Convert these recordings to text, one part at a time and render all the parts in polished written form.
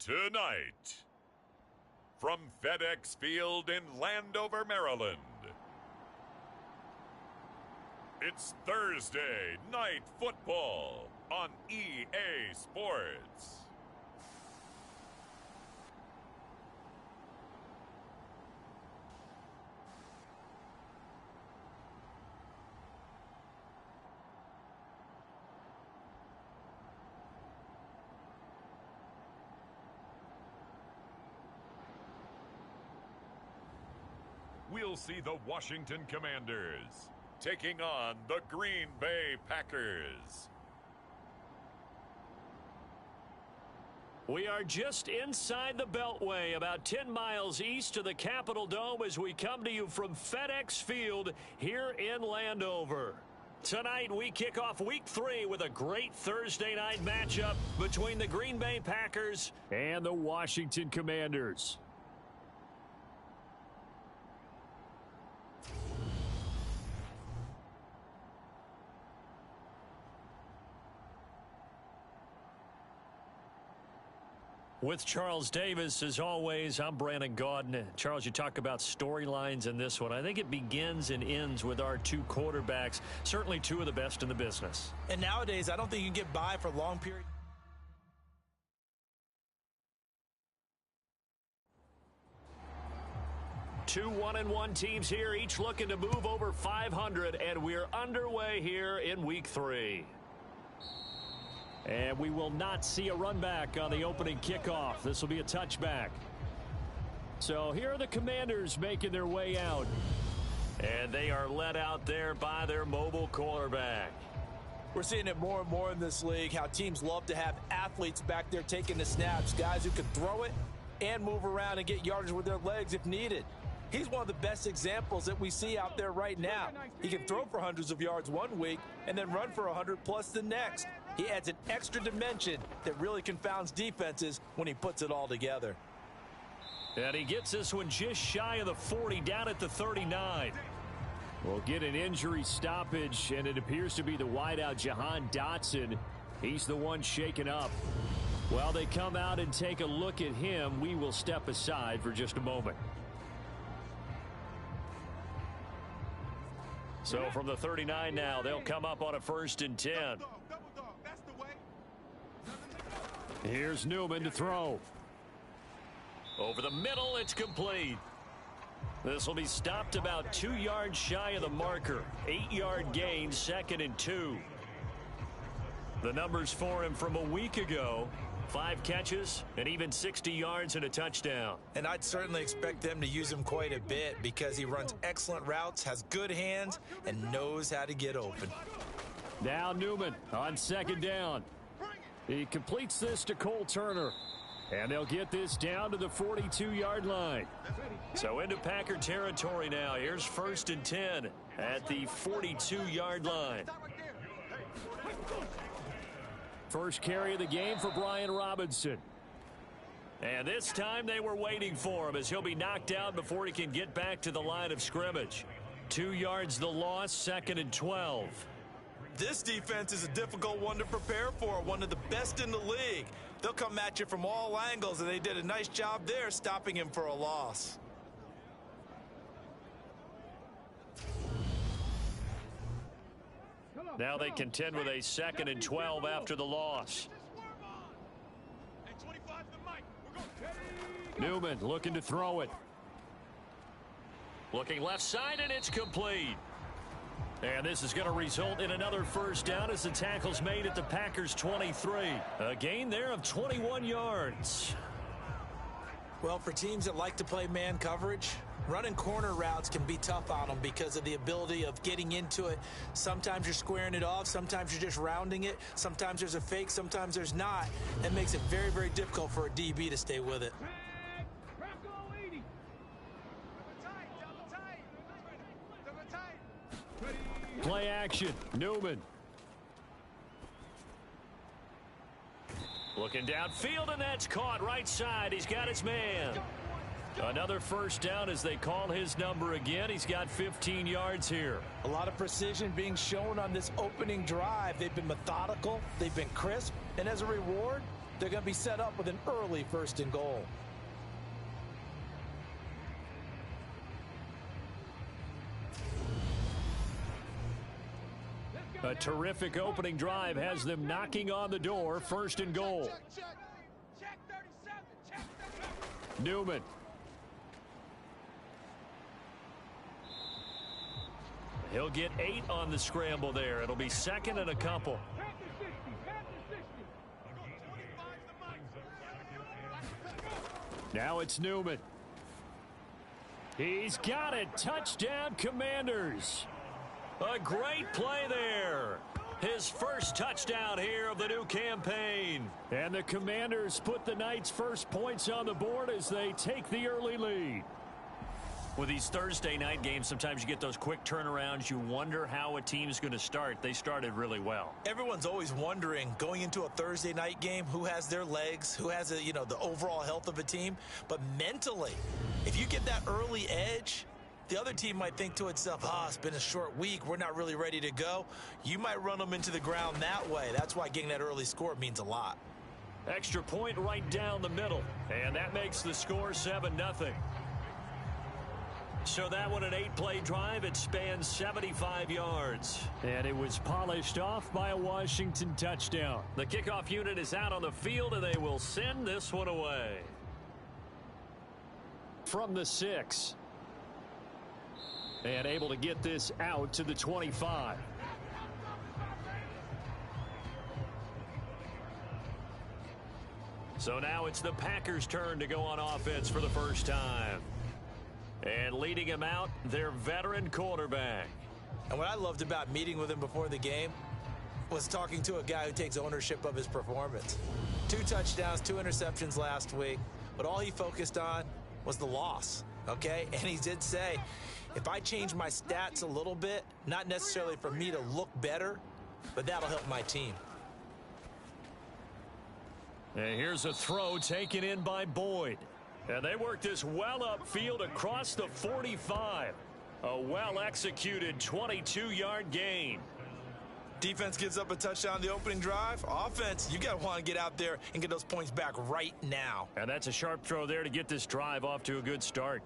Tonight, from FedEx Field in Landover, Maryland, it's Thursday Night Football on EA Sports. We'll see the Washington Commanders taking on the Green Bay Packers. We are just inside the Beltway, about 10 miles east of the Capitol Dome as we come to you from FedEx Field here in Landover. Tonight we kick off Week 3 with a great Thursday night matchup between the Green Bay Packers and the Washington Commanders. With Charles Davis, as always, I'm Brandon Gaudin. Charles, you talk about storylines in this one. I think it begins and ends with our two quarterbacks, certainly two of the best in the business. And nowadays, I don't think you can get by for a long period. Two 1-1 teams here, each looking to move over 500, and we're underway here in Week 3. And we will not see a run back on the opening kickoff. This will be a touchback. So here are the Commanders making their way out. And they are led out there by their mobile quarterback. We're seeing it more and more in this league, how teams love to have athletes back there taking the snaps, guys who can throw it and move around and get yardage with their legs if needed. He's one of the best examples that we see out there right now. He can throw for hundreds of yards one week and then run for 100+ the next. He adds an extra dimension that really confounds defenses when he puts it all together. And he gets this one just shy of the 40, down at the 39. We'll get an injury stoppage, and it appears to be the wideout, Jahan Dotson. He's the one shaken up. While they come out and take a look at him, we will step aside for just a moment. So from the 39 now, they'll come up on a 1st and 10. Here's Newman to throw. Over the middle, it's complete. This will be stopped about 2 yards shy of the marker. 8-yard gain, 2nd and 2. The numbers for him from a week ago: 5 catches and even 60 yards and a touchdown. And I'd certainly expect them to use him quite a bit because he runs excellent routes, has good hands, and knows how to get open. Now Newman on 2nd down. He completes this to Cole Turner. And they'll get this down to the 42-yard line. So into Packer territory now. Here's 1st and 10 at the 42-yard line. First carry of the game for Brian Robinson. And this time they were waiting for him as he'll be knocked out before he can get back to the line of scrimmage. 2 yards the loss, 2nd and 12. This defense is a difficult one to prepare for, one of the best in the league. They'll come at you from all angles, and they did a nice job there stopping him for a loss. Now they contend with a 2nd and 12 after the loss. Newman looking to throw it. Looking left side, and it's complete. And this is going to result in another 1st down as the tackle's made at the Packers' 23. A gain there of 21 yards. Well, for teams that like to play man coverage, running corner routes can be tough on them because of the ability of getting into it. Sometimes you're squaring it off. Sometimes you're just rounding it. Sometimes there's a fake. Sometimes there's not. That makes it very, very difficult for a DB to stay with it. Play action. Newman. Looking downfield, and that's caught right side. He's got his man. Another 1st down as they call his number again. He's got 15 yards here. A lot of precision being shown on this opening drive. They've been methodical. They've been crisp. And as a reward, They're going to be set up with an early 1st and goal. A terrific opening drive has them knocking on the door. 1st and goal. Newman. He'll get 8 on the scramble there. It'll be 2nd and a couple. Now it's Newman. He's got it. Touchdown, Commanders. A great play there. His first touchdown here of the new campaign. And the Commanders put the Knights' first points on the board as they take the early lead. With these Thursday night games, sometimes you get those quick turnarounds. You wonder how a team's going to start. They started really well. Everyone's always wondering, going into a Thursday night game, who has their legs, who has, the overall health of a team. But mentally, if you get that early edge, the other team might think to itself, it's been a short week. We're not really ready to go. You might run them into the ground that way. That's why getting that early score means a lot. Extra point right down the middle. And that makes the score 7-0. So that one, an 8-play drive. It spans 75 yards. And it was polished off by a Washington touchdown. The kickoff unit is out on the field, and they will send this one away. From the 6. And able to get this out to the 25. So now it's the Packers' turn to go on offense for the first time. And leading him out, their veteran quarterback. And what I loved about meeting with him before the game was talking to a guy who takes ownership of his performance. 2 touchdowns, 2 interceptions last week. But all he focused on was the loss, okay? And he did say, if I change my stats a little bit, not necessarily for me to look better, but that'll help my team. And here's a throw taken in by Boyd. And they work this well upfield across the 45. A well-executed 22-yard gain. Defense gives up a touchdown the opening drive. Offense, you got to want to get out there and get those points back right now. And that's a sharp throw there to get this drive off to a good start.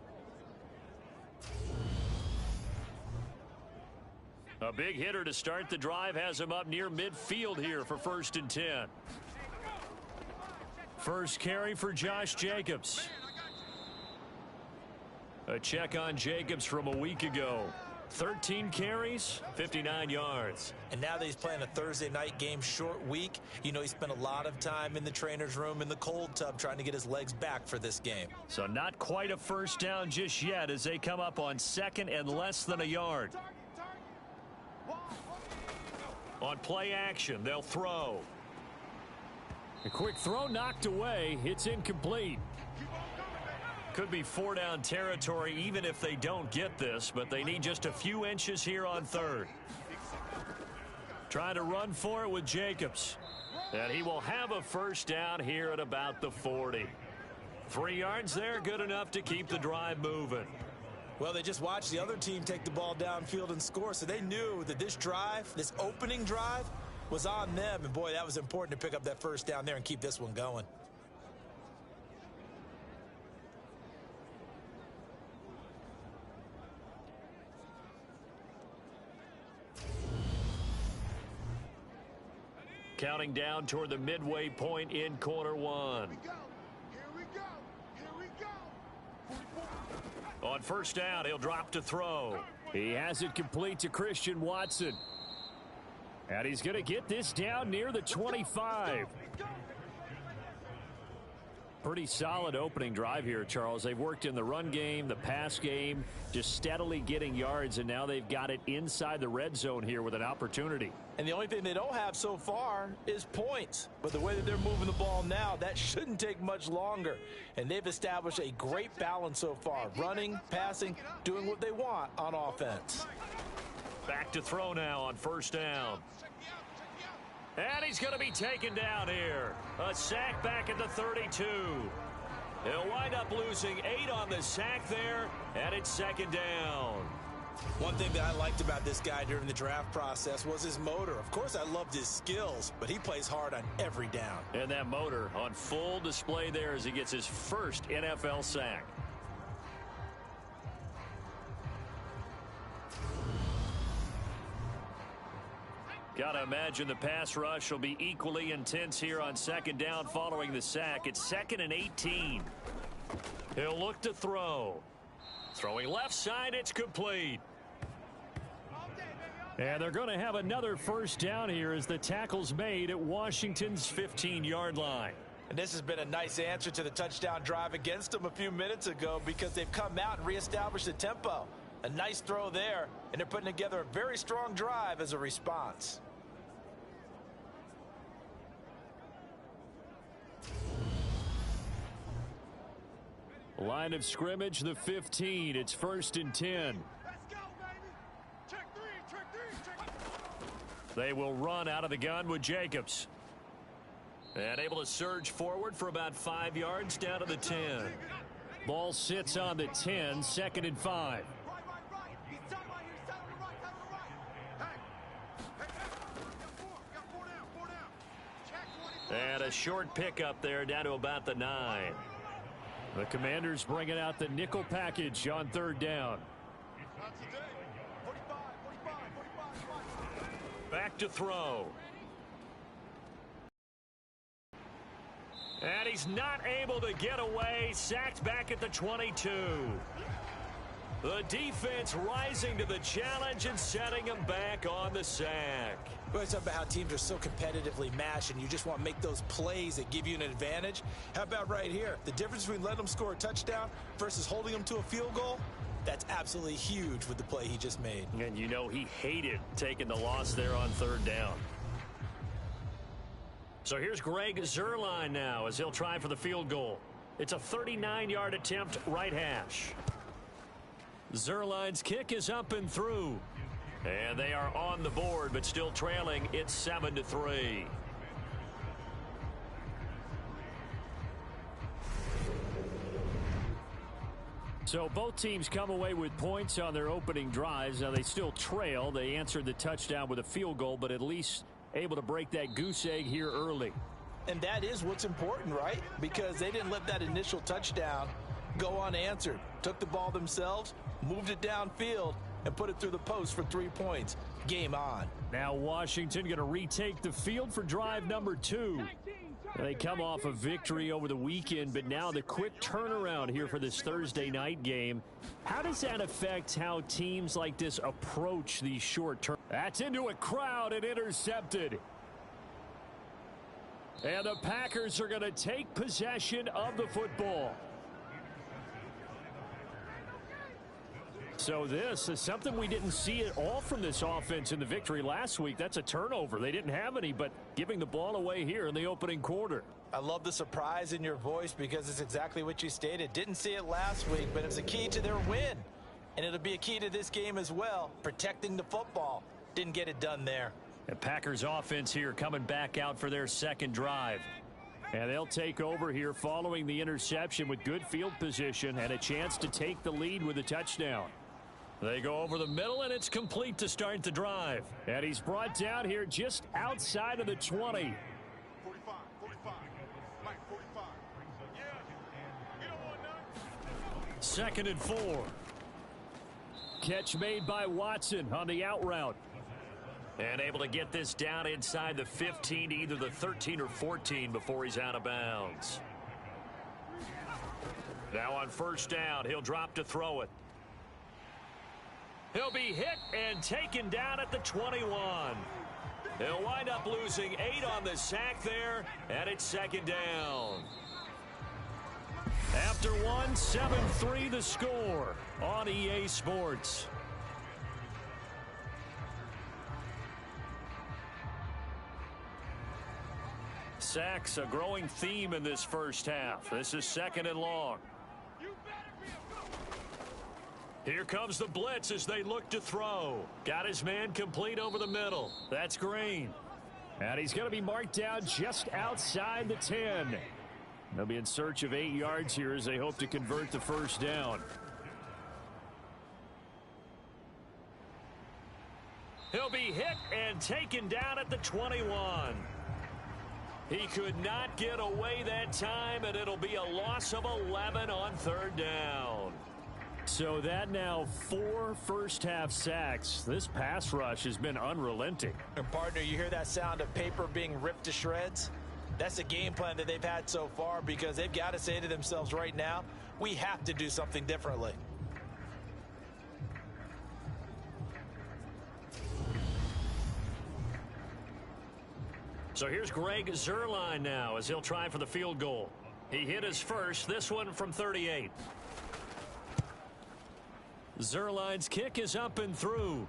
A big hitter to start the drive has him up near midfield here for 1st and 10. First carry for Josh Jacobs. A check on Jacobs from a week ago. 13 carries, 59 yards. And now that he's playing a Thursday night game, short week, he spent a lot of time in the trainer's room in the cold tub trying to get his legs back for this game. So not quite a first down just yet as they come up on 2nd and less than a yard. On play action, they'll throw. A quick throw knocked away. It's incomplete. Could be 4-down territory even if they don't get this, but they need just a few inches here on 3rd. Trying to run for it with Jacobs. And he will have a first down here at about the 40. 3 yards there, good enough to keep the drive moving. Well, they just watched the other team take the ball downfield and score, so they knew that this drive, this opening drive, was on them. And, boy, that was important to pick up that first down there and keep this one going. Counting down toward the midway point in quarter 1. On first down, he'll drop to throw. He has it complete to Christian Watson. And he's going to get this down near the 25. Pretty solid opening drive here, Charles. They've worked in the run game, the pass game, just steadily getting yards, and now they've got it inside the red zone here with an opportunity. And the only thing they don't have so far is points. But the way that they're moving the ball now, that shouldn't take much longer. And they've established a great balance so far. Running, passing, doing what they want on offense. Back to throw now on first down. And he's going to be taken down here. A sack back at the 32. He'll wind up losing 8 on the sack there, and it's 2nd down. One thing that I liked about this guy during the draft process was his motor. Of course, I loved his skills, but he plays hard on every down. And that motor on full display there as he gets his first NFL sack. Gotta imagine the pass rush will be equally intense here on second down following the sack. It's 2nd and 18. He'll look to throw. Throwing left side, it's complete. And they're going to have another first down here as the tackle's made at Washington's 15-yard line. And this has been a nice answer to the touchdown drive against them a few minutes ago because they've come out and reestablished the tempo. A nice throw there, and they're putting together a very strong drive as a response. Line of scrimmage, the 15. It's 1st and 10. Let's go, baby. Check three. They will run out of the gun with Jacobs. And able to surge forward for about 5 yards down to the 10. Ball sits on the 10, 2nd and 5. Right. He's tight right here. He's tight on the right. Hey. You got four down. Check 24. And a short pickup there down to about the 9. The Commanders bringing out the nickel package on 3rd down. Not today. 45. Back to throw. And he's not able to get away. Sacked back at the 22. The defense rising to the challenge and setting him back on the sack. Well, it's about how teams are so competitively matched, and you just want to make those plays that give you an advantage. How about right here? The difference between letting them score a touchdown versus holding them to a field goal, that's absolutely huge with the play he just made. And you know he hated taking the loss there on 3rd down. So here's Greg Zuerlein now as he'll try for the field goal. It's a 39-yard attempt, right hash. Zuerlein's kick is up and through. And they are on the board, but still trailing. It's 7-3. So both teams come away with points on their opening drives. Now they still trail. They answered the touchdown with a field goal, but at least able to break that goose egg here early. And that is what's important, right? Because they didn't let that initial touchdown go unanswered. Took the ball themselves, moved it downfield, and put it through the post for 3 points. Game on. Now Washington going to retake the field for drive number 2. They come off a victory over the weekend, but now the quick turnaround here for this Thursday night game. How does that affect how teams like this approach these short term? That's into a crowd and intercepted. And the Packers are going to take possession of the football. So this is something we didn't see at all from this offense in the victory last week. That's a turnover. They didn't have any, but giving the ball away here in the opening quarter. I love the surprise in your voice because it's exactly what you stated. Didn't see it last week, but it's a key to their win. And it'll be a key to this game as well, protecting the football. Didn't get it done there. The Packers offense here coming back out for their second drive. And they'll take over here following the interception with good field position and a chance to take the lead with a touchdown. They go over the middle, and it's complete to start the drive. And he's brought down here just outside of the 20. 45. Mike, 45. Yeah. You don't want none. 2nd and 4. Catch made by Watson on the out route. And able to get this down inside the 15 to either the 13 or 14 before he's out of bounds. Now on 1st down, he'll drop to throw it. He'll be hit and taken down at the 21. He'll wind up losing 8 on the sack there, and it's 2nd down. After one, 7-3 the score on EA Sports. Sacks, a growing theme in this first half. This is 2nd and long. Here comes the blitz as they look to throw. Got his man complete over the middle. That's Green. And he's going to be marked down just outside the 10. They'll be in search of 8 yards here as they hope to convert the first down. hit and taken down at the 21. He could not get away that time, and it'll be a loss of 11 on third down. So that now 4 first-half sacks. This pass rush has been unrelenting. And partner, you hear that sound of paper being ripped to shreds? That's the game plan that they've had so far, because they've got to say to themselves right now, we have to do something differently. So here's Greg Zuerlein now as he'll try for the field goal. He hit his first, this one from 38. Zuerlein's kick is up and through.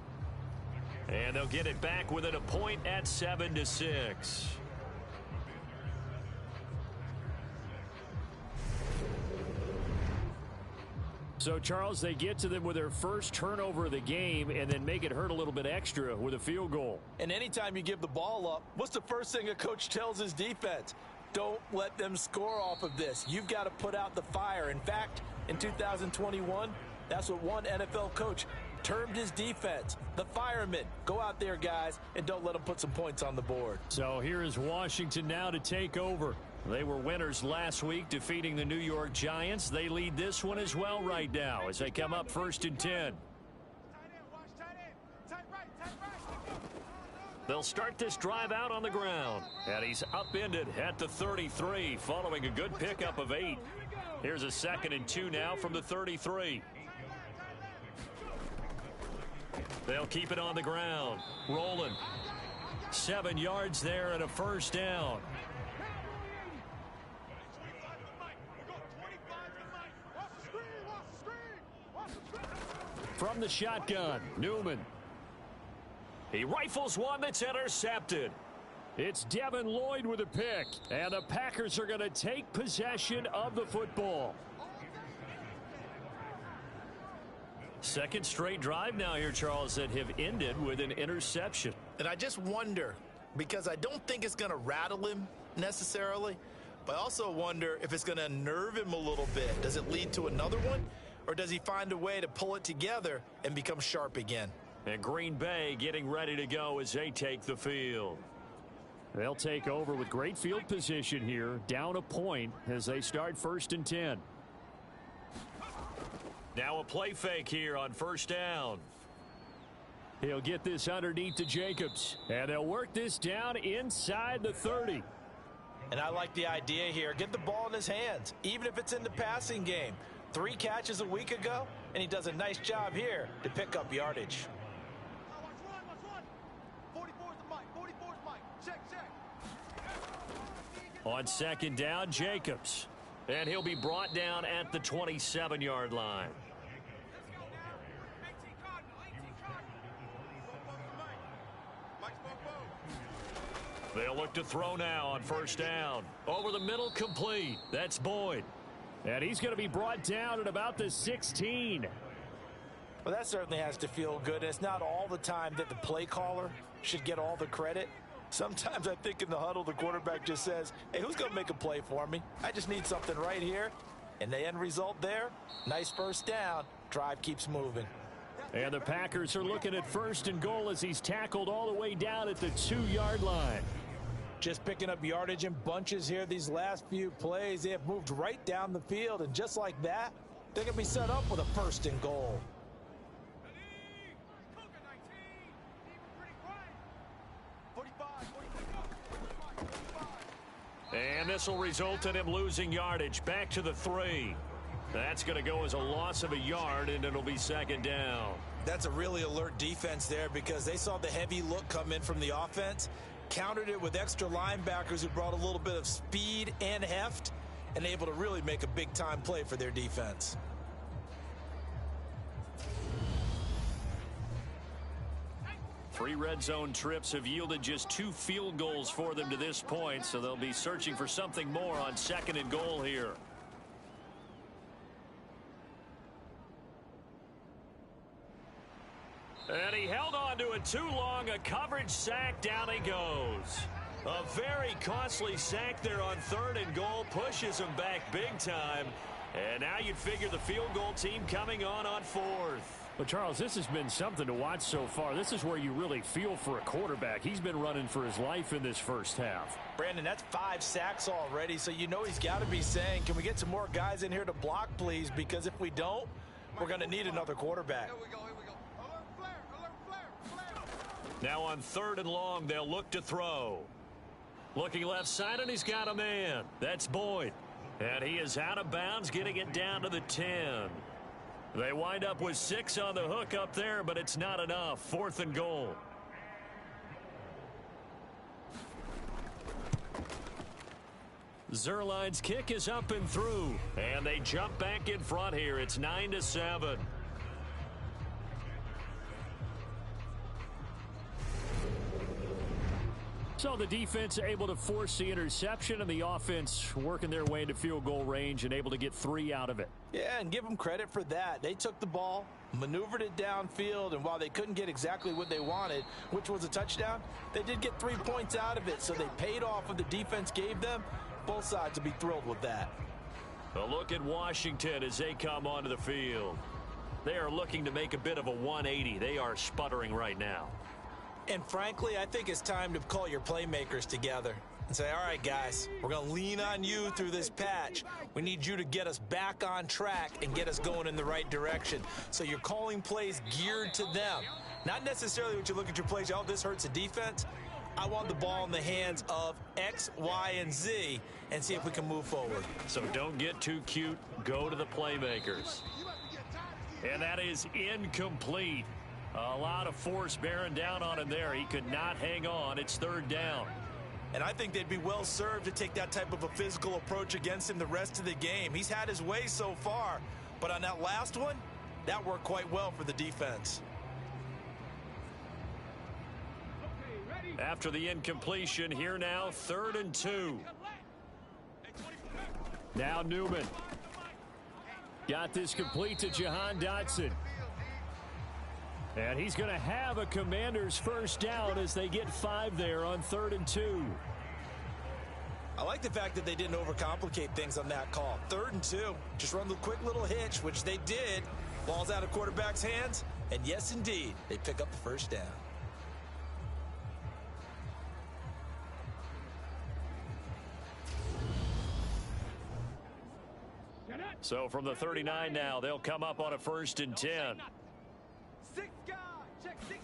And they'll get it back within a point at 7-6. So, Charles, they get to them with their first turnover of the game and then make it hurt a little bit extra with a field goal. And anytime you give the ball up, what's the first thing a coach tells his defense? Don't let them score off of this. You've got to put out the fire. In fact, in 2021, that's what one NFL coach termed his defense, the firemen. Go out there, guys, and don't let them put some points on the board. So here is Washington now to take over. They were winners last week, defeating the New York Giants. They lead this one as well right now as they come up 1st and 10. They'll start this drive out on the ground. And he's upended at the 33 following a good pickup of 8. Here's a 2nd and 2 now from the 33. They'll keep it on the ground. Rolling. 7 yards there and a first down. From the shotgun, Newman. He rifles one that's intercepted. It's Devin Lloyd with a pick. And the Packers are going to take possession of the football. Second straight drive now here, Charles, that have ended with an interception. And I just wonder, because I don't think it's going to rattle him necessarily, but I also wonder if it's going to unnerve him a little bit. Does it lead to another one? Or does he find a way to pull it together and become sharp again? And Green Bay getting ready to go as they take the field. They'll take over with great field position here, down a point as they start 1st and 10. Now a play fake here on 1st down. He'll get this underneath to Jacobs. And they'll work this down inside the 30. And I like the idea here. Get the ball in his hands, even if it's in the passing game. 3 catches a week ago, and he does a nice job here to pick up yardage. On 2nd down, Jacobs. And he'll be brought down at the 27-yard line. They'll look to throw now on 1st down. Over the middle, complete. That's Boyd. And he's going to be brought down at about the 16. Well, that certainly has to feel good. And it's not all the time that the play caller should get all the credit. Sometimes I think in the huddle, the quarterback just says, hey, who's going to make a play for me? I just need something right here. And the end result there, nice first down. Drive keeps moving. And the Packers are looking at 1st and goal as he's tackled all the way down at the 2-yard line. Just picking up yardage in bunches here these last few plays. They have moved right down the field, and just like that, they're going to be set up with a 1st and goal. And this will result in him losing yardage back to the 3. That's going to go as a loss of a yard, and it'll be 2nd down. That's a really alert defense there because they saw the heavy look come in from the offense, countered it with extra linebackers who brought a little bit of speed and heft, and able to really make a big-time play for their defense. Three red zone trips have yielded just 2 field goals for them to this point, so they'll be searching for something more on 2nd and goal here. And he held on to it too long. A coverage sack. Down he goes. A very costly sack there on 3rd and goal. Pushes him back big time. And now you'd figure the field goal team coming on 4th. Well, Charles, this has been something to watch so far. This is where you really feel for a quarterback. He's been running for his life in this first half. Brandon, that's 5 sacks already, so you know he's got to be saying, can we get some more guys in here to block, please? Because if we don't, we're going to need another quarterback. Here we go, here we go. Alert flare, alert flare, flare. Now on 3rd and long, they'll look to throw. Looking left side, and he's got a man. That's Boyd. And he is out of bounds, getting it down to the 10. They wind up with 6 on the hook up there, but it's not enough. 4th and goal. Zerline's kick is up and through, and they jump back in front here. It's 9-7. So the defense able to force the interception, and the offense working their way into field goal range and able to get 3 out of it. Yeah, and give them credit for that. They took the ball, maneuvered it downfield, and while they couldn't get exactly what they wanted, which was a touchdown, they did get 3 points out of it, so they paid off what the defense gave them. Both sides will be thrilled with that. A look at Washington as they come onto the field. They are looking to make a bit of a 180. They are sputtering right now. And frankly, I think it's time to call your playmakers together and say, all right, guys, we're going to lean on you through this patch. We need you to get us back on track and get us going in the right direction. So you're calling plays geared to them. Not necessarily what you look at your plays, oh, this hurts the defense. I want the ball in the hands of X, Y, and Z and see if we can move forward. So don't get too cute. Go to the playmakers. And that is incomplete. A lot of force bearing down on him there. He could not hang on. It's 3rd down. And I think they'd be well served to take that type of a physical approach against him the rest of the game. He's had his way so far, but on that last one, that worked quite well for the defense. After the incompletion, here now, 3rd and 2. Now Newman. Got this complete to Jahan Dotson. And he's going to have a Commanders first down as they get 5 there on 3rd and 2. I like the fact that they didn't overcomplicate things on that call. 3rd and 2. Just run the quick little hitch, which they did. Ball's out of quarterback's hands. And yes, indeed, they pick up the first down. So from the 39 now, they'll come up on a 1st and 10. 6 guys, check 6.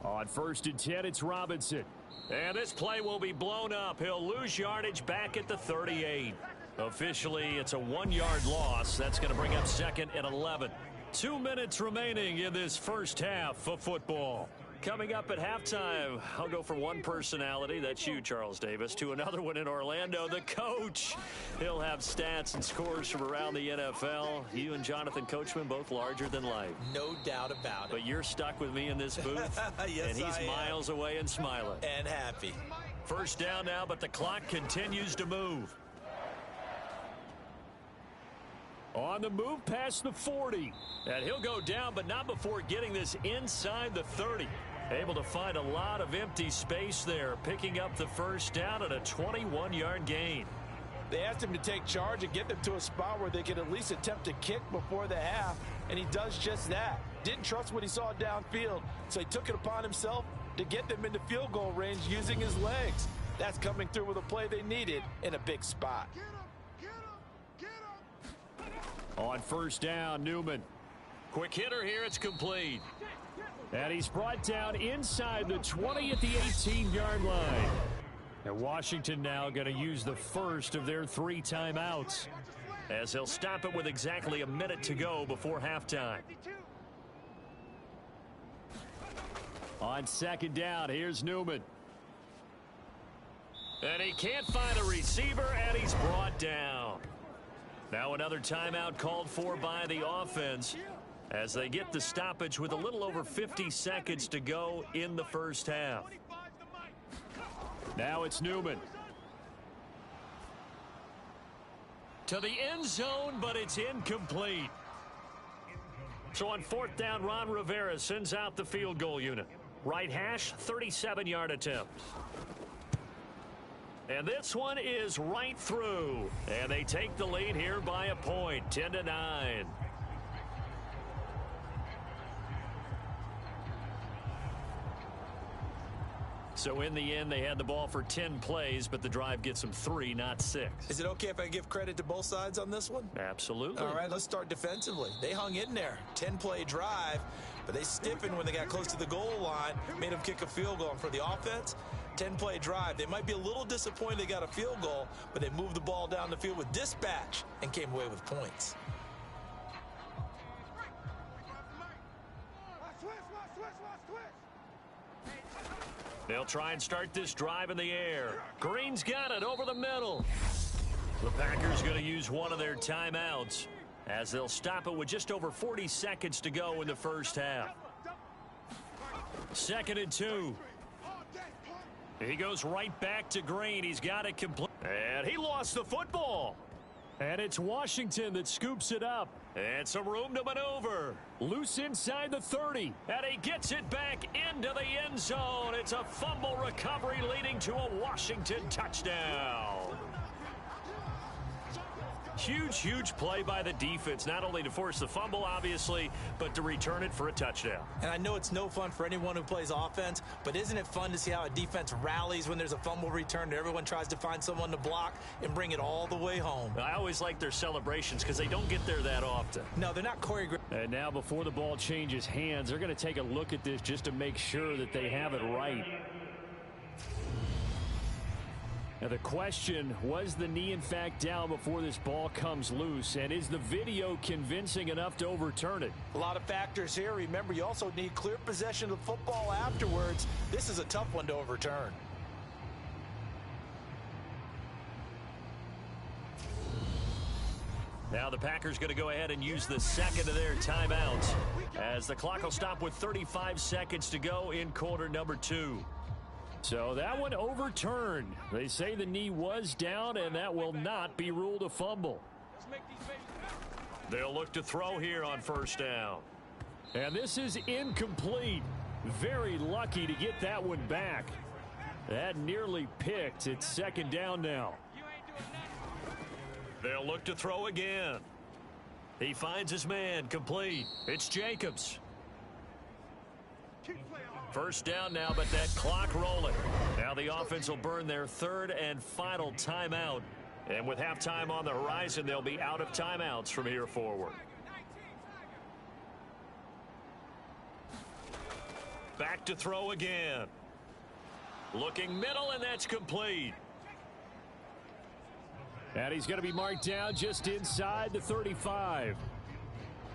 On 1st and 10, it's Robinson. And this play will be blown up. He'll lose yardage back at the 38. Officially, it's a 1-yard loss. That's going to bring up 2nd and 11. 2 minutes remaining in this first half of football. Coming up at halftime, I'll go from one personality, that's you, Charles Davis, to another one in Orlando, the coach. He'll have stats and scores from around the NFL. You and Jonathan Coachman, both larger than life. No doubt about it. But you're stuck with me in this booth, yes, and he's miles away and smiling. And happy. First down now, but the clock continues to move. On the move past the 40. And he'll go down, but not before getting this inside the 30. Able to find a lot of empty space there, picking up the first down at a 21-yard gain. They asked him to take charge and get them to a spot where they could at least attempt to kick before the half, and he does just that. Didn't trust what he saw downfield, so he took it upon himself to get them into field goal range using his legs. That's coming through with a play they needed in a big spot. On first down, Newman. Quick hitter here, it's complete. And he's brought down inside the 20 at the 18-yard line. And Washington now going to use the first of their 3 timeouts, as they'll stop it with exactly a minute to go before halftime. On second down, here's Newman. And he can't find a receiver, and he's brought down. Now another timeout called for by the offense as they get the stoppage with a little over 50 seconds to go in the first half. Now it's Newman. To the end zone, but it's incomplete. So on fourth down, Ron Rivera sends out the field goal unit. Right hash, 37-yard attempt. And this one is right through. And they take the lead here by a point, 10-9. So in the end, they had the ball for 10 plays, but the drive gets them 3, not 6. Is it okay if I give credit to both sides on this one? Absolutely. All right, let's start defensively. They hung in there. 10-play drive, but they stiffened when they got close to the goal line, made them kick a field goal. And for the offense, 10-play drive. They might be a little disappointed they got a field goal, but they moved the ball down the field with dispatch and came away with points. They'll try and start this drive in the air. Green's got it over the middle. The Packers going to use one of their timeouts as they'll stop it with just over 40 seconds to go in the first half. 2nd and 2. He goes right back to Green. He's got it complete. And he lost the football. And it's Washington that scoops it up. And some room to maneuver. Loose inside the 30. And he gets it back into the end zone. It's a fumble recovery leading to a Washington touchdown. Huge play by the defense, not only to force the fumble, obviously, but to return it for a touchdown. And I know it's no fun for anyone who plays offense, but isn't it fun to see how a defense rallies when there's a fumble return and everyone tries to find someone to block and bring it all the way home? I always like their celebrations because they don't get there that often. No, they're not choreographed. And now before the ball changes hands, they're going to take a look at this just to make sure that they have it right. Now the question, was the knee in fact down before this ball comes loose? And is the video convincing enough to overturn it? A lot of factors here. Remember, you also need clear possession of the football afterwards. This is a tough one to overturn. Now the Packers going to go ahead and use the second of their timeouts as the clock will stop with 35 seconds to go in quarter number 2. So that one overturned. They say the knee was down, and that will not be ruled a fumble. They'll look to throw here on first down. And this is incomplete. Very lucky to get that one back. That nearly picked. It's 2nd down now. They'll look to throw again. He finds his man, complete. It's Jacobs. First down now, but that clock rolling. Now the offense will burn their 3rd and final timeout. And with halftime on the horizon, they'll be out of timeouts from here forward. Back to throw again. Looking middle, and that's complete. And he's going to be marked down just inside the 35.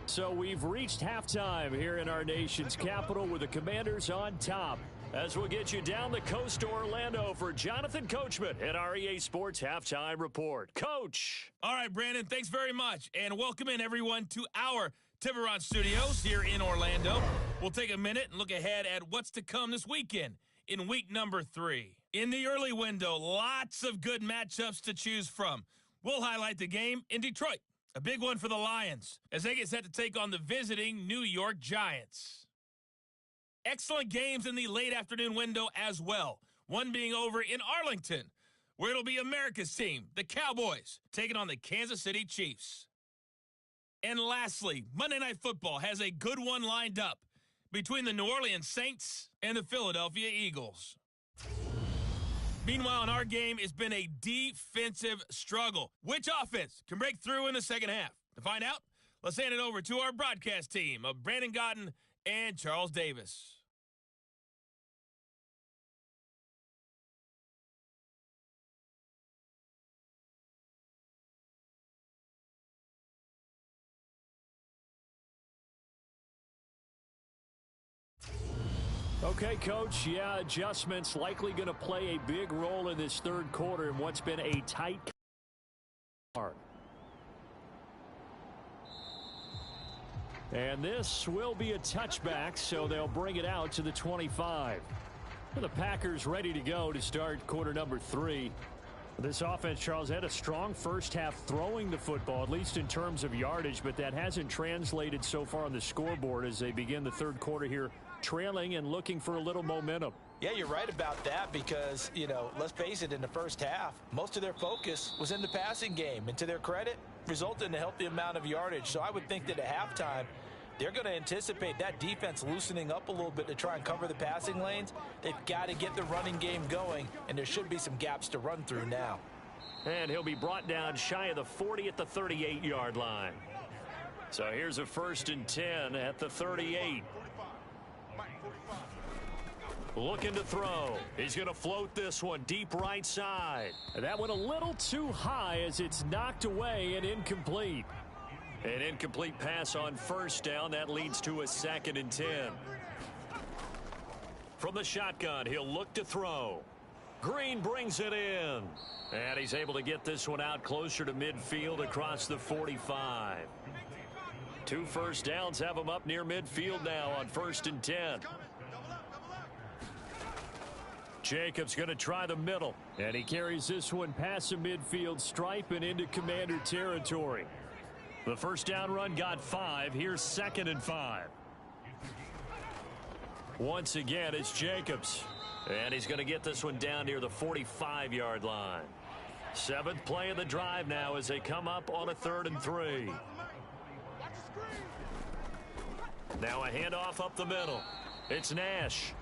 So we've reached halftime here in our nation's capital with the Commanders on top. As we'll get you down the coast to Orlando for Jonathan Coachman at our EA Sports Halftime Report. Coach. All right, Brandon, thanks very much. And welcome in, everyone, to our Tiburon Studios here in Orlando. We'll take a minute and look ahead at what's to come this weekend in week number 3. In the early window, lots of good matchups to choose from. We'll highlight the game in Detroit. A big one for the Lions as they get set to take on the visiting New York Giants. Excellent games in the late afternoon window as well. One being over in Arlington, where it'll be America's team, the Cowboys, taking on the Kansas City Chiefs. And lastly, Monday Night Football has a good one lined up between the New Orleans Saints and the Philadelphia Eagles. Meanwhile, in our game, it's been a defensive struggle. Which offense can break through in the second half? To find out, let's hand it over to our broadcast team of Brandon Godden and Charles Davis. Okay, Coach. Yeah, adjustments likely going to play a big role in this third quarter in what's been a tight part. And this will be a touchback, so they'll bring it out to the 25. The Packers ready to go to start quarter number 3. This offense, Charles, had a strong first half throwing the football, at least in terms of yardage, but that hasn't translated so far on the scoreboard as they begin the third quarter here, trailing and looking for a little momentum. Yeah, you're right about that because, let's face it, in the first half, most of their focus was in the passing game. And to their credit, resulted in a healthy amount of yardage. So I would think that at halftime, They're going to anticipate that defense loosening up a little bit to try and cover the passing lanes. They've got to get the running game going, and there should be some gaps to run through now. And he'll be brought down shy of the 40 at the 38-yard line. So here's a 1st and 10 at the 38. Looking to throw. He's going to float this one deep right side. That went a little too high as it's knocked away and incomplete. An incomplete pass on 1st down. That leads to a 2nd and 10. From the shotgun, he'll look to throw. Green brings it in. And he's able to get this one out closer to midfield across the 45. 2 first downs have him up near midfield now on 1st and 10. Jacobs going to try the middle. And he carries this one past the midfield stripe and into Commander territory. The 1st down run got 5. Here's 2nd and 5. Once again, it's Jacobs. And he's going to get this one down near the 45-yard line. 7th play of the drive now as they come up on a 3rd and 3. Now a handoff up the middle. It's Nash.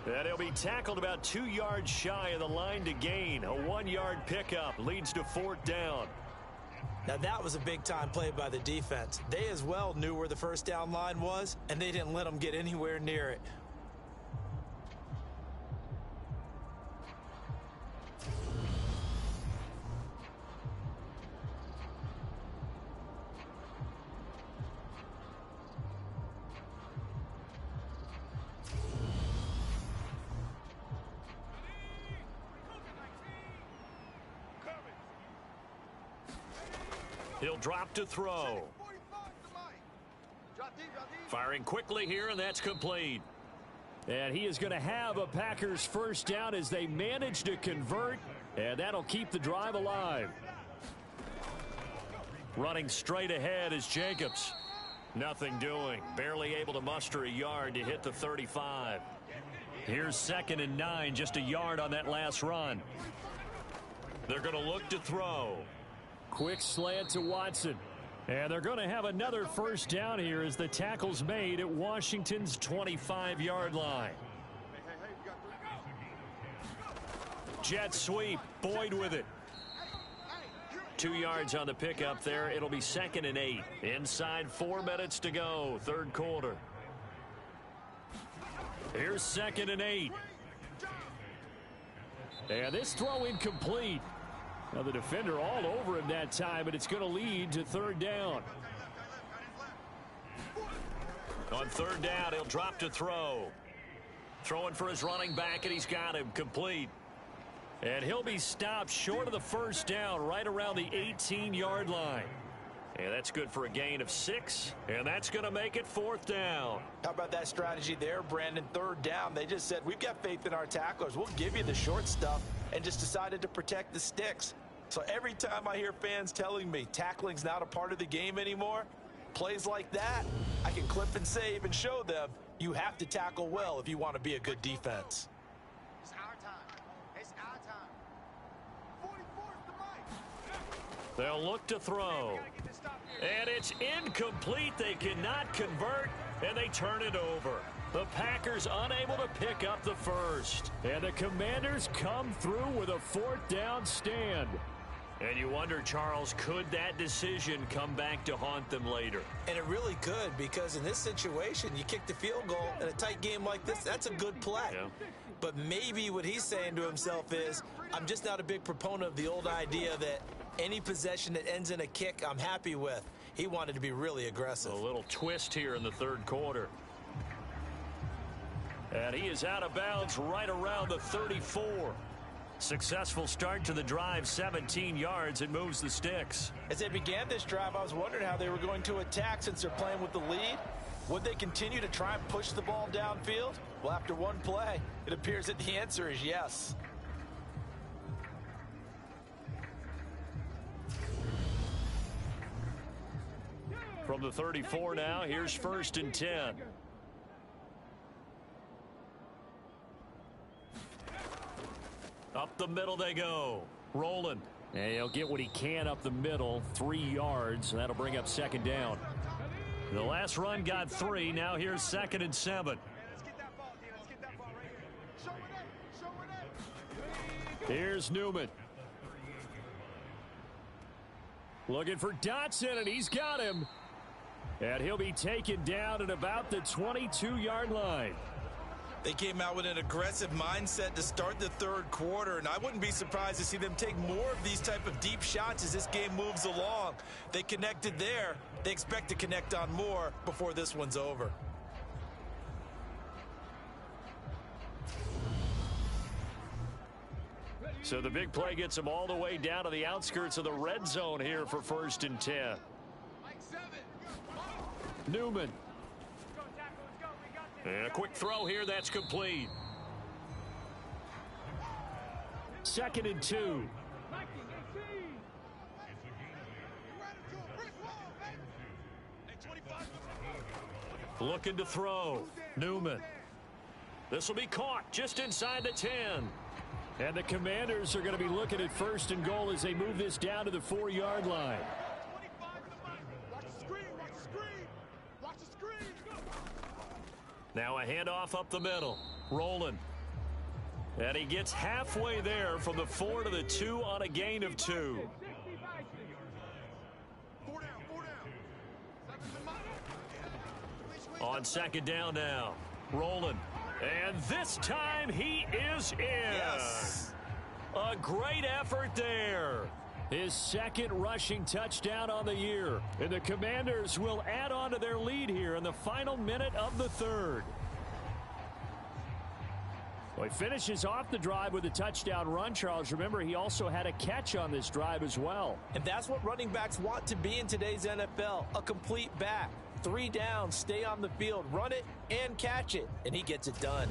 And he'll be tackled about 2 yards shy of the line to gain. A 1-yard pickup leads to 4th down. Now that was a big-time play by the defense. They as well knew where the 1st down line was, and they didn't let them get anywhere near it. He'll drop to throw. Firing quickly here, and that's complete. And he is going to have a Packers 1st down as they manage to convert, and that'll keep the drive alive. Running straight ahead is Jacobs. Nothing doing. Barely able to muster a yard to hit the 35. Here's 2nd and 9, just a yard on that last run. They're going to look to throw. Quick slant to Watson. And they're going to have another 1st down here as the tackle's made at Washington's 25-yard line. Jet sweep. Boyd with it. 2 yards on the pickup there. It'll be 2nd and 8. Inside 4 minutes to go. 3rd quarter. Here's 2nd and 8. And this throw incomplete. Now the defender all over him that time, but it's going to lead to 3rd down. On 3rd down, he'll drop to throw. Throwing for his running back, and he's got him complete. And he'll be stopped short of the 1st down right around the 18-yard line. And that's good for a gain of 6, and that's going to make it 4th down. How about that strategy there, Brandon? 3rd down, they just said, we've got faith in our tacklers. We'll give you the short stuff, and just decided to protect the sticks. So every time I hear fans telling me tackling's not a part of the game anymore, plays like that, I can clip and save and show them you have to tackle well if you want to be a good defense. It's our time. It's our time. 44's the right. They'll look to throw. And it's incomplete. They cannot convert, and they turn it over. The Packers unable to pick up the 1st. And the Commanders come through with a 4th down stand. And you wonder, Charles, could that decision come back to haunt them later? And it really could, because in this situation, you kick the field goal in a tight game like this, that's a good play. Yeah. But maybe what he's saying to himself is, I'm just not a big proponent of the old idea that any possession that ends in a kick I'm happy with. He wanted to be really aggressive. A little twist here in the 3rd quarter. And he is out of bounds right around the 34. Successful start to the drive, 17 yards, and moves the sticks. As they began this drive, I was wondering how they were going to attack since they're playing with the lead. Would they continue to try and push the ball downfield? Well, after one play, it appears that the answer is yes. From the 34 now, here's 1st and 10. Up the middle they go. Rolling. And he'll get what he can up the middle. 3 yards. That'll bring up 2nd down. The last run got 3. Now here's 2nd and 7. Let's get that ball, D. Let's get that ball right here. Show it up. Here's Newman. Looking for Dotson, and he's got him. And he'll be taken down at about the 22-yard line. They came out with an aggressive mindset to start the third quarter, and I wouldn't be surprised to see them take more of these type of deep shots as this game moves along. They connected there. They expect to connect on more before this one's over. So the big play gets them all the way down to the outskirts of the red zone here for 1st and 10. Newman. And a quick throw here, that's complete. 2nd and 2. Looking to throw. Newman. This will be caught just inside the 10. And the Commanders are going to be looking at 1st and goal as they move this down to the 4-yard line. Now a handoff up the middle. Rolling. And he gets halfway there from the 4 to the 2 on a gain of 2. On 2nd down now. Rolling. And this time he is in. Yes. A great effort there. His 2nd rushing touchdown on the year. And the Commanders will add on to their lead here in the final minute of the 3rd. Well, he finishes off the drive with a touchdown run, Charles. Remember, he also had a catch on this drive as well. And that's what running backs want to be in today's NFL, a complete back. 3 downs, stay on the field, run it, and catch it. And he gets it done.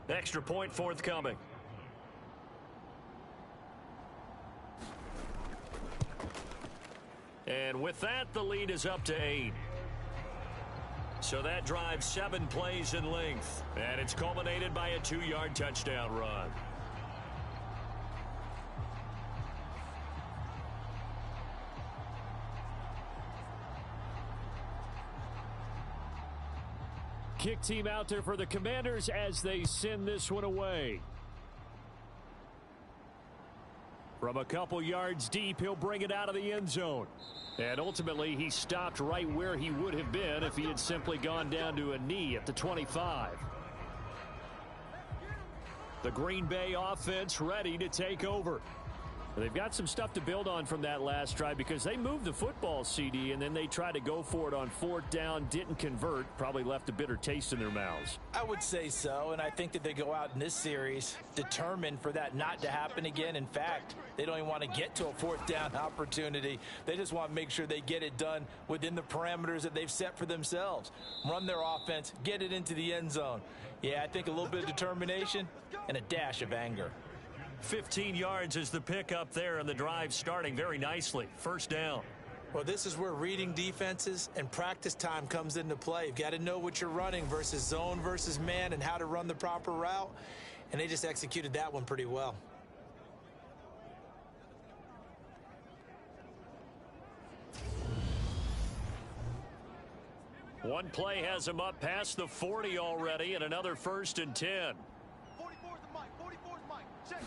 Extra point forthcoming. And with that, the lead is up to 8. So that drives 7 plays in length. And it's culminated by a 2-yard touchdown run. Kick team out there for the Commanders as they send this one away. From a couple yards deep, he'll bring it out of the end zone. And ultimately, he stopped right where he would have been if he had simply gone down to a knee at the 25. The Green Bay offense ready to take over. They've got some stuff to build on from that last drive because they moved the football, CD, and then they tried to go for it on 4th down, didn't convert, probably left a bitter taste in their mouths. I would say so, and I think that they go out in this series determined for that not to happen again. In fact, they don't even want to get to a 4th down opportunity. They just want to make sure they get it done within the parameters that they've set for themselves. Run their offense, get it into the end zone. Yeah, I think a little bit of determination and a dash of anger. 15 yards is the pickup there, and the drive starting very nicely. 1st down. Well, this is where reading defenses and practice time comes into play. You've got to know what you're running versus zone versus man and how to run the proper route, and they just executed that one pretty well. One play has him up past the 40 already, and another 1st and 10. 44's the mic. 44's mic. Check.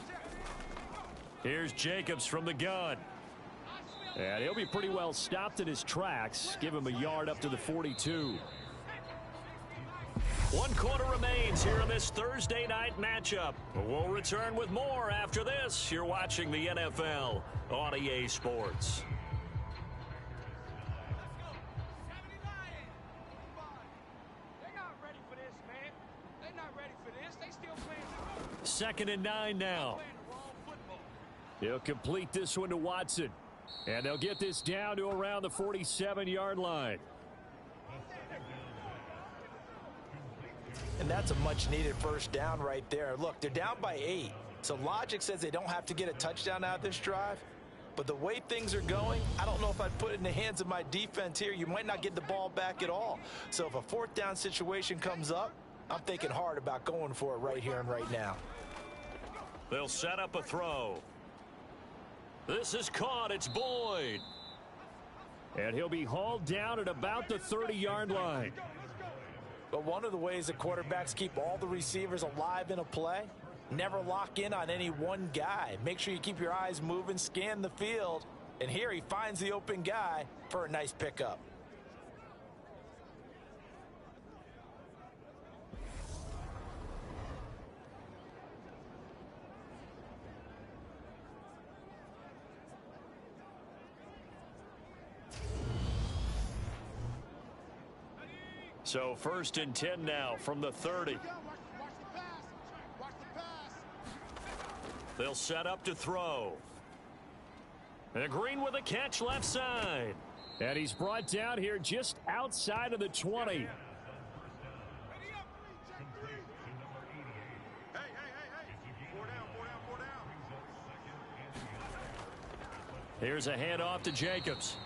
Here's Jacobs from the gun. And he'll be pretty well stopped in his tracks. Give him a yard up to the 42. 1 quarter remains here in this Thursday night matchup. We'll return with more after this. You're watching the NFL on EA Sports. They're not ready for this, man. They're not ready for this. They still playing. 2nd and 9 now. He'll complete this one to Watson. And they'll get this down to around the 47-yard line. And that's a much-needed 1st down right there. Look, they're down by 8. So logic says they don't have to get a touchdown out of this drive. But the way things are going, I don't know if I'd put it in the hands of my defense here. You might not get the ball back at all. So if a 4th down situation comes up, I'm thinking hard about going for it right here and right now. They'll set up a throw. This is caught. It's Boyd. And he'll be hauled down at about the 30-yard line. But one of the ways that quarterbacks keep all the receivers alive in a play, never lock in on any one guy. Make sure you keep your eyes moving, scan the field. And here he finds the open guy for a nice pickup. So 1st and 10 now from the 30. They'll set up to throw. And Green with a catch left side. And he's brought down here just outside of the 20. Here's a handoff to Jacobs.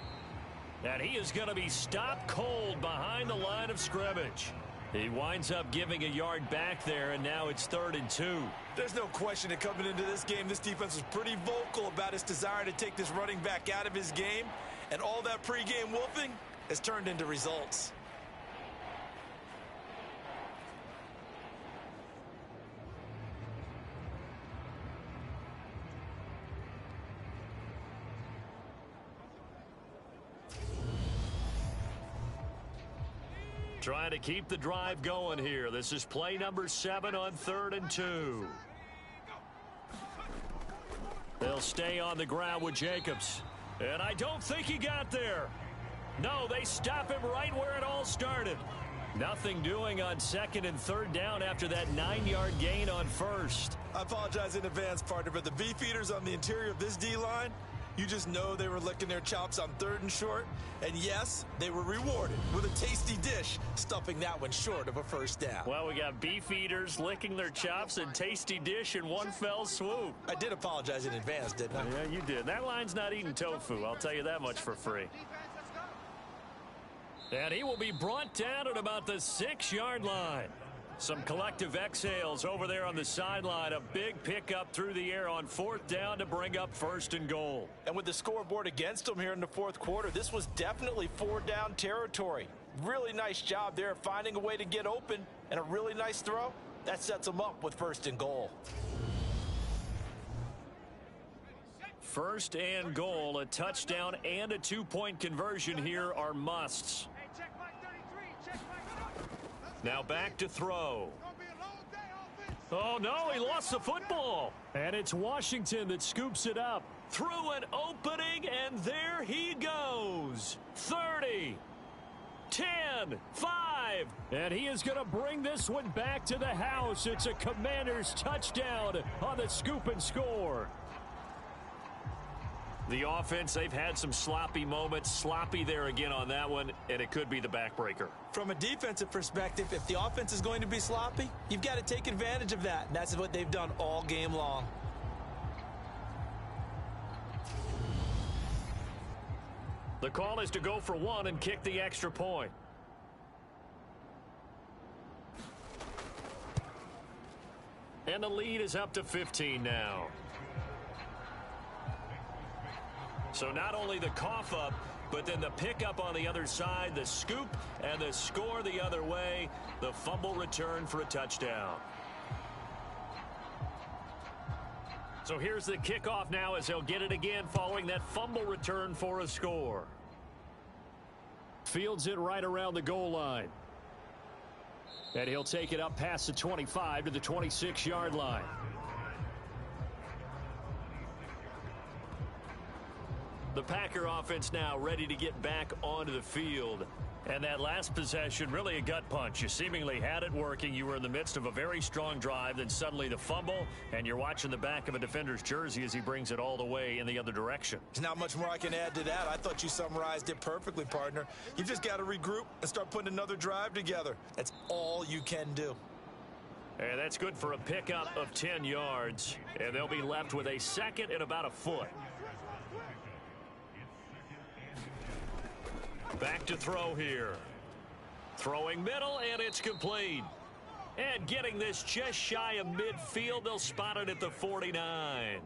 And he is going to be stopped cold behind the line of scrimmage. He winds up giving a yard back there, and now it's 3rd and 2. There's no question that coming into this game, this defense was pretty vocal about its desire to take this running back out of his game. And all that pregame wolfing has turned into results. Trying to keep the drive going here. This is play number 7 on 3rd and 2. They'll stay on the ground with Jacobs. And I don't think he got there. No, they stop him right where it all started. Nothing doing on 2nd and 3rd down after that 9-yard gain on 1st. I apologize in advance, partner, but the beefeaters on the interior of this D-line, you just know they were licking their chops on 3rd and short. And yes, they were rewarded with a tasty dish, stuffing that one short of a 1st down. Well, we got beef eaters licking their chops and tasty dish in one fell swoop. I did apologize in advance, didn't I? Yeah, you did. That line's not eating tofu. I'll tell you that much for free. And he will be brought down at about the 6-yard line. Some collective exhales over there on the sideline. A big pickup through the air on 4th down to bring up 1st and goal. And with the scoreboard against them here in the 4th quarter, this was definitely 4-down territory. Really nice job there finding a way to get open, and a really nice throw. That sets them up with 1st and goal. 1st and goal, a touchdown and a 2-point conversion here are musts. Now back to throw. Oh, no, he lost the football. And it's Washington that scoops it up. Through an opening, and there he goes. 30, 10, 5. And he is going to bring this one back to the house. It's a Commanders touchdown on the scoop and score. The offense, they've had some sloppy moments. Sloppy there again on that one, and it could be the backbreaker. From a defensive perspective, if the offense is going to be sloppy, you've got to take advantage of that. And that's what they've done all game long. The call is to go for 1 and kick the extra point. And the lead is up to 15 now. So not only the cough up, but then the pickup on the other side, the scoop, and the score the other way, the fumble return for a touchdown. So here's the kickoff now as they'll get it again following that fumble return for a score. Fields it right around the goal line. And he'll take it up past the 25 to the 26-yard line. The Packer offense now ready to get back onto the field. And that last possession, really a gut punch. You seemingly had it working. You were in the midst of a very strong drive. Then suddenly the fumble, and you're watching the back of a defender's jersey as he brings it all the way in the other direction. There's not much more I can add to that. I thought you summarized it perfectly, partner. You just got to regroup and start putting another drive together. That's all you can do. And that's good for a pickup of 10 yards. And they'll be left with a 2nd and about a foot. Back to throw here. Throwing middle, and it's complete. And getting this just shy of midfield, they'll spot it at the 49.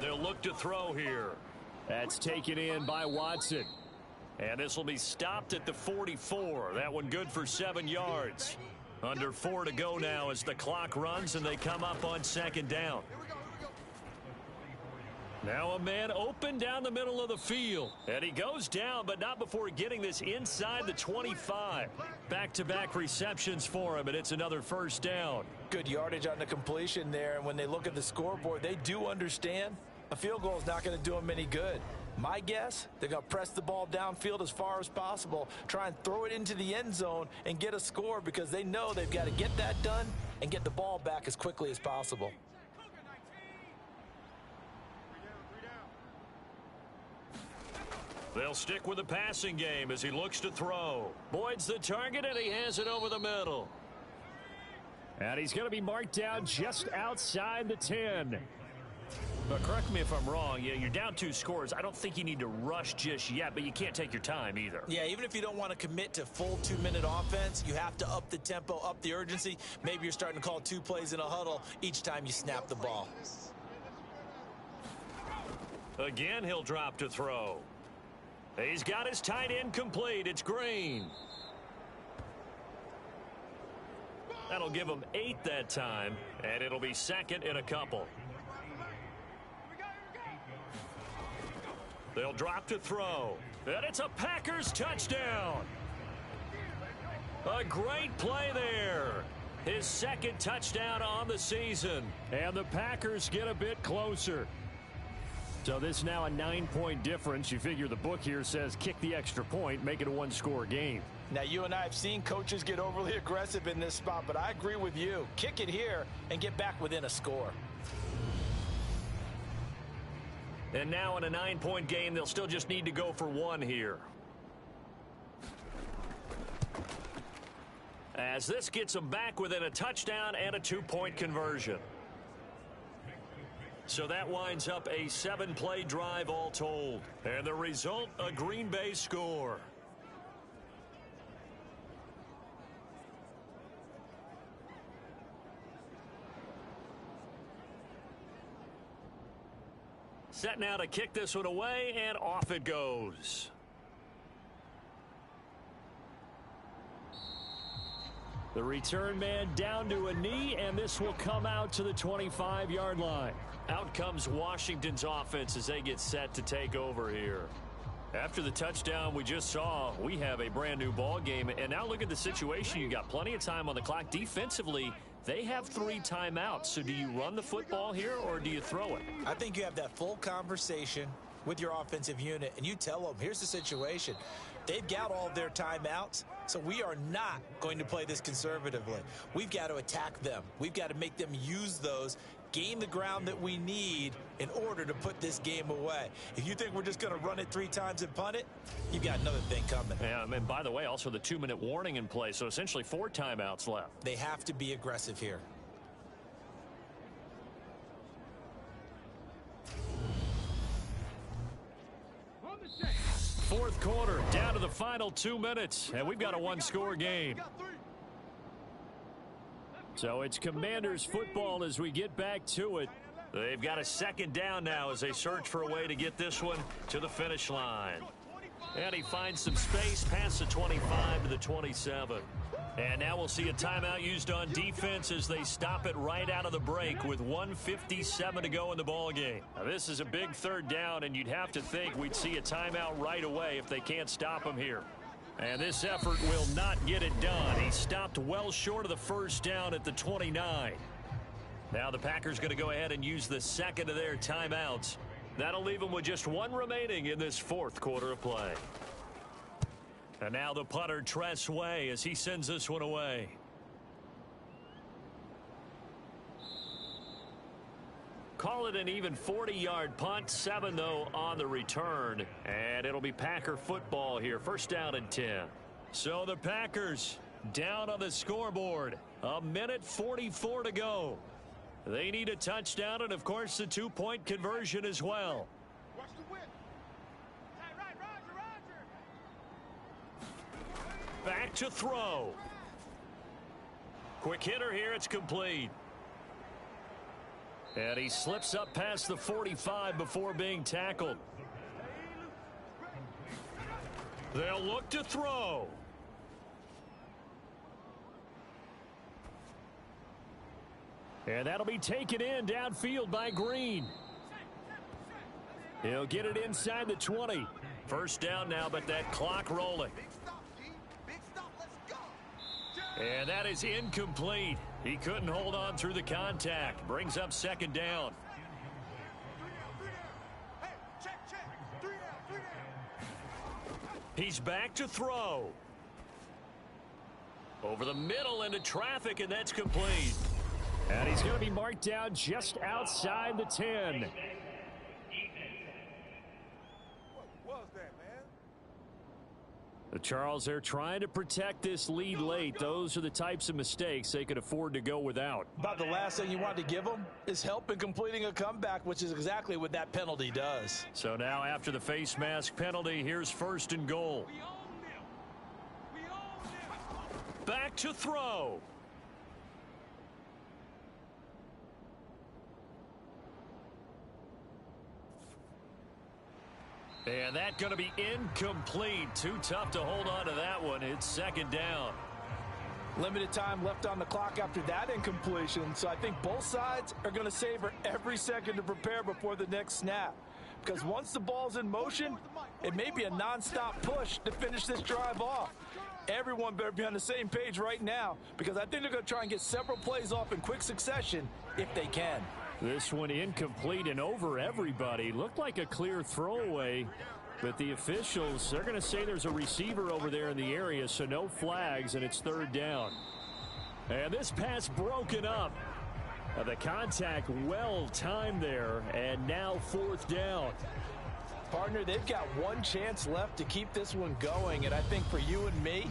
They'll look back to throw here. That's taken in by Watson. And this will be stopped at the 44. That one good for 7 yards. Under 4 to go now as the clock runs and they come up on second down. Now a man open down the middle of the field. And he goes down, but not before getting this inside the 25. Back-to-back receptions for him, and it's another first down. Good yardage on the completion there, and when they look at the scoreboard, they do understand a field goal is not going to do them any good. My guess, they're going to press the ball downfield as far as possible, try and throw it into the end zone and get a score because they know they've got to get that done and get the ball back as quickly as possible. They'll stick with the passing game as he looks to throw. Boyd's the target, and he has it over the middle. And he's going to be marked down just outside the 10. But correct me if I'm wrong. You're down 2 scores. I don't think you need to rush just yet, but you can't take your time either. Yeah, even if you don't want to commit to full 2-minute offense, you have to up the tempo, up the urgency. Maybe you're starting to call 2 plays in a huddle each time you snap the ball. Again, he'll drop to throw. He's got his tight end complete. It's Green. That'll give him 8 that time, and it'll be second and a couple. They'll drop to throw, and it's a Packers touchdown. A great play there. His second touchdown on the season. And the Packers get a bit closer. So this is now a 9-point difference. You figure the book here says kick the extra point, make it a 1-score game. Now, you and I have seen coaches get overly aggressive in this spot, but I agree with you. Kick it here and get back within a score. And now in a 9-point game, they'll still just need to go for 1 here. As this gets them back within a touchdown and a 2-point conversion. So that winds up a 7-play drive all told. And the result, a Green Bay score. Set now to kick this one away, and off it goes. The return man down to a knee, and this will come out to the 25-yard line. Out comes Washington's offense as they get set to take over here. After the touchdown we just saw, we have a brand new ball game. And now look at the situation. You got plenty of time on the clock. Defensively, they have 3 timeouts. So do you run the football here or do you throw it? I think you have that full conversation with your offensive unit, and you tell them, here's the situation. They've got all of their timeouts, so we are not going to play this conservatively. We've got to attack them. We've got to make them use those, gain the ground that we need in order to put this game away. If you think we're just going to run it 3 times and punt it, you've got another thing coming. Yeah, and by the way, also the 2-minute warning in play, so essentially 4 timeouts left. They have to be aggressive here. Fourth quarter, down to the final 2 minutes, and we've got a 1-score game. So it's Commanders football as we get back to it. They've got a second down now as they search for a way to get this one to the finish line. And he finds some space past the 25 to the 27. And now we'll see a timeout used on defense as they stop it right out of the break with 1:57 to go in the ball game. Now, this is a big 3rd down, and you'd have to think we'd see a timeout right away if they can't stop him here. And this effort will not get it done. He stopped well short of the first down at the 29. Now the Packers going to go ahead and use the second of their timeouts. That'll leave them with just 1 remaining in this 4th quarter of play. And now the punter, Tress Way, as he sends this one away. Call it an even 40-yard punt. 7, though, on the return. And it'll be Packer football here. 1st down and 10. So the Packers down on the scoreboard. 1:44 to go. They need a touchdown and, of course, the 2-point conversion as well. Watch the whip. Hey, right, Roger. Back to throw. Quick hitter here. It's complete. And he slips up past the 45 before being tackled. They'll look to throw. And that'll be taken in downfield by Green. He'll get it inside the 20. First down now, but that clock rolling. And that is incomplete. He couldn't hold on through the contact. Brings up second down. He's back to throw. Over the middle into traffic, and that's complete. And he's going to be marked down just outside the 10. Charles, they're trying to protect this lead late. Those are the types of mistakes they could afford to go without. About the last thing you want to give them is help in completing a comeback, which is exactly what that penalty does. So now after the face mask penalty, here's first and goal. Back to throw. And that's going to be incomplete. Too tough to hold on to that one. It's second down. Limited time left on the clock after that incompletion, so I think both sides are going to savor every second to prepare before the next snap. Because once the ball's in motion, it may be a nonstop push to finish this drive off. Everyone better be on the same page right now, because I think they're going to try and get several plays off in quick succession if they can. This one incomplete and over everybody. Looked like a clear throwaway, but the officials, they're going to say there's a receiver over there in the area, so no flags, and it's third down. And this pass broken up. The contact well timed there, and now fourth down. Partner, they've got one chance left to keep this one going, and I think for you and me,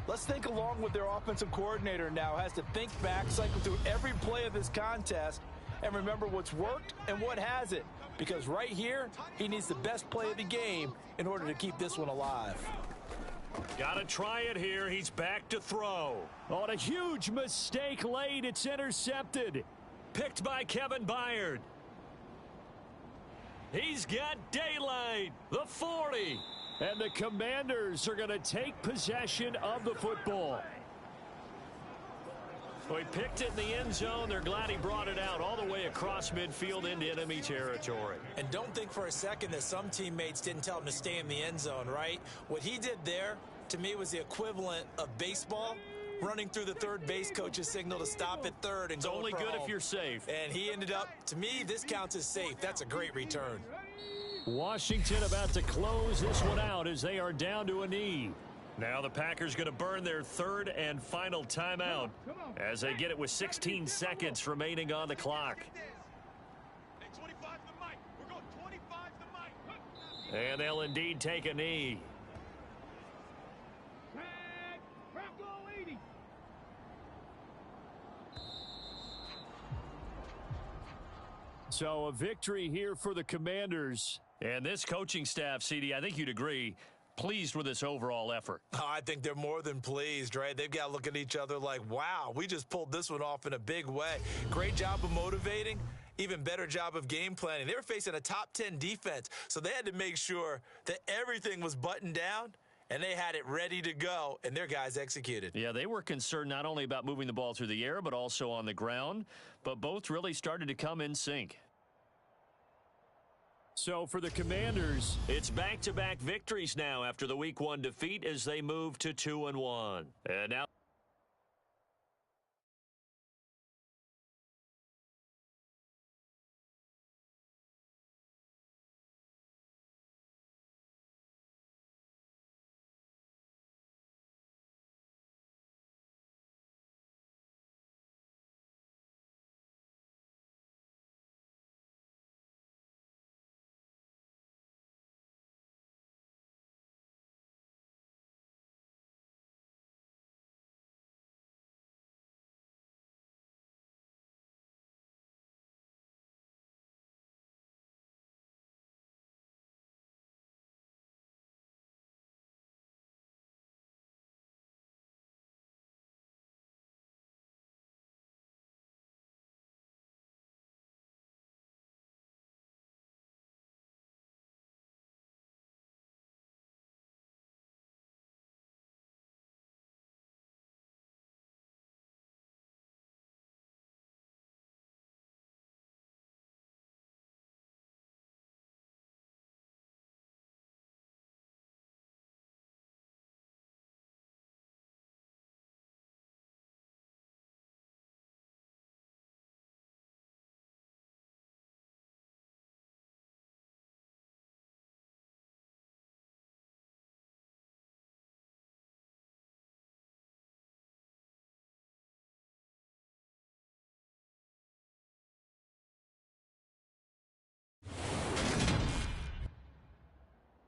let's think along with their offensive coordinator now. Has to think back, cycle through every play of this contest, and remember what's worked and what hasn't. Because right here, he needs the best play of the game in order to keep this one alive. Got to try it here. He's back to throw. On a huge mistake late. It's intercepted. Picked by Kevin Byard. He's got daylight. The 40. And the Commanders are going to take possession of the football. Well, he picked it in the end zone. They're glad he brought it out all the way across midfield into enemy territory. And don't think for a second that some teammates didn't tell him to stay in the end zone, right? What he did there, to me, was the equivalent of baseball running through the third base coach's signal to stop at third. And it's only good if you're safe. And he ended up, to me, this counts as safe. That's a great return. Washington about to close this one out as they are down to a knee. Now the Packers going to burn their third and final timeout as they get it with 16 seconds remaining on the clock. And they'll indeed take a knee. So a victory here for the Commanders. And this coaching staff, CD, I think you'd agree, pleased with this overall effort. Oh, I think they're more than pleased, right? They've got to look at each other like, wow, we just pulled this one off in a big way. Great job of motivating. Even better job of game planning. They were facing a top 10 defense, so they had to make sure that everything was buttoned down, and they had it ready to go, and their guys executed. Yeah, they were concerned not only about moving the ball through the air, but also on the ground, but both really started to come in sync. So for the Commanders, it's back-to-back victories now after the Week 1 defeat as they move to 2-1. And now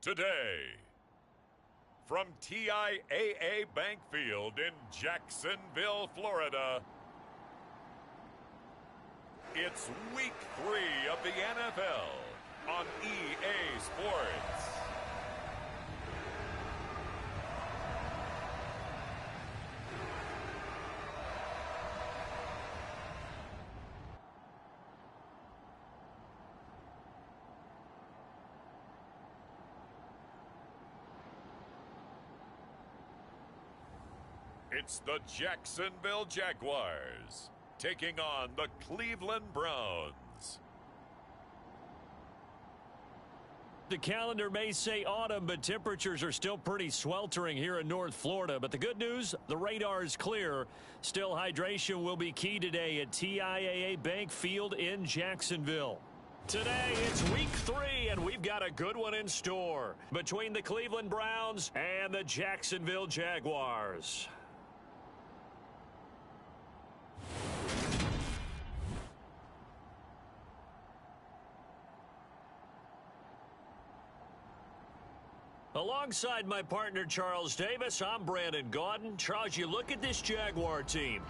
today. From TIAA Bank Field in Jacksonville, Florida, it's Week 3 of the NFL on EA Sports. It's the Jacksonville Jaguars taking on the Cleveland Browns. The calendar may say autumn, but temperatures are still pretty sweltering here in North Florida. But the good news, the radar is clear. Still, hydration will be key today at TIAA Bank Field in Jacksonville. Today, it's Week 3, and we've got a good one in store between the Cleveland Browns and the Jacksonville Jaguars. Alongside my partner, Charles Davis, I'm Brandon Gaudin. Charles, you look at this Jaguar team.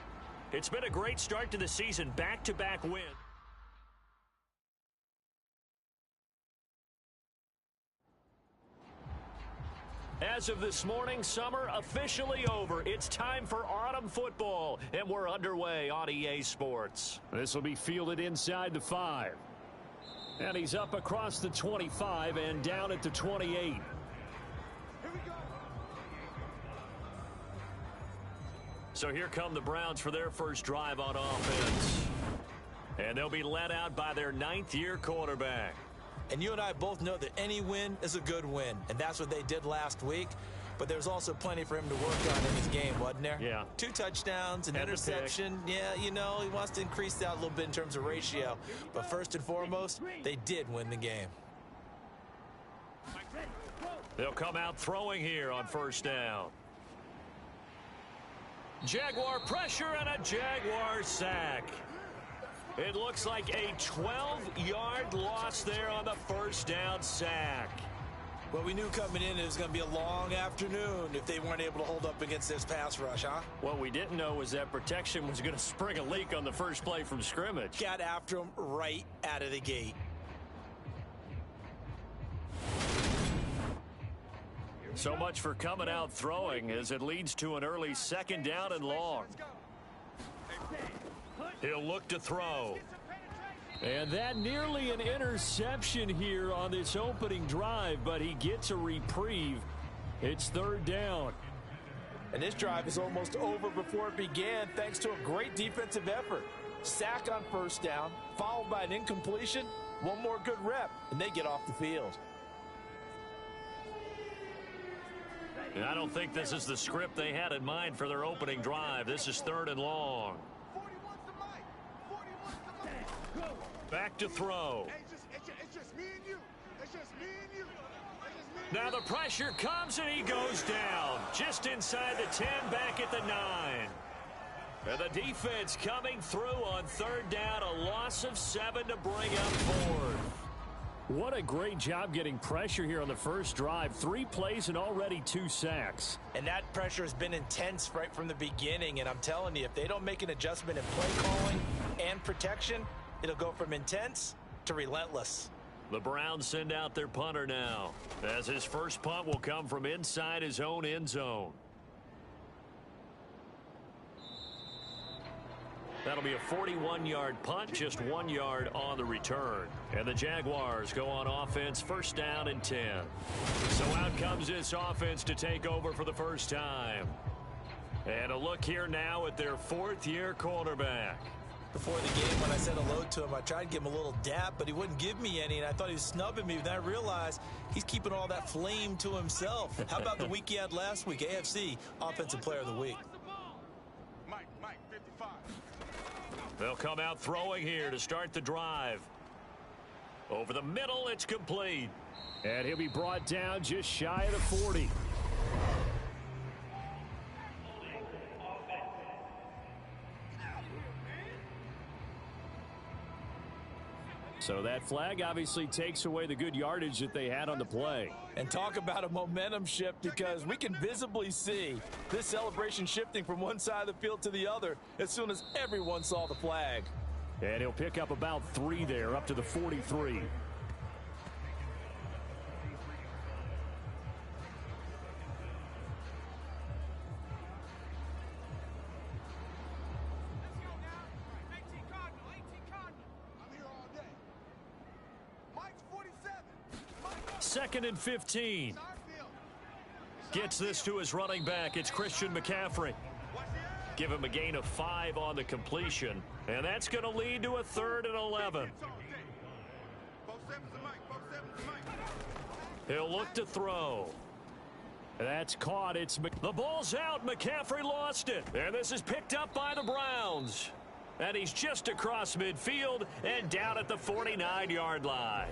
It's been a great start to the season, back-to-back win. As of this morning, summer officially over. It's time for autumn football, and we're underway on EA Sports. This will be fielded inside the 5. And he's up across the 25 and down at the 28. So here come the Browns for their first drive on offense. And they'll be led out by their 9th-year quarterback. And you and I both know that any win is a good win, and that's what they did last week. But there's also plenty for him to work on in his game, wasn't there? Yeah. 2 touchdowns, an interception. Yeah, you know, he wants to increase that a little bit in terms of ratio. But first and foremost, they did win the game. They'll come out throwing here on first down. Jaguar pressure and a Jaguar sack. It looks like a 12-yard loss there on the first down sack. Well, we knew coming in it was going to be a long afternoon if they weren't able to hold up against this pass rush, huh? What we didn't know was that protection was going to spring a leak on the first play from scrimmage. Got after him right out of the gate. So much for coming out throwing as it leads to an early second down and long. He'll look to throw. And that nearly an interception here on this opening drive, but he gets a reprieve. It's third down. And this drive is almost over before it began thanks to a great defensive effort. Sack on first down, followed by an incompletion, one more good rep, and they get off the field. And I don't think this is the script they had in mind for their opening drive. This is third and long. Back to throw. It's just me and you. It's just me and you. Now the pressure comes and he goes down. Just inside the 10, back at the 9. And the defense coming through on third down. A loss of 7 to bring up fourth. What a great job getting pressure here on the first drive. 3 plays and already 2 sacks. And that pressure has been intense right from the beginning. And I'm telling you, if they don't make an adjustment in play calling and protection, it'll go from intense to relentless. The Browns send out their punter now, as his first punt will come from inside his own end zone. That'll be a 41-yard punt, just 1 yard on the return. And the Jaguars go on offense, first down and 10. So out comes this offense to take over for the first time. And a look here now at their 4th-year quarterback. Before the game, when I said hello to him, I tried to give him a little dap, but he wouldn't give me any, and I thought he was snubbing me. Then I realized he's keeping all that flame to himself. How about the week he had last week? AFC Offensive Player of the Week. Mike, 55. They'll come out throwing here to start the drive. Over the middle, it's complete. And he'll be brought down just shy of the 40. So that flag obviously takes away the good yardage that they had on the play. And talk about a momentum shift, because we can visibly see this celebration shifting from one side of the field to the other as soon as everyone saw the flag. And he'll pick up about 3 there, up to the 43. Second and 15. Gets this to his running back. It's Christian McCaffrey. Give him a gain of 5 on the completion. And that's going to lead to a 3rd and 11. He'll look to throw. That's caught. The ball's out. McCaffrey lost it. And this is picked up by the Browns. And he's just across midfield and down at the 49-yard line.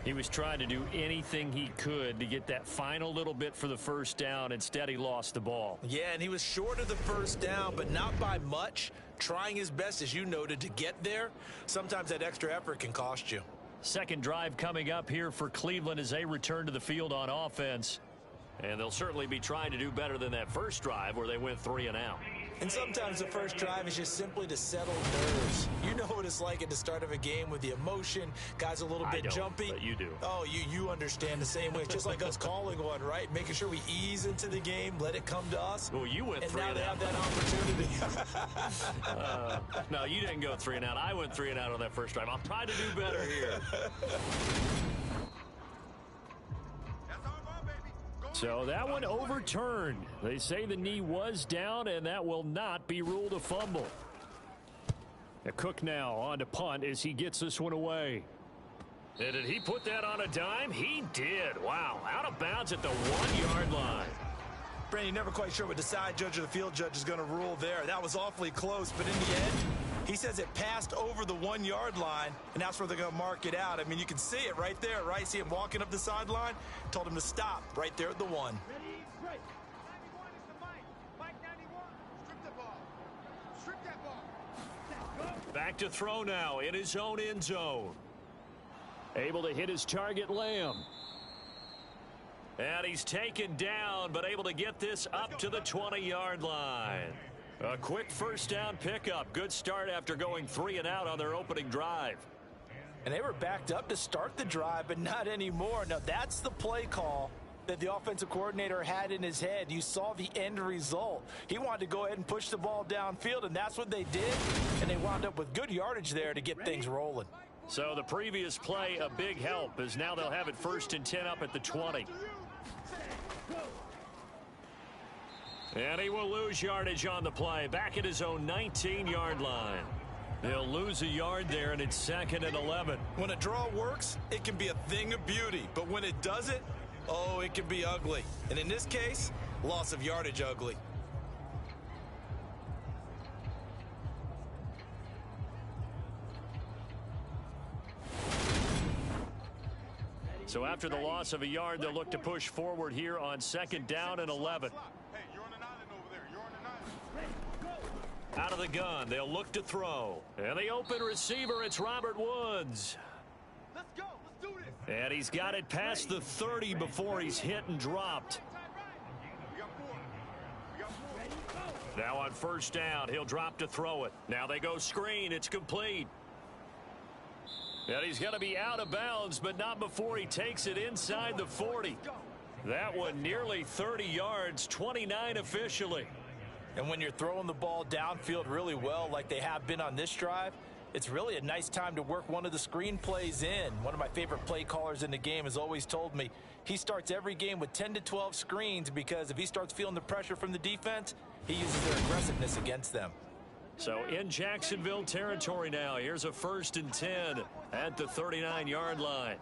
He was trying to do anything he could to get that final little bit for the first down. Instead, he lost the ball. Yeah, and he was short of the first down, but not by much. Trying his best, as you noted, to get there. Sometimes that extra effort can cost you. Second drive coming up here for Cleveland as they return to the field on offense. And they'll certainly be trying to do better than that first drive where they went 3 and out. And sometimes the first drive is just simply to settle nerves. You know what it's like at the start of a game with the emotion. Guys a little bit jumpy. But you do. Oh, you understand the same way. It's just like us calling one, right? Making sure we ease into the game, let it come to us. Well, you went 3 and out. And now they have that opportunity. No, you didn't go 3 and out. I went 3 and out on that first drive. I'll try to do better here. So that one overturned. They say the knee was down, and that will not be ruled a fumble. Cook now on to punt as he gets this one away. And did he put that on a dime? He did. Wow. Out of bounds at the 1-yard line. Brandon, you're never quite sure what the side judge or the field judge is going to rule there. That was awfully close, but in the end, he says it passed over the 1-yard line, and that's where they're going to mark it out. I mean, you can see it right there, right? See him walking up the sideline. Told him to stop right there at the 1. Back to throw now in his own end zone. Able to hit his target, Lamb. And he's taken down, but able to get this up to the 20-yard line. A quick first down pickup. Good start after going 3 and out on their opening drive. And they were backed up to start the drive, but not anymore. Now, that's the play call that the offensive coordinator had in his head. You saw the end result. He wanted to go ahead and push the ball downfield, and that's what they did. And they wound up with good yardage there to get things rolling. So the previous play, a big help, as now they'll have it 1st and 10 up at the 20. And he will lose yardage on the play. Back at his own 19-yard line. They'll lose a yard there, and it's 2nd and 11. When a draw works, it can be a thing of beauty. But when it doesn't, oh, it can be ugly. And in this case, loss of yardage ugly. So after the loss of a yard, they'll look to push forward here on 2nd down and 11. Out of the gun, they'll look to throw. And the open receiver, it's Robert Woods. Let's go. Let's do this. And he's got it past the 30 before he's hit and dropped. Now on 1st down, he'll drop to throw it. Now they go screen. It's complete. And he's going to be out of bounds, but not before he takes it inside the 40. That one nearly 30 yards, 29 officially. And when you're throwing the ball downfield really well like they have been on this drive, it's really a nice time to work one of the screen plays in. One of my favorite play callers in the game has always told me he starts every game with 10 to 12 screens, because if he starts feeling the pressure from the defense, he uses their aggressiveness against them. So in Jacksonville territory now, here's a 1st and 10 at the 39-yard line.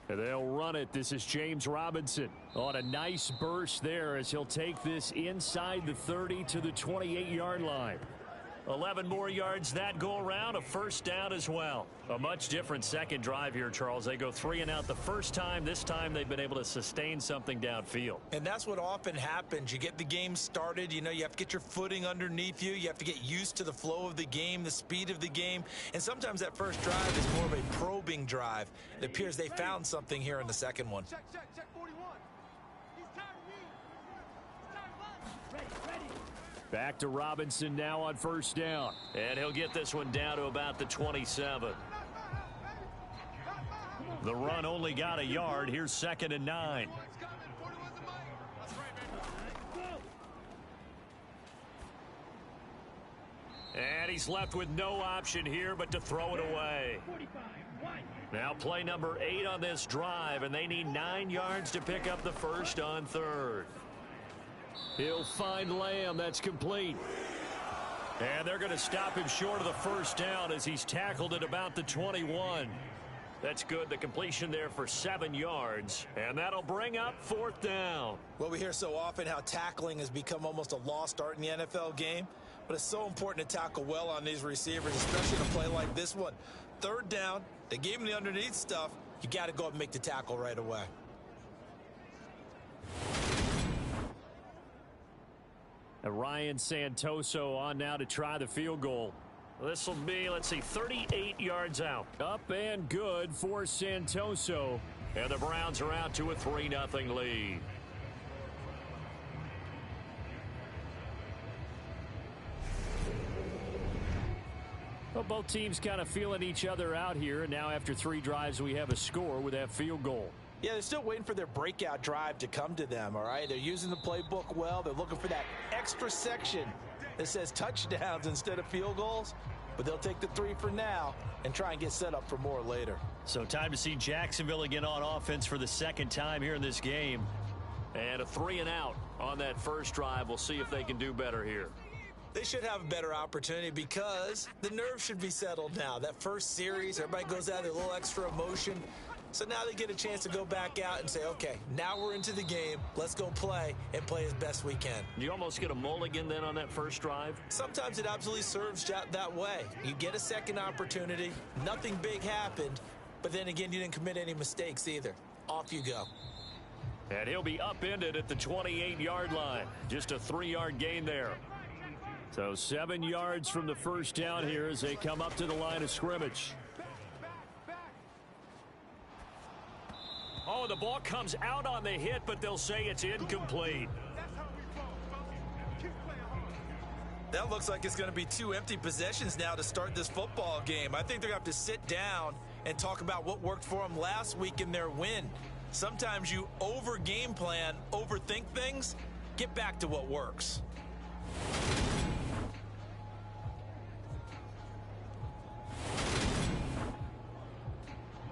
And they'll run it. This is James Robinson on a nice burst there as he'll take this inside the 30 to the 28-yard line. 11 more yards that go around, a first down as well. A much different second drive here, Charles. They go 3 and out the first time. This time they've been able to sustain something downfield. And that's what often happens. You get the game started. You know, you have to get your footing underneath you. You have to get used to the flow of the game, the speed of the game. And sometimes that first drive is more of a probing drive. It appears they found something here in the second one. Check 41. He's tired of me. He's tired of us. Ready. Back to Robinson now on first down. And he'll get this one down to about the 27. The run only got a yard. Here's 2nd and 9. And he's left with no option here but to throw it away. Now play number 8 on this drive, and they need 9 yards to pick up the first on 3rd. He'll find Lamb. That's complete. And they're going to stop him short of the first down as he's tackled at about the 21. That's good. The completion there for 7 yards. And that'll bring up 4th down. Well, we hear so often how tackling has become almost a lost art in the NFL game. But it's so important to tackle well on these receivers, especially in a play like this one. 3rd down. They gave him the underneath stuff. You got to go up and make the tackle right away. Ryan Santoso on now to try the field goal. This will be, let's see, 38 yards out. Up and good for Santoso. And the Browns are out to a 3-0 lead. Well, both teams kind of feeling each other out here. And now after 3 drives, we have a score with that field goal. Yeah, they're still waiting for their breakout drive to come to them, all right? They're using the playbook well. They're looking for that extra section that says touchdowns instead of field goals. But they'll take the 3 for now and try and get set up for more later. So time to see Jacksonville again on offense for the 2nd time here in this game. And a 3 and out on that first drive. We'll see if they can do better here. They should have a better opportunity because the nerves should be settled now. That first series, everybody goes out with a little extra emotion. So now they get a chance to go back out and say, okay, now we're into the game. Let's go play and play as best we can. You almost get a mulligan then on that first drive? Sometimes it absolutely serves that way. You get a second opportunity. Nothing big happened. But then again, you didn't commit any mistakes either. Off you go. And he'll be upended at the 28-yard line. Just a 3-yard gain there. So 7 yards from the first down here as they come up to the line of scrimmage. Oh, the ball comes out on the hit, but they'll say it's incomplete. That looks like it's going to be 2 empty possessions now to start this football game. I think they're going to have to sit down and talk about what worked for them last week in their win. Sometimes you over-game plan, overthink things. Get back to what works.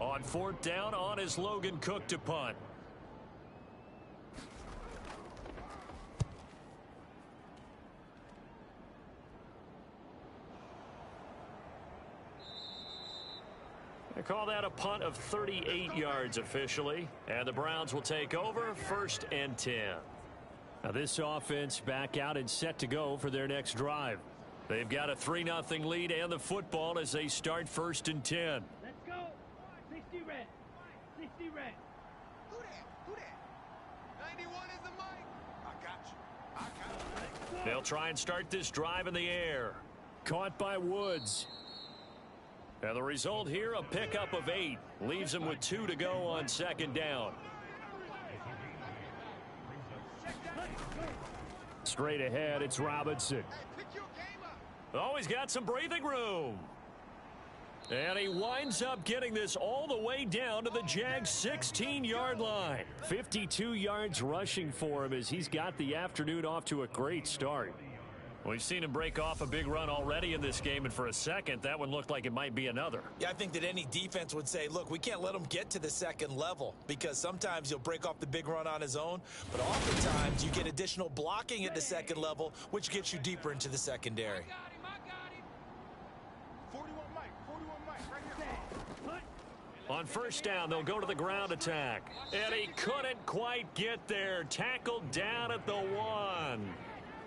On 4th down, on is Logan Cook to punt. They call that a punt of 38 yards officially. And the Browns will take over 1st and 10. Now this offense back out and set to go for their next drive. They've got a 3-0 lead and the football as they start 1st and 10. Let's go. 60 red. 60 red. Who that? 91 is the mic. I got you. They'll try and start this drive in the air. Caught by Woods. And the result here, a pickup of 8. Leaves them with 2 to go on 2nd down. Straight ahead, it's Robinson. Oh, he's got some breathing room. And he winds up getting this all the way down to the Jags' 16-yard line. 52 yards rushing for him as he's got the afternoon off to a great start. We've seen him break off a big run already in this game, and for a second, that one looked like it might be another. Yeah, I think that any defense would say, look, we can't let him get to the 2nd level because sometimes he'll break off the big run on his own, but oftentimes you get additional blocking at the 2nd level, which gets you deeper into the secondary. I got him. 41 Mike, right here. On 1st down, they'll go to the ground attack. And he couldn't quite get there. Tackled down at the 1.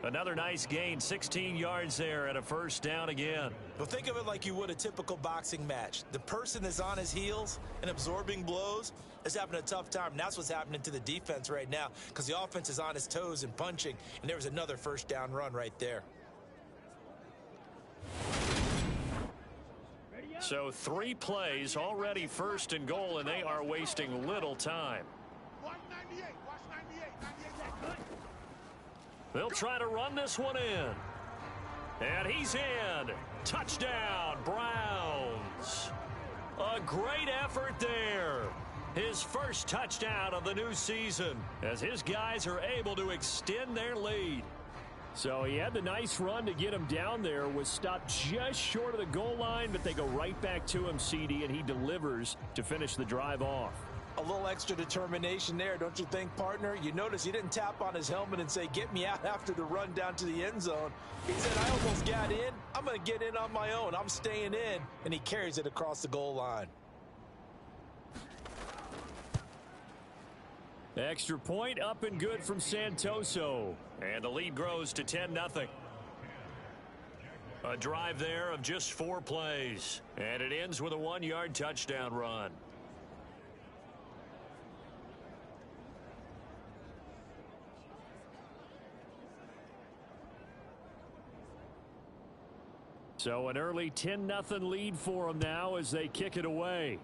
Another nice gain, 16 yards there and a first down again. Well, think of it like you would a typical boxing match. The person that's on his heels and absorbing blows is having a tough time. And that's what's happening to the defense right now because the offense is on his toes and punching. And there was another first down run right there. So 3 plays, already first and goal, and they are wasting little time. Watch 98. Watch 98. 98. They'll try to run this one in. And he's in. Touchdown, Browns. A great effort there. His first touchdown of the new season as his guys are able to extend their lead. So he had the nice run to get him down there, was stopped just short of the goal line, but they go right back to him, CD, and he delivers to finish the drive off. A little extra determination there, don't you think, partner? You notice he didn't tap on his helmet and say, get me out after the run down to the end zone. He said, I almost got in. I'm going to get in on my own. I'm staying in. And he carries it across the goal line. Extra point up and good from Santoso. And the lead grows to 10-0. A drive there of just 4 plays. And it ends with a 1-yard touchdown run. So an early 10-0 lead for them now as they kick it away.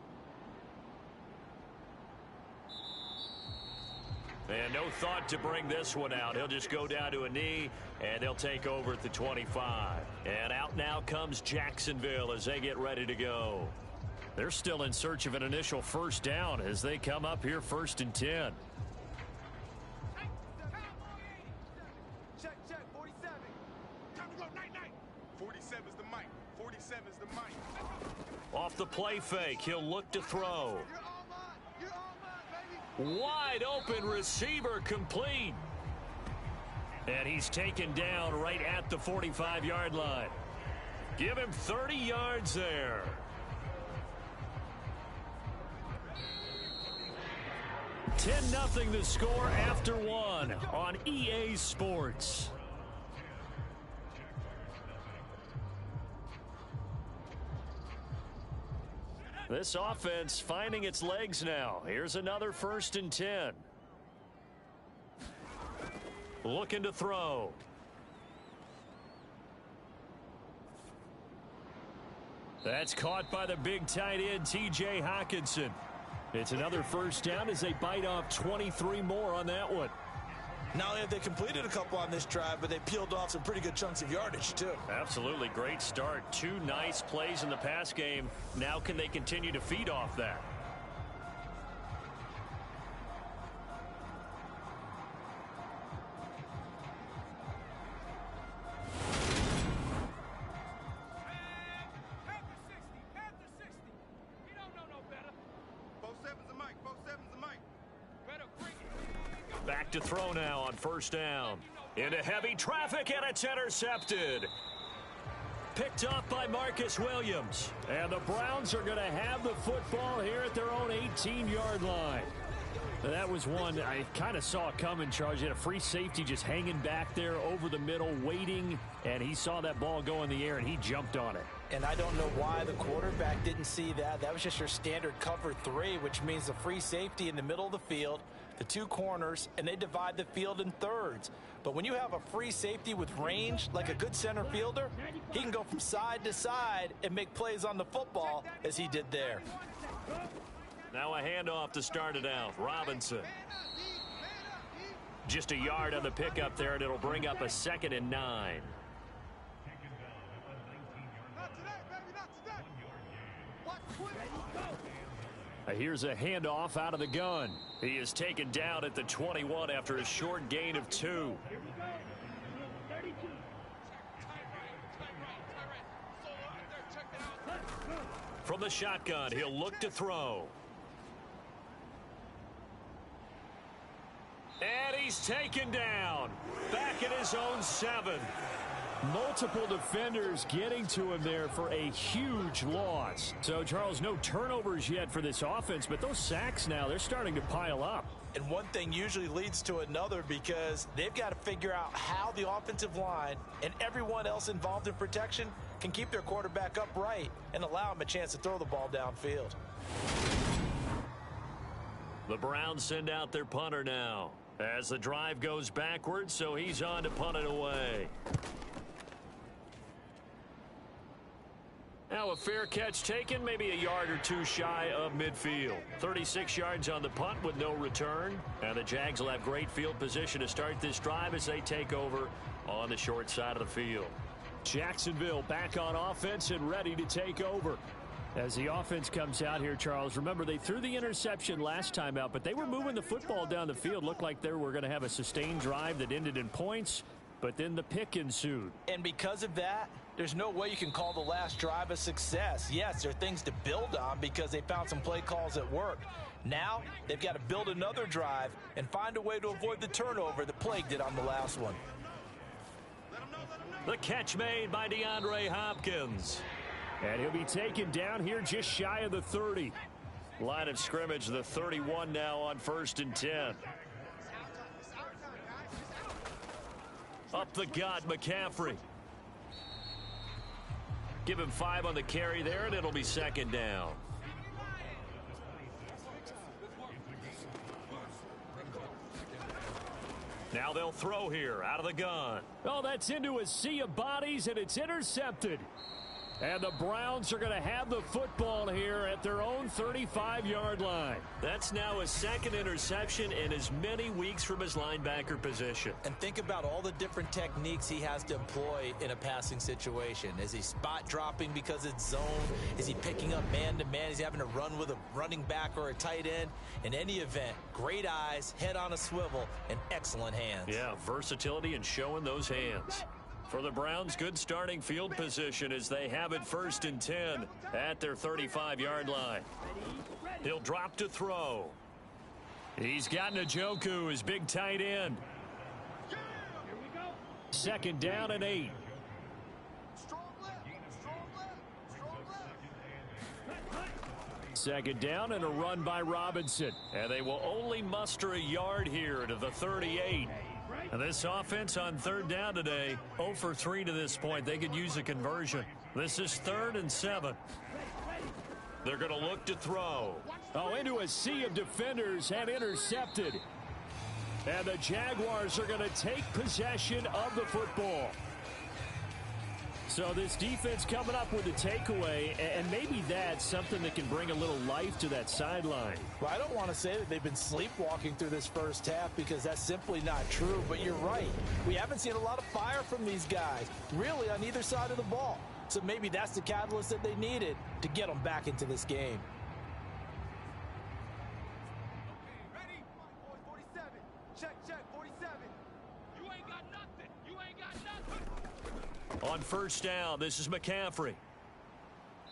And no thought to bring this one out. He'll just go down to a knee, and they'll take over at the 25. And out now comes Jacksonville as they get ready to go. They're still in search of an initial first down as they come up here 1st and 10. Check, 47. Time to go, night. 47 is the mic. 47 is the mic. Off the play fake, he'll look to throw. You're all mine. You're all mine, baby. Wide open receiver complete. And he's taken down right at the 45-yard line. Give him 30 yards there. $10-0 the score after 1 on EA Sports. This offense finding its legs now. Here's another 1st and 10. Looking to throw. That's caught by the big tight end, T.J. Hockenson. It's another first down as they bite off 23 more on that one. Not only have they completed a couple on this drive, but they peeled off some pretty good chunks of yardage, too. Absolutely. Great start. 2 nice plays in the pass game. Now can they continue to feed off that? Panther 60. He don't know no better. 47's the mic. 47's the mic. Better bring it. Back to throw now on first down. Into heavy traffic, and it's intercepted. Picked up by Marcus Williams. And the Browns are going to have the football here at their own 18-yard line. That was one I kind of saw coming, Charles. He had a free safety just hanging back there over the middle, waiting, and he saw that ball go in the air, and he jumped on it. And I don't know why the quarterback didn't see that. That was just your standard cover 3, which means the free safety in the middle of the field, the 2 corners, and they divide the field in thirds. But when you have a free safety with range, like a good center fielder, he can go from side to side and make plays on the football as he did there. Now a handoff to start it out. Robinson. Just a yard on the pickup there, and it'll bring up a 2nd and 9. Not today, baby. Not today. Watch Twitter. Here's a handoff out of the gun. He is taken down at the 21 after a short gain of 2. From the shotgun, he'll look to throw. And he's taken down. Back at his own 7. Multiple defenders getting to him there for a huge loss. So, Charles, no turnovers yet for this offense, but those sacks now, they're starting to pile up. And one thing usually leads to another because they've got to figure out how the offensive line and everyone else involved in protection can keep their quarterback upright and allow him a chance to throw the ball downfield. The Browns send out their punter now as the drive goes backwards, so he's on to punt it away. Now a fair catch taken, maybe a yard or two shy of midfield. 36 yards on the punt with no return. And the Jags will have great field position to start this drive as they take over on the short side of the field. Jacksonville back on offense and ready to take over. As the offense comes out here, Charles, remember they threw the interception last time out, but they were moving the football down the field. Looked like they were going to have a sustained drive that ended in points, but then the pick ensued. And because of that, there's no way you can call the last drive a success. Yes, there are things to build on because they found some play calls that worked. Now, they've got to build another drive and find a way to avoid the turnover that plagued it on the last one. The catch made by DeAndre Hopkins. And he'll be taken down here just shy of the 30. Line of scrimmage, the 31 now on 1st and 10. Up the gut, McCaffrey. Give him 5 on the carry there, and it'll be 2nd down. Now they'll throw here, out of the gun. Oh, that's into a sea of bodies, and it's intercepted. And the Browns are going to have the football here at their own 35-yard line. That's now his 2nd interception in as many weeks from his linebacker position. And think about all the different techniques he has to employ in a passing situation. Is he spot dropping because it's zone? Is he picking up man-to-man? Is he having to run with a running back or a tight end? In any event, great eyes, head on a swivel, and excellent hands. Yeah, versatility and showing those hands. For the Browns, good starting field position as they have it 1st and 10 at their 35-yard line. He'll drop to throw. He's got Njoku, his big tight end. 2nd down and 8. Second down and a run by Robinson. And they will only muster a yard here to the 38. And this offense on 3rd down today, 0 for 3 to this point. They could use a conversion. This is 3rd and 7. They're going to look to throw. Oh, into a sea of defenders and intercepted. And the Jaguars are going to take possession of the football. So this defense coming up with a takeaway, and maybe that's something that can bring a little life to that sideline. Well, I don't want to say that they've been sleepwalking through this first half because that's simply not true, but you're right. We haven't seen a lot of fire from these guys, really, on either side of the ball. So maybe that's the catalyst that they needed to get them back into this game. Ready? 47. Check, 47. You ain't got nothing. You ain't got nothing. On 1st down, this is McCaffrey.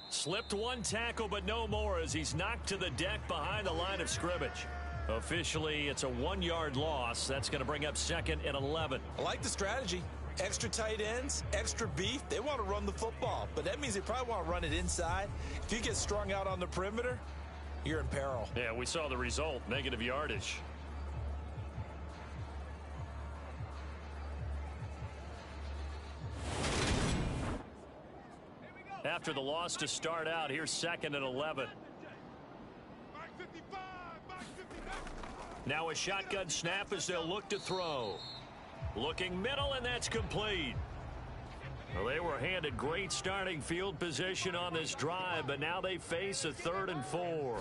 Slipped one tackle, but no more as he's knocked to the deck behind the line of scrimmage. Officially, it's a 1-yard loss. That's going to bring up 2nd and 11. I like the strategy. Extra tight ends, extra beef. They want to run the football, but that means they probably want to run it inside. If you get strung out on the perimeter, you're in peril. Yeah, we saw the result, negative yardage. After the loss to start out, here's 2nd and 11. Now a shotgun snap as they'll look to throw. Looking middle, and that's complete. Well, they were handed great starting field position on this drive, but now they face a 3rd and 4.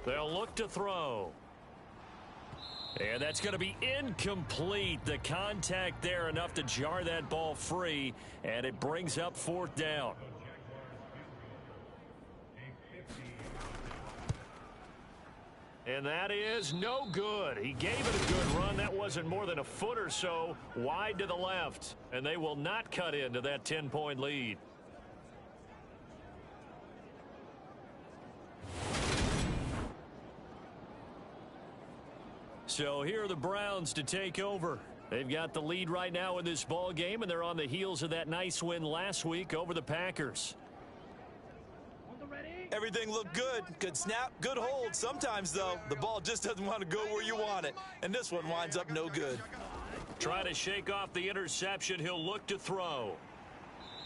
They'll look to throw. And that's going to be incomplete. The contact there enough to jar that ball free, and it brings up 4th down. And that is no good. He gave it a good run. That wasn't more than a foot or so wide to the left. And they will not cut into that 10-point lead. So here are the Browns to take over. They've got the lead right now in this ball game, and they're on the heels of that nice win last week over the Packers. Everything looked good. Good snap, good hold. Sometimes, though, the ball just doesn't want to go where you want it, and this one winds up no good. Trying to shake off the interception. He'll look to throw.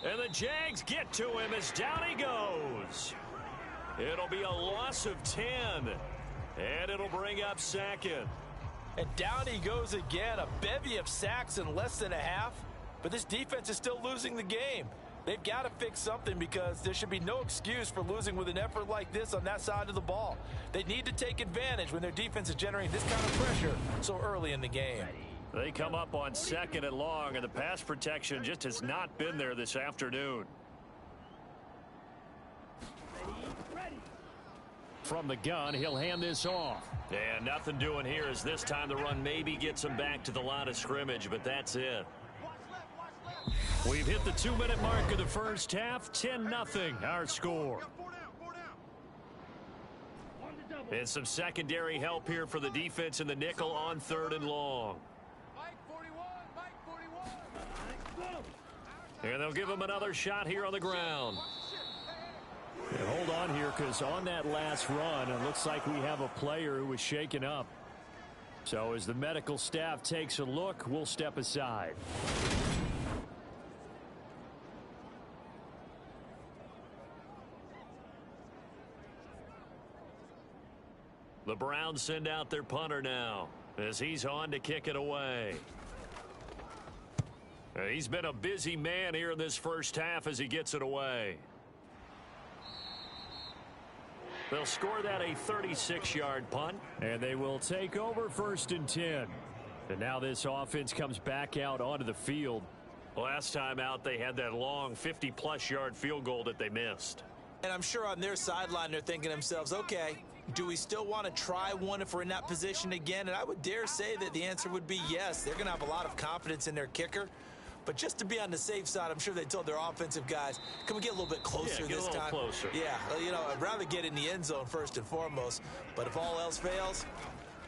And the Jags get to him as down he goes. It'll be a loss of 10. And it'll bring up second. And down he goes again. A bevy of sacks in less than a half. But this defense is still losing the game. They've got to fix something because there should be no excuse for losing with an effort like this on that side of the ball. They need to take advantage when their defense is generating this kind of pressure so early in the game. They come up on 2nd and long, and the pass protection just has not been there this afternoon. From the gun, he'll hand this off. And nothing doing here as this time the run maybe gets him back to the line of scrimmage, but that's it. We've hit the 2-minute mark of the first half. 10-0 our score. And some secondary help here for the defense in the nickel on 3rd and long. And they'll give him another shot here on the ground. And hold on here, because on that last run, it looks like we have a player who was shaken up. So as the medical staff takes a look, we'll step aside. The Browns send out their punter now as he's on to kick it away. He's been a busy man here in this first half as he gets it away. They'll score that a 36-yard punt. And they will take over 1st and 10. And now this offense comes back out onto the field. Last time out, they had that long 50-plus yard field goal that they missed. And I'm sure on their sideline they're thinking to themselves, okay, do we still want to try one if we're in that position again? And I would dare say that the answer would be yes. They're going to have a lot of confidence in their kicker. But just to be on the safe side, I'm sure they told their offensive guys, can we get a little bit closer this time? Closer. Yeah, you know, I'd rather get in the end zone first and foremost. But if all else fails,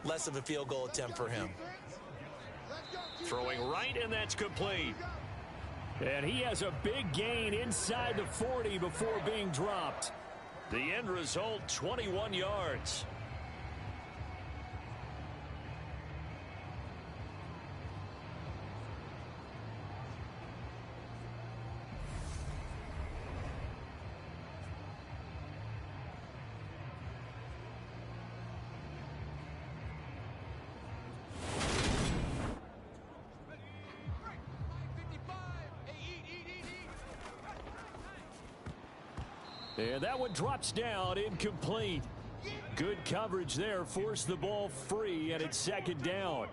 less of a field goal attempt for him. Throwing right, and that's complete. And he has a big gain inside the 40 before being dropped. The end result, 21 yards. And that one drops down, incomplete. Good coverage there, forced the ball free, and it's 2nd down.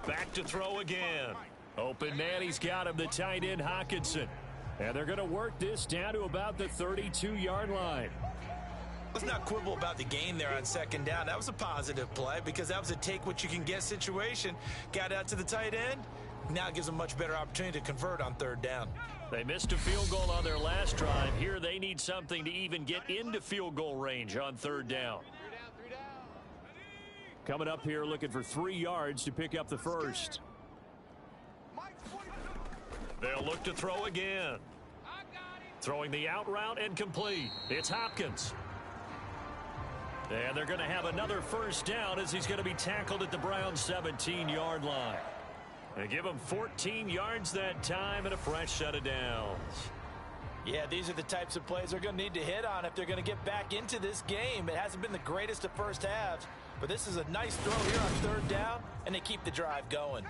Back to throw again. Open man, he's got him, the tight end Hawkinson. And they're going to work this down to about the 32-yard line. Let's not quibble about the gain there on 2nd down. That was a positive play because that was a take-what-you-can-get situation. Got out to the tight end. Now it gives them a much better opportunity to convert on 3rd down. They missed a field goal on their last drive. Here they need something to even get into field goal range on 3rd down. Coming up here looking for 3 yards to pick up the first. They'll look to throw again. Throwing the out route and complete. It's Hopkins. And they're going to have another 1st down as he's going to be tackled at the Browns' 17-yard line. They give him 14 yards that time and a fresh set of downs. Yeah, these are the types of plays they're going to need to hit on if they're going to get back into this game. It hasn't been the greatest of first halves, but this is a nice throw here on 3rd down, and they keep the drive going.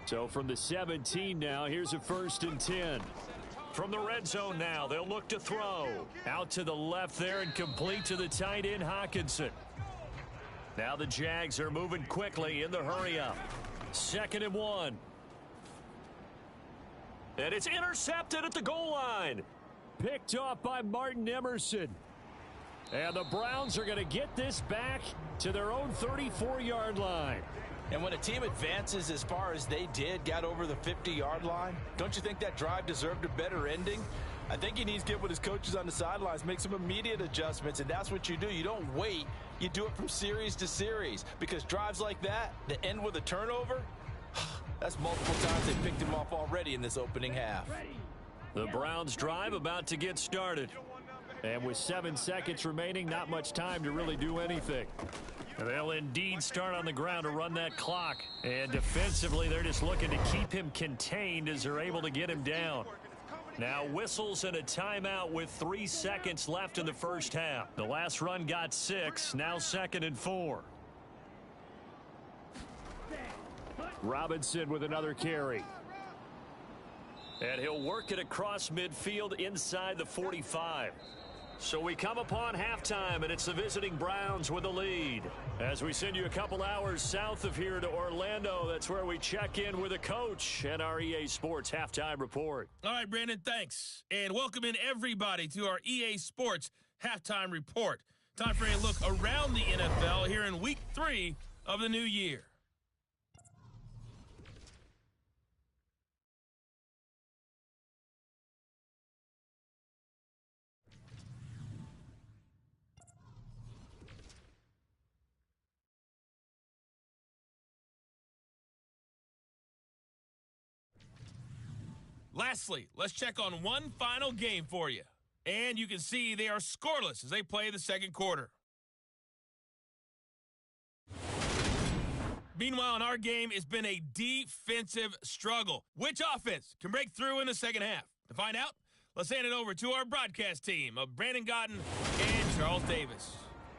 So from the 17 now, here's a 1st and 10. From the red zone now, they'll look to throw. Out to the left there and complete to the tight end Hawkinson. Now the Jags are moving quickly in the hurry-up. 2nd and 1. And it's intercepted at the goal line. Picked off by Martin Emerson. And the Browns are going to get this back to their own 34-yard line. And when a team advances as far as they did, got over the 50-yard line, don't you think that drive deserved a better ending? I think he needs to get with his coaches on the sidelines, make some immediate adjustments, and that's what you do. You don't wait. You do it from series to series, because drives like that end with a turnover, that's multiple times they picked him off already in this opening half. The Browns drive about to get started. And with 7 seconds remaining, not much time to really do anything. They'll indeed start on the ground to run that clock. And defensively, they're just looking to keep him contained as they're able to get him down. Now whistles and a timeout with 3 seconds left in the first half. The last run got 6, now 2nd and 4. Robinson with another carry. And he'll work it across midfield inside the 45. So we come upon halftime, and it's the visiting Browns with the lead. As we send you a couple hours south of here to Orlando, that's where we check in with a coach and our EA Sports Halftime Report. All right, Brandon, thanks. And welcome in everybody to our EA Sports Halftime Report. Time for a look around the NFL here in Week 3 of the new year. Lastly, let's check on one final game for you. And you can see they are scoreless as they play the second quarter. Meanwhile, in our game, it's been a defensive struggle. Which offense can break through in the second half? To find out, let's hand it over to our broadcast team of Brandon Gotten and Charles Davis.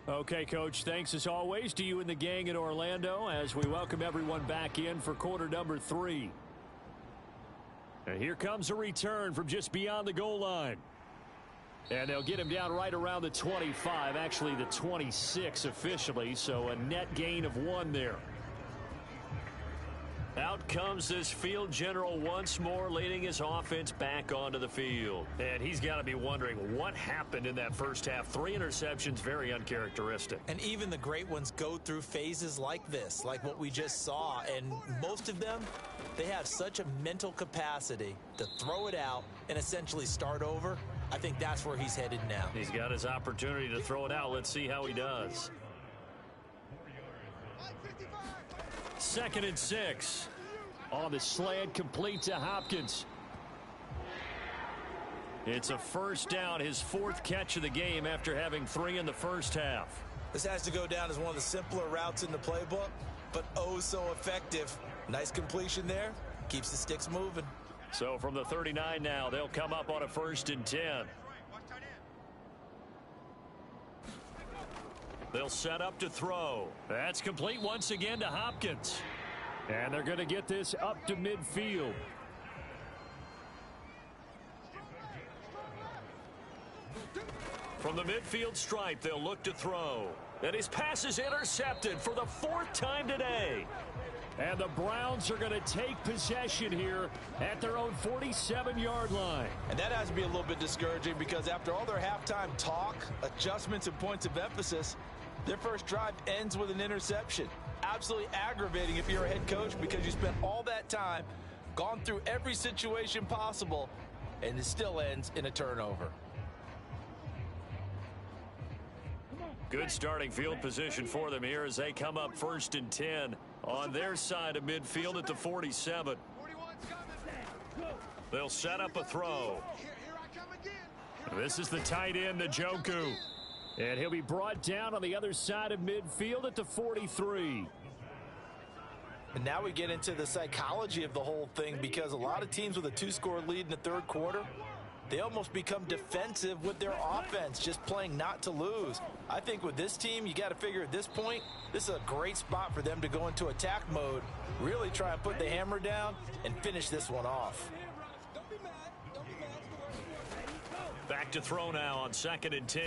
Okay, Coach, thanks as always to you and the gang in Orlando as we welcome everyone back in for quarter number 3. And here comes a return from just beyond the goal line. And they'll get him down right around the 25, actually the 26 officially, so a net gain of 1 there. Out comes this field general once more, leading his offense back onto the field. And he's got to be wondering what happened in that first half. 3 interceptions, very uncharacteristic. And even the great ones go through phases like this, like what we just saw. And most of them, they have such a mental capacity to throw it out and essentially start over. I think that's where he's headed now. He's got his opportunity to throw it out. Let's see how he does. 2nd and 6. On the slant, complete to Hopkins. It's a first down, his 4th catch of the game after having 3 in the first half. This has to go down as one of the simpler routes in the playbook, but oh so effective. Nice completion there. Keeps the sticks moving. So from the 39 now, they'll come up on a 1st and 10. They'll set up to throw. That's complete once again to Hopkins. And they're going to get this up to midfield. From the midfield stripe, they'll look to throw. And his pass is intercepted for the 4th time today. And the Browns are going to take possession here at their own 47-yard line. And that has to be a little bit discouraging because after all their halftime talk, adjustments, and points of emphasis, their first drive ends with an interception. Absolutely aggravating if you're a head coach because you spent all that time, gone through every situation possible, and it still ends in a turnover. Good starting field position for them here as they come up 1st and 10 on their side of midfield at the 47. They'll set up a throw. This is the tight end, Njoku. And he'll be brought down on the other side of midfield at the 43. And now we get into the psychology of the whole thing because a lot of teams with a 2-score lead in the 3rd quarter, they almost become defensive with their offense, just playing not to lose. I think with this team, you got to figure at this point, this is a great spot for them to go into attack mode, really try and put the hammer down and finish this one off. Back to throw now on 2nd and 10.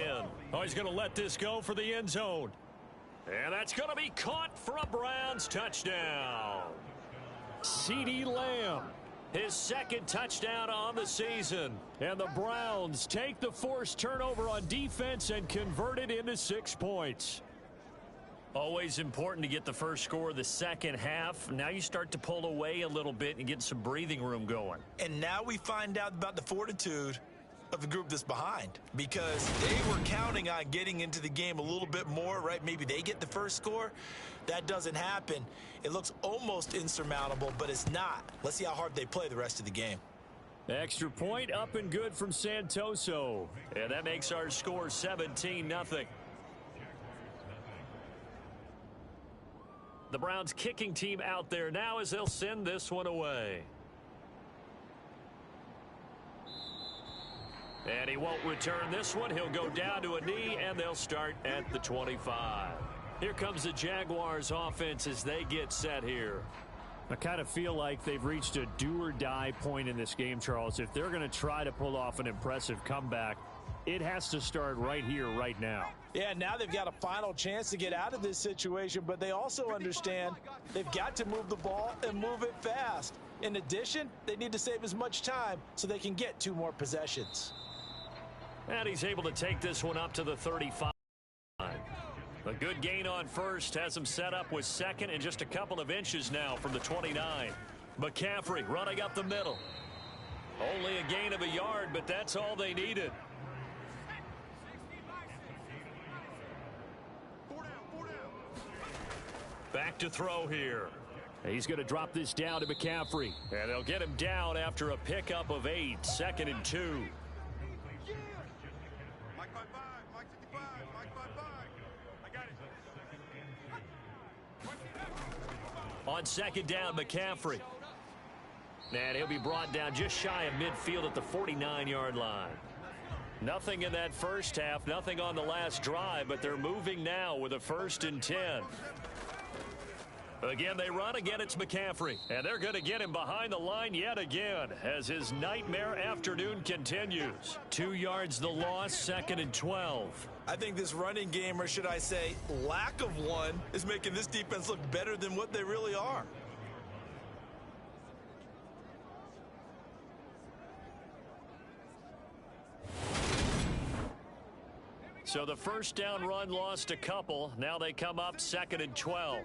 Oh, he's going to let this go for the end zone. And that's going to be caught for a Browns touchdown. CeeDee Lamb, his 2nd touchdown on the season. And the Browns take the forced turnover on defense and convert it into 6 points. Always important to get the first score of the second half. Now you start to pull away a little bit and get some breathing room going. And now we find out about the fortitude of the group that's behind, because they were counting on getting into the game a little bit more, right? Maybe they get the first score. That doesn't happen. It looks almost insurmountable, but it's not. Let's see how hard they play the rest of the game. Extra point up and good from Santoso. And that makes our score 17-0. The Browns kicking team out there now as they'll send this one away. And he won't return this one. He'll go down to a knee, and they'll start at the 25. Here comes the Jaguars offense as they get set here. I kind of feel like they've reached a do-or-die point in this game, Charles. If they're going to try to pull off an impressive comeback, it has to start right here, right now. Yeah, now they've got a final chance to get out of this situation, but they also understand they've got to move the ball and move it fast. In addition, they need to save as much time so they can get 2 more possessions. And he's able to take this one up to the 35. A good gain on first has him set up with second and just a couple of inches now from the 29. McCaffrey running up the middle. Only a gain of a yard, but that's all they needed. Back to throw here. He's going to drop this down to McCaffrey. And they'll get him down after a pickup of 8, 2nd and 2. Mike 5-5, Mike 55, Mike 5-5. I got it. On 2nd down, McCaffrey. And he'll be brought down just shy of midfield at the 49-yard line. Nothing in that first half, nothing on the last drive, but they're moving now with a 1st and 10. Again, they run. Again, it's McCaffrey. And they're going to get him behind the line yet again as his nightmare afternoon continues. 2 yards the loss, 2nd and 12. I think this running game, or should I say lack of one, is making this defense look better than what they really are. So the first down run lost a couple. Now they come up 2nd and 12.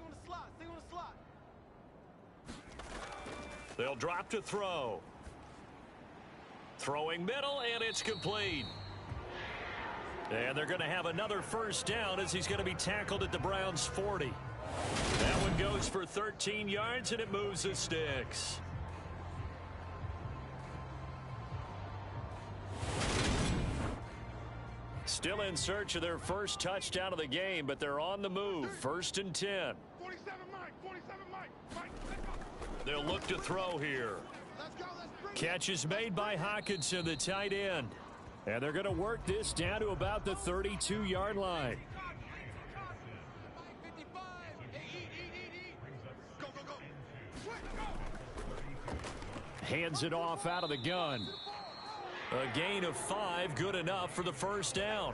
They'll drop to throw. Throwing middle, and it's complete. And they're going to have another first down as he's going to be tackled at the Browns' 40. That one goes for 13 yards, and it moves the sticks. Still in search of their first touchdown of the game, but they're on the move. 1st and 10. 47 Mike, 47 Mike. Mike, let's go. They'll look to throw here. Let's go, let's bring Catch is made by Hawkinson, the tight end. And they're going to work this down to about the 32-yard line. Mike 55. Hey, eat. Go, go, go. Quick, go. Hands it off out of the gun. A gain of 5, good enough for the first down.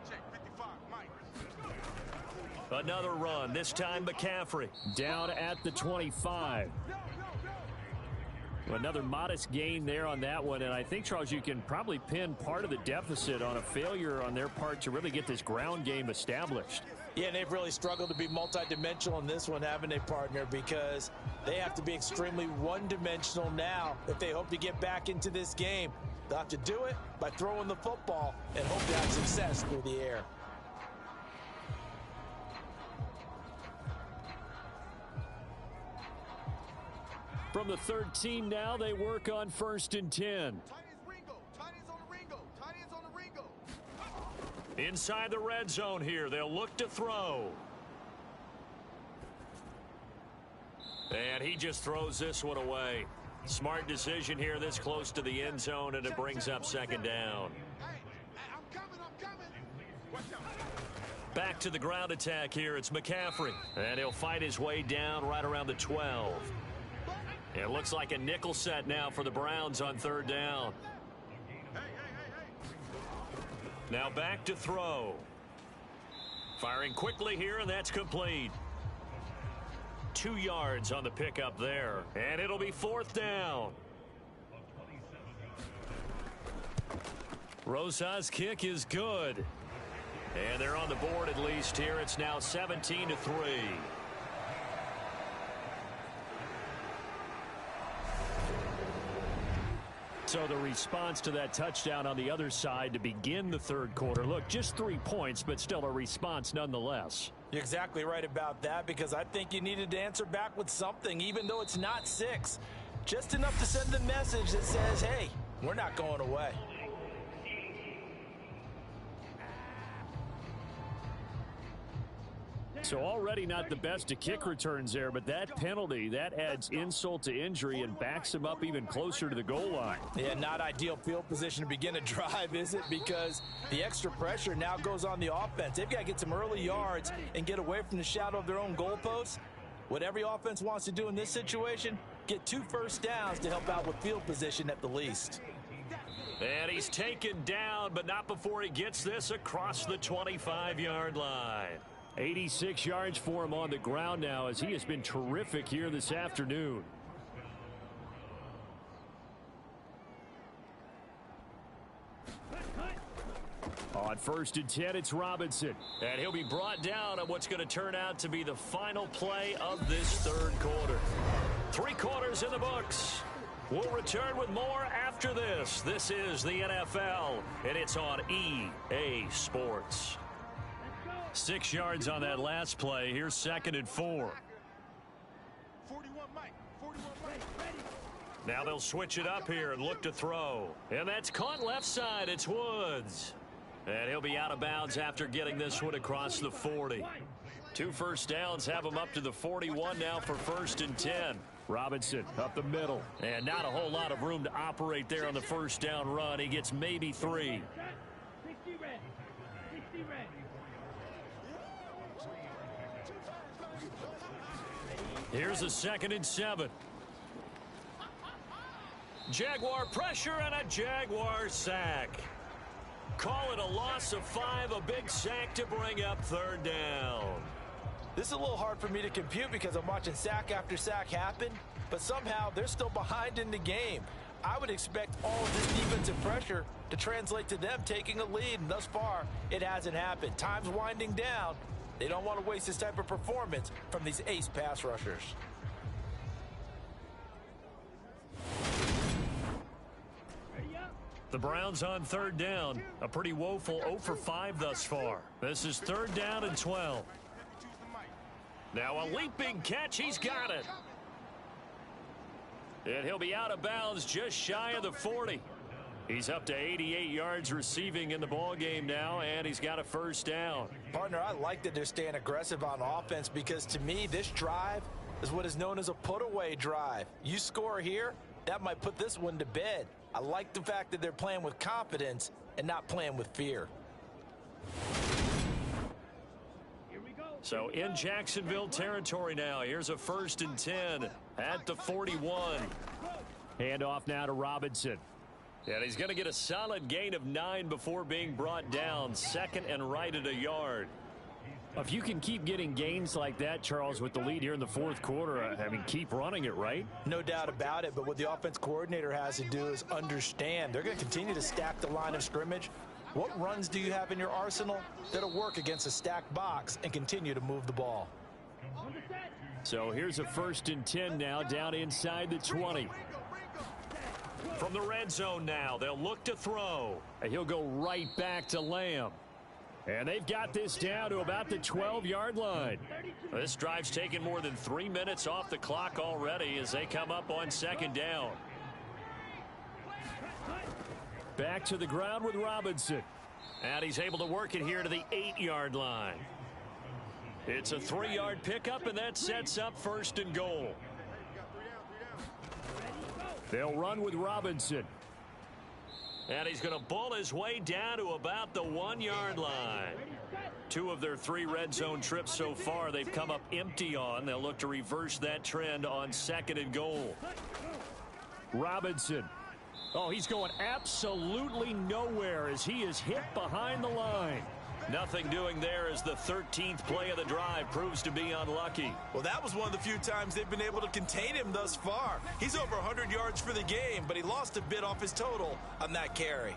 Check 55, Mike. Another run, this time McCaffrey. Down at the 25. Another modest gain there on that one, and I think, Charles, you can probably pin part of the deficit on a failure on their part to really get this ground game established. Yeah, and they've really struggled to be multidimensional in this one, haven't they, partner? Because they have to be extremely one-dimensional now if they hope to get back into this game. They'll have to do it by throwing the football and hope to have success through the air. From the 13 now, they work on 1st and 10. Tight ends Ringo. Tight ends on the Ringo. Tight ends on the Ringo. Inside the red zone here, they'll look to throw. And he just throws this one away. Smart decision here this close to the end zone, and it brings up 2nd down. Hey, I'm coming. Watch out. Back to the ground attack here. It's McCaffrey. And he'll fight his way down right around the 12. It looks like a nickel set now for the Browns on 3rd down. Hey. Now back to throw. Firing quickly here, and that's complete. 2 yards on the pickup there. And it'll be 4th down. Rosa's kick is good. And they're on the board at least here. It's now 17-3. So the response to that touchdown on the other side to begin the third quarter. Look, just 3 points, but still a response nonetheless. You're exactly right about that, because I think you needed to answer back with something, even though it's not 6. Just enough to send the message that says, hey, we're not going away. So already not the best of kick returns there, but that penalty, that adds insult to injury and backs him up even closer to the goal line. Yeah, not ideal field position to begin a drive, is it? Because the extra pressure now goes on the offense. They've got to get some early yards and get away from the shadow of their own goalposts. What every offense wants to do in this situation, get 2 first downs to help out with field position at the least. And he's taken down, but not before he gets this across the 25-yard line. 86 yards for him on the ground now, as he has been terrific here this afternoon. On 1st and 10, it's Robinson. And he'll be brought down on what's going to turn out to be the final play of this third quarter. 3 quarters in the books. We'll return with more after this. This is the NFL, and it's on EA Sports. 6 yards on that last play. Here's 2nd and 4. 41 Mike. 41 Mike. Now they'll switch it up here and look to throw. And that's caught left side. It's Woods. And he'll be out of bounds after getting this one across the 40. 2 first downs have him up to the 41 now for 1st and 10. Robinson up the middle. And not a whole lot of room to operate there on the first down run. He gets maybe 3. 60 red. 60 red. Here's a 2nd and 7. Jaguar pressure and a Jaguar sack. Call it a loss of 5, a big sack to bring up 3rd down. This is a little hard for me to compute because I'm watching sack after sack happen, but somehow they're still behind in the game. I would expect all of this defensive pressure to translate to them taking a lead, and thus far, it hasn't happened. Time's winding down. They don't want to waste this type of performance from these ace pass rushers. The Browns on 3rd down. A pretty woeful 0 for 5 thus far. This is 3rd down and 12. Now a leaping catch. He's got it. And he'll be out of bounds just shy of the 40. He's up to 88 yards receiving in the ball game now, and he's got a 1st down. Partner, I like that they're staying aggressive on offense, because to me, this drive is what is known as a put-away drive. You score here, that might put this one to bed. I like the fact that they're playing with confidence and not playing with fear. So in Jacksonville territory now. Here's a 1st and 10 at the 41. Handoff now to Robinson. And he's going to get a solid gain of 9 before being brought down. 2nd and right at a yard. If you can keep getting gains like that, Charles, with the lead here in the 4th quarter, I mean, keep running it, right? No doubt about it, but what the offense coordinator has to do is understand. They're going to continue to stack the line of scrimmage. What runs do you have in your arsenal that'll work against a stacked box and continue to move the ball? So here's a 1st and 10 now, down inside the 20. From the red zone now, they'll look to throw. And he'll go right back to Lamb. And they've got this down to about the 12-yard line. This drive's taken more than 3 minutes off the clock already as they come up on 2nd down. Back to the ground with Robinson. And he's able to work it here to the 8-yard line. It's a 3-yard pickup, and that sets up 1st and goal. They'll run with Robinson. And he's going to bull his way down to about the 1-yard line. 2 of their 3 red zone trips so far they've come up empty on. They'll look to reverse that trend on 2nd and goal. Robinson. Oh, he's going absolutely nowhere as he is hit behind the line. Nothing doing there as the 13th play of the drive proves to be unlucky. Well, that was one of the few times they've been able to contain him thus far. He's over 100 yards for the game, but he lost a bit off his total on that carry.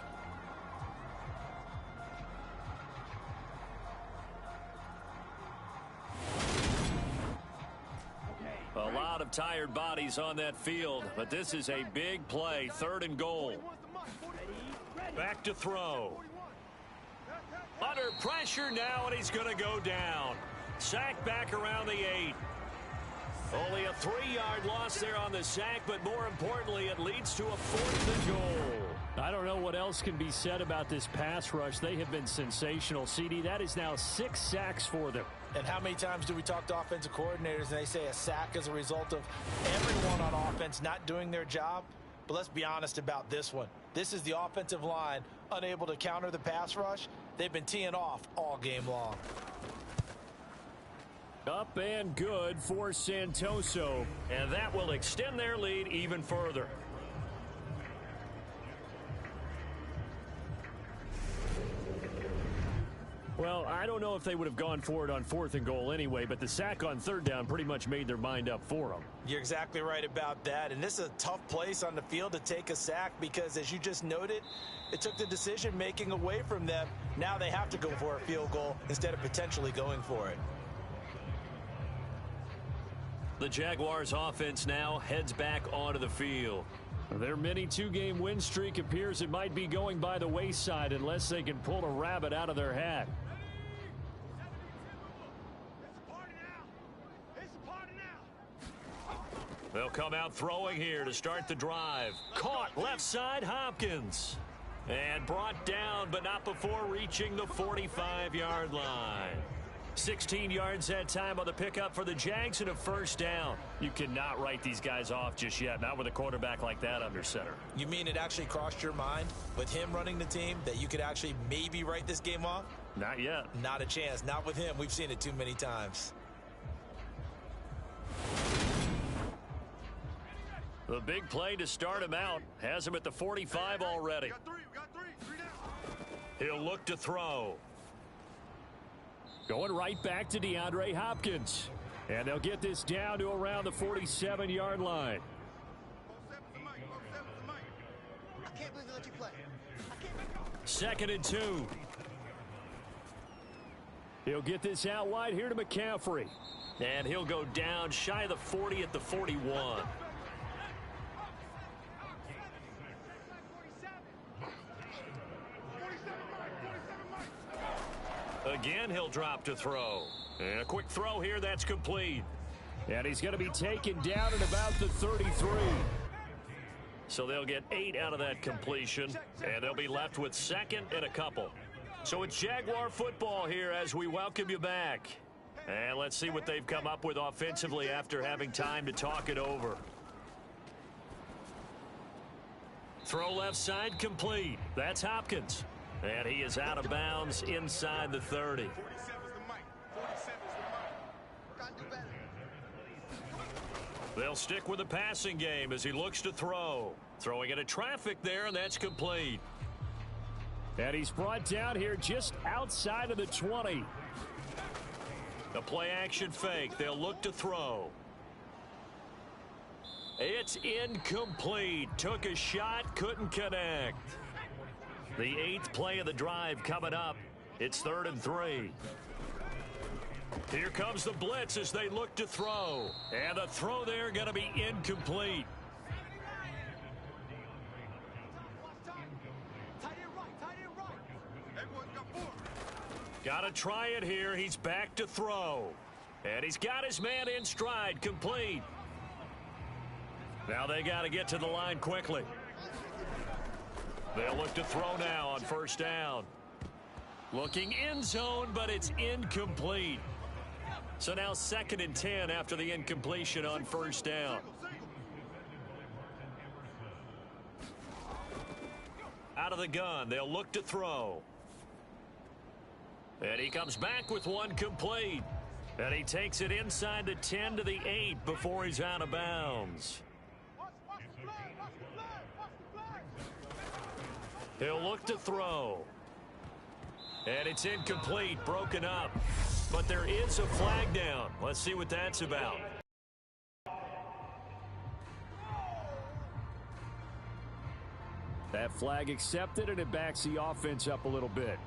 tired bodies on that field, but this is a big play, 3rd and goal. Back to throw. Under pressure now, and he's going to go down. Sack back around the 8. Only a 3-yard loss there on the sack, but more importantly, it leads to a 4th and goal. I don't know what else can be said about this pass rush. They have been sensational, CD. That is now 6 sacks for them. And how many times do we talk to offensive coordinators and they say a sack is a result of everyone on offense not doing their job? But let's be honest about this one. This is the offensive line unable to counter the pass rush. They've been teeing off all game long. Up and good for Santoso. And that will extend their lead even further. Well, I don't know if they would have gone for it on 4th and goal anyway, but the sack on 3rd down pretty much made their mind up for them. You're exactly right about that. And this is a tough place on the field to take a sack because, as you just noted, it took the decision-making away from them. Now they have to go for a field goal instead of potentially going for it. The Jaguars offense now heads back onto the field. Their mini 2-game win streak appears it might be going by the wayside unless they can pull a rabbit out of their hat. They'll come out throwing here to start the drive. Caught left side, Hopkins. And brought down, but not before reaching the 45-yard line. 16 yards that time on the pickup for the Jags and a 1st down. You cannot write these guys off just yet, not with a quarterback like that under center. You mean it actually crossed your mind with him running the team that you could actually maybe write this game off? Not yet. Not a chance. Not with him. We've seen it too many times. The big play to start him out has him at the 45 already. He'll look to throw. Going right back to DeAndre Hopkins. And they'll get this down to around the 47-yard line. I can't believe they let you play. 2nd and 2. He'll get this out wide here to McCaffrey. And he'll go down shy of the 40 at the 41. Again, he'll drop to throw. And a quick throw here, that's complete. And he's going to be taken down at about the 33. So they'll get 8 out of that completion, and they'll be left with 2nd and a couple. So it's Jaguar football here as we welcome you back. And let's see what they've come up with offensively after having time to talk it over. Throw left side complete. That's Hopkins. And he is out of bounds inside the 30. They'll stick with the passing game as he looks to throw. Throwing into traffic there, and that's complete. And he's brought down here just outside of the 20. The play action fake. They'll look to throw. It's incomplete. Took a shot, couldn't connect. The 8th play of the drive coming up. It's 3rd and 3. Here comes the blitz as they look to throw. And the throw there going to be incomplete. Got to try it here. He's back to throw. And he's got his man in stride. Complete. Now they got to get to the line quickly. They'll look to throw now on 1st down. Looking end zone, but it's incomplete. So now 2nd and 10 after the incompletion on 1st down. Out of the gun, they'll look to throw. And he comes back with one complete. And he takes it inside the 10 to the 8 before he's out of bounds. He'll look to throw. And it's incomplete, broken up. But there is a flag down. Let's see what that's about. That flag accepted, and it backs the offense up a little bit.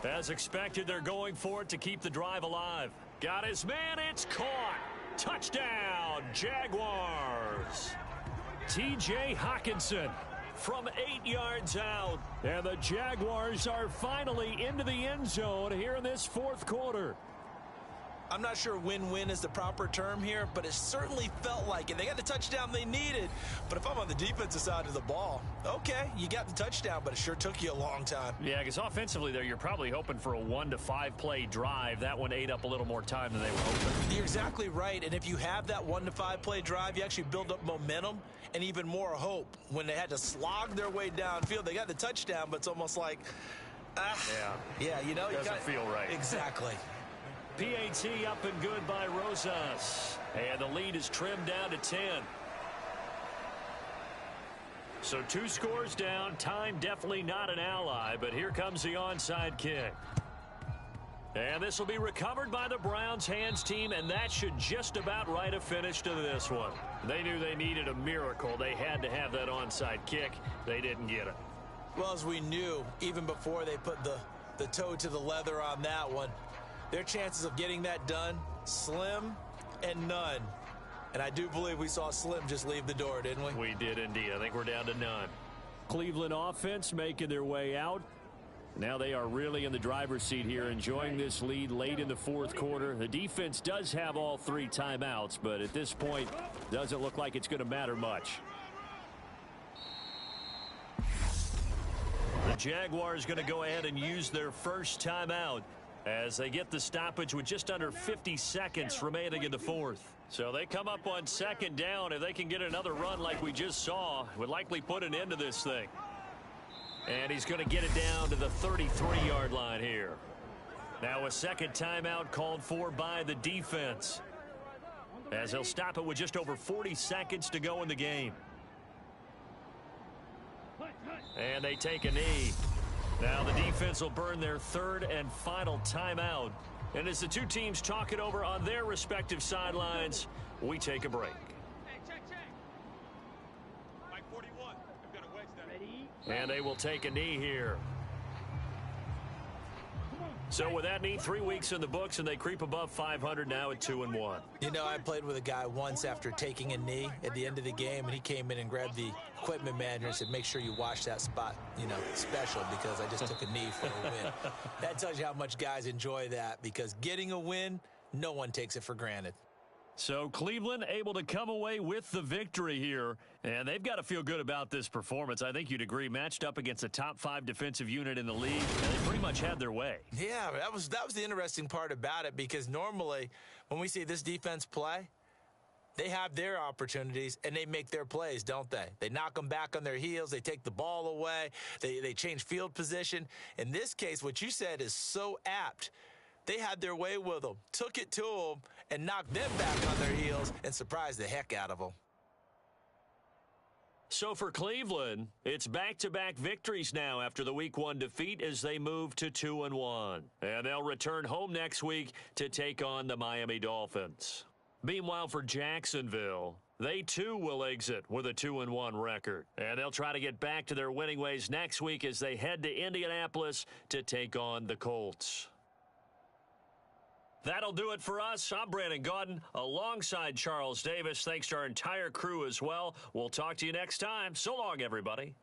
As expected, they're going for it to keep the drive alive. Got his man. It's caught. Touchdown, Jaguars. T.J. Hockenson from 8 yards out. And the Jaguars are finally into the end zone here in this fourth quarter. I'm not sure win-win is the proper term here, but it certainly felt like it. They got the touchdown they needed, but if I'm on the defensive side of the ball, okay, you got the touchdown, but it sure took you a long time. Yeah, because offensively there, you're probably hoping for a 1 to 5 play drive. That one ate up a little more time than they were hoping. You're exactly right, and if you have that 1 to 5 play drive, you actually build up momentum and even more hope. When they had to slog their way downfield, they got the touchdown, but it's almost like, yeah, you know, doesn't feel right. Exactly. PAT up and good by Rosas. And the lead is trimmed down to 10. So 2 scores down. Time definitely not an ally, but here comes the onside kick. And this will be recovered by the Browns hands team, and that should just about write a finish to this one. They knew they needed a miracle. They had to have that onside kick. They didn't get it. Well, as we knew, even before they put the toe to the leather on that one, their chances of getting that done, slim and none. And I do believe we saw Slim just leave the door, didn't we? We did indeed. I think we're down to none. Cleveland offense making their way out. Now they are really in the driver's seat here, enjoying this lead late in the fourth quarter. The defense does have all 3 timeouts, but at this point, doesn't look like it's going to matter much. The Jaguars going to go ahead and use their first timeout as they get the stoppage with just under 50 seconds remaining in the fourth. So they come up on second down. If they can get another run like we just saw, would likely put an end to this thing. And he's going to get it down to the 33-yard line here. Now a second timeout called for by the defense, as they'll stop it with just over 40 seconds to go in the game. And they take a knee. Now the defense will burn their third and final timeout. And as the two teams talk it over on their respective sidelines, we take a break. Hey, check. Mike 41. I've got a wedge down. And they will take a knee here. So with that knee, 3 weeks in the books, and they creep above 500 now at 2-1. You know, I played with a guy once after taking a knee at the end of the game, and he came in and grabbed the equipment manager and said, make sure you wash that spot, you know, special, because I just took a knee for a win. That tells you how much guys enjoy that, because getting a win, no one takes it for granted. So Cleveland able to come away with the victory here, and they've got to feel good about this performance. I think you'd agree, matched up against a top 5 defensive unit in the league, and they pretty much had their way. Yeah, that was the interesting part about it, because normally when we see this defense play, they have their opportunities and they make their plays, don't they? They knock them back on their heels. They take the ball away. They change field position. In this case, what you said is so apt. They had their way with them, took it to them, and knocked them back on their heels and surprised the heck out of them. So for Cleveland, it's back-to-back victories now after the Week 1 defeat as they move to 2-1. And they'll return home next week to take on the Miami Dolphins. Meanwhile, for Jacksonville, they too will exit with a 2-1 record. And they'll try to get back to their winning ways next week as they head to Indianapolis to take on the Colts. That'll do it for us. I'm Brandon Gaudin alongside Charles Davis. Thanks to our entire crew as well. We'll talk to you next time. So long, everybody.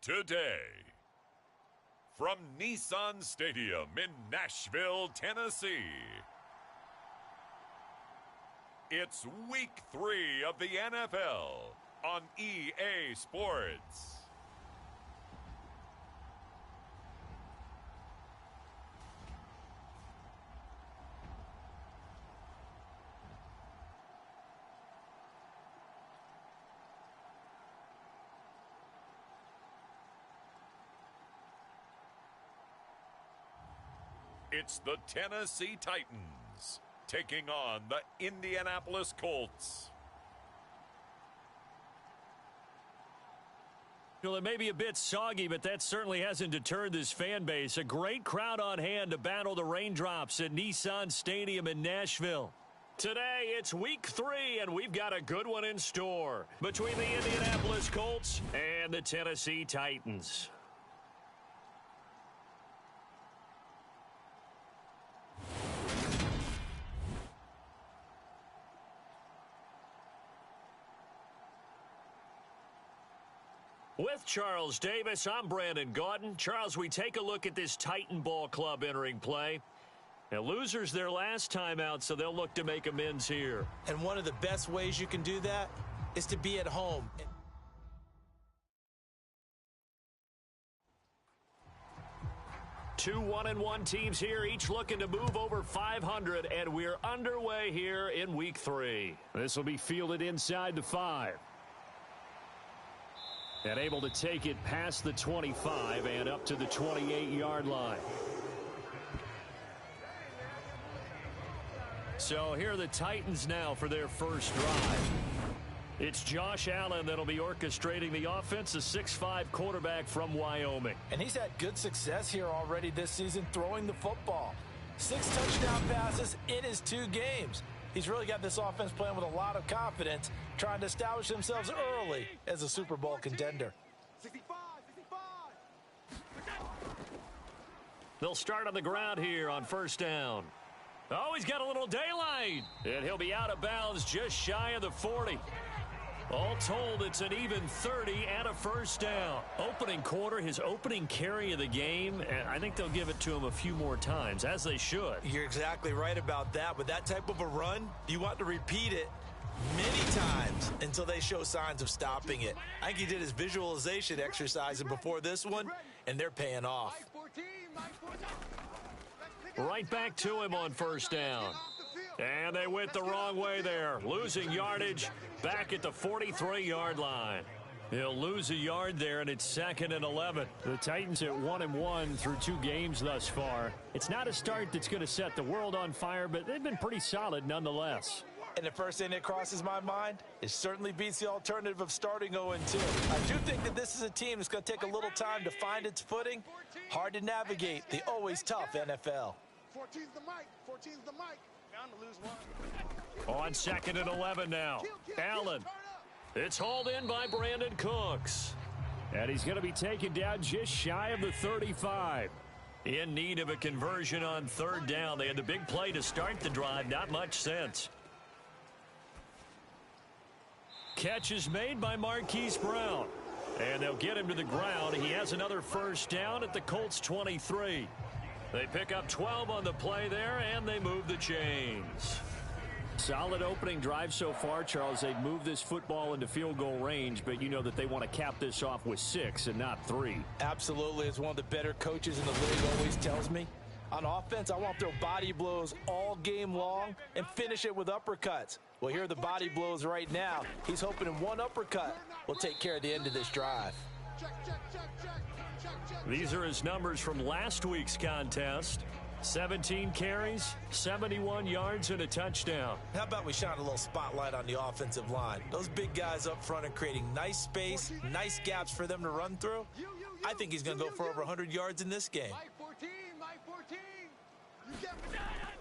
today. From Nissan Stadium in Nashville, Tennessee, it's Week 3 of the NFL on EA Sports. It's the Tennessee Titans taking on the Indianapolis Colts. Well, it may be a bit soggy, but that certainly hasn't deterred this fan base. A great crowd on hand to battle the raindrops at Nissan Stadium in Nashville. Today, it's Week 3, and we've got a good one in store between the Indianapolis Colts and the Tennessee Titans. With Charles Davis, I'm Brandon Gaudin. Charles, we take a look at this Titan Ball Club entering play. Now, losers their last time out, so they'll look to make amends here. And one of the best ways you can do that is to be at home. Two 1-1 teams here, each looking to move over 500, and we're underway here in Week 3. This will be fielded inside the 5. And able to take it past the 25 and up to the 28-yard line. So here are the Titans now for their first drive. It's Josh Allen that'll be orchestrating the offense, a 6'5" quarterback from Wyoming. And he's had good success here already this season throwing the football. 6 touchdown passes in his 2 games. He's really got this offense playing with a lot of confidence, trying to establish themselves early as a Super Bowl contender. 65, 65. They'll start on the ground here on first down. Oh, he's got a little daylight. And he'll be out of bounds just shy of the 40. All told, it's an even 30 and a first down. Opening quarter, his opening carry of the game, and I think they'll give it to him a few more times, as they should. You're exactly right about that. With that type of a run, you want to repeat it many times until they show signs of stopping it. I think he did his visualization exercise before this one, and they're paying off. Right back to him on first down. And they went the wrong way there, losing yardage back at the 43-yard line. He'll lose a yard there, and it's 2nd and 11. The Titans at 1-1 through 2 games thus far. It's not a start that's going to set the world on fire, but they've been pretty solid nonetheless. And the first thing that crosses my mind, it certainly beats the alternative of starting 0-2. I do think that this is a team that's going to take a little time to find its footing. Hard to navigate the always tough NFL. 14's the mic. 14's the mic. Bound to lose one. On 2nd and 11 now. Allen. It's hauled in by Brandon Cooks. And he's going to be taken down just shy of the 35. In need of a conversion on 3rd down. They had the big play to start the drive. Not much sense. Catch is made by Marquise Brown. And they'll get him to the ground. He has another first down at the Colts 23. They pick up 12 on the play there, and they move the chains. Solid opening drive so far, Charles. They've moved this football into field goal range, but you know that they want to cap this off with 6 and not 3. Absolutely. As one of the better coaches in the league always tells me, on offense, I want to throw body blows all game long and finish it with uppercuts. Well, here are the body blows right now. He's hoping in one uppercut will take care of the end of this drive. These are his numbers from last week's contest. 17 carries, 71 yards, and a touchdown. How about we shine a little spotlight on the offensive line? Those big guys up front are creating nice space, nice gaps for them to run through. I think he's going to go for over 100 yards in this game.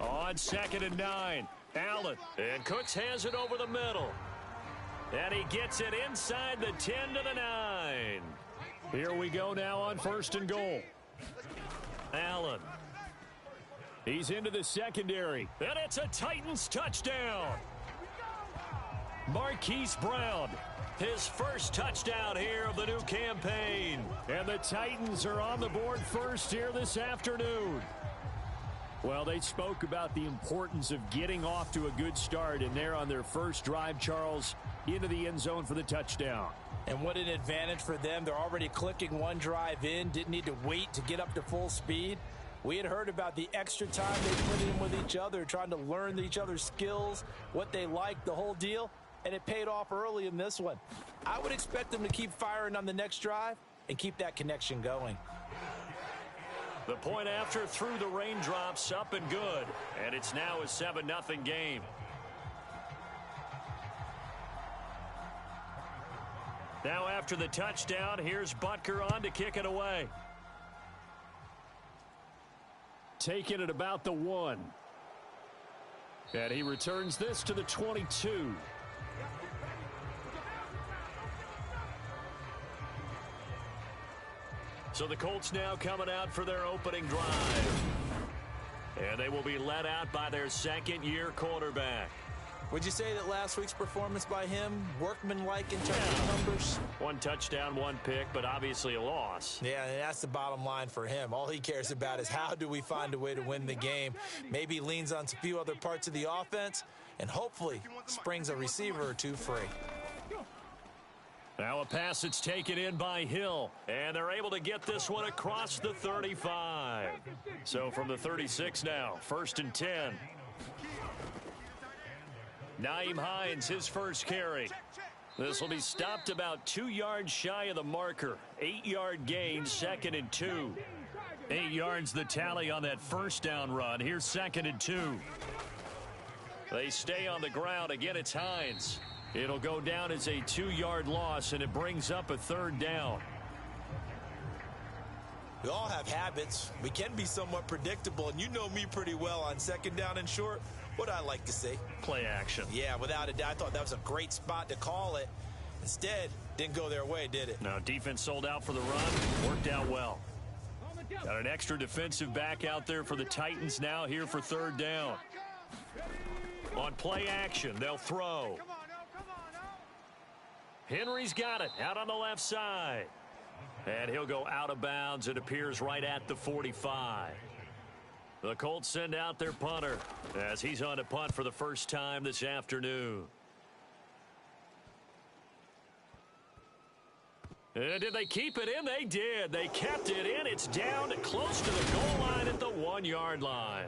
On 2nd and 9, Allen. And Cooks has it over the middle. And he gets it inside the 10 to the 9. Here we go now on 1st and goal. Allen. He's into the secondary. And it's a Titans touchdown. Marquise Brown, his first touchdown here of the new campaign. And the Titans are on the board first here this afternoon. Well, they spoke about the importance of getting off to a good start, and they're on their first drive, Charles, into the end zone for the touchdown. And what an advantage for them. They're already clicking one drive in, didn't need to wait to get up to full speed. We had heard about the extra time they put in with each other, trying to learn each other's skills, what they like, the whole deal, and it paid off early in this one. I would expect them to keep firing on the next drive and keep that connection going. The point after through the raindrops, up and good, and it's now a 7-0 game. Now after the touchdown, here's Butker on to kick it away. Taking it about the 1. And he returns this to the 22. So the Colts now coming out for their opening drive. And they will be led out by their second-year quarterback. Would you say that last week's performance by him, workmanlike in terms of numbers? 1 touchdown, 1 pick, but obviously a loss. Yeah, and that's the bottom line for him. All he cares about is how do we find a way to win the game. Maybe leans on a few other parts of the offense, and hopefully springs a receiver or two free. Now a pass that's taken in by Hill, and they're able to get this one across the 35. So from the 36 now, 1st and 10. Nyheim Hines, his first carry. This will be stopped about 2 yards shy of the marker. 8-yard gain, 2nd and 2. 8 yards the tally on that first down run. Here's 2nd and 2. They stay on the ground. Again, it's Hines. It'll go down as a 2-yard loss, and it brings up a 3rd down. We all have habits. We can be somewhat predictable, and you know me pretty well on 2nd down and short. What I like to see. Play action. Yeah, without a doubt. I thought that was a great spot to call it. Instead, didn't go their way, did it? No, defense sold out for the run. Worked out well. Got an extra defensive back out there for the Titans now here for 3rd down. On play action, they'll throw. Henry's got it out on the left side. And he'll go out of bounds. It appears right at the 45. The Colts send out their punter as he's on to punt for the first time this afternoon. And did they keep it in? They did. They kept it in. It's down close to the goal line at the 1-yard line.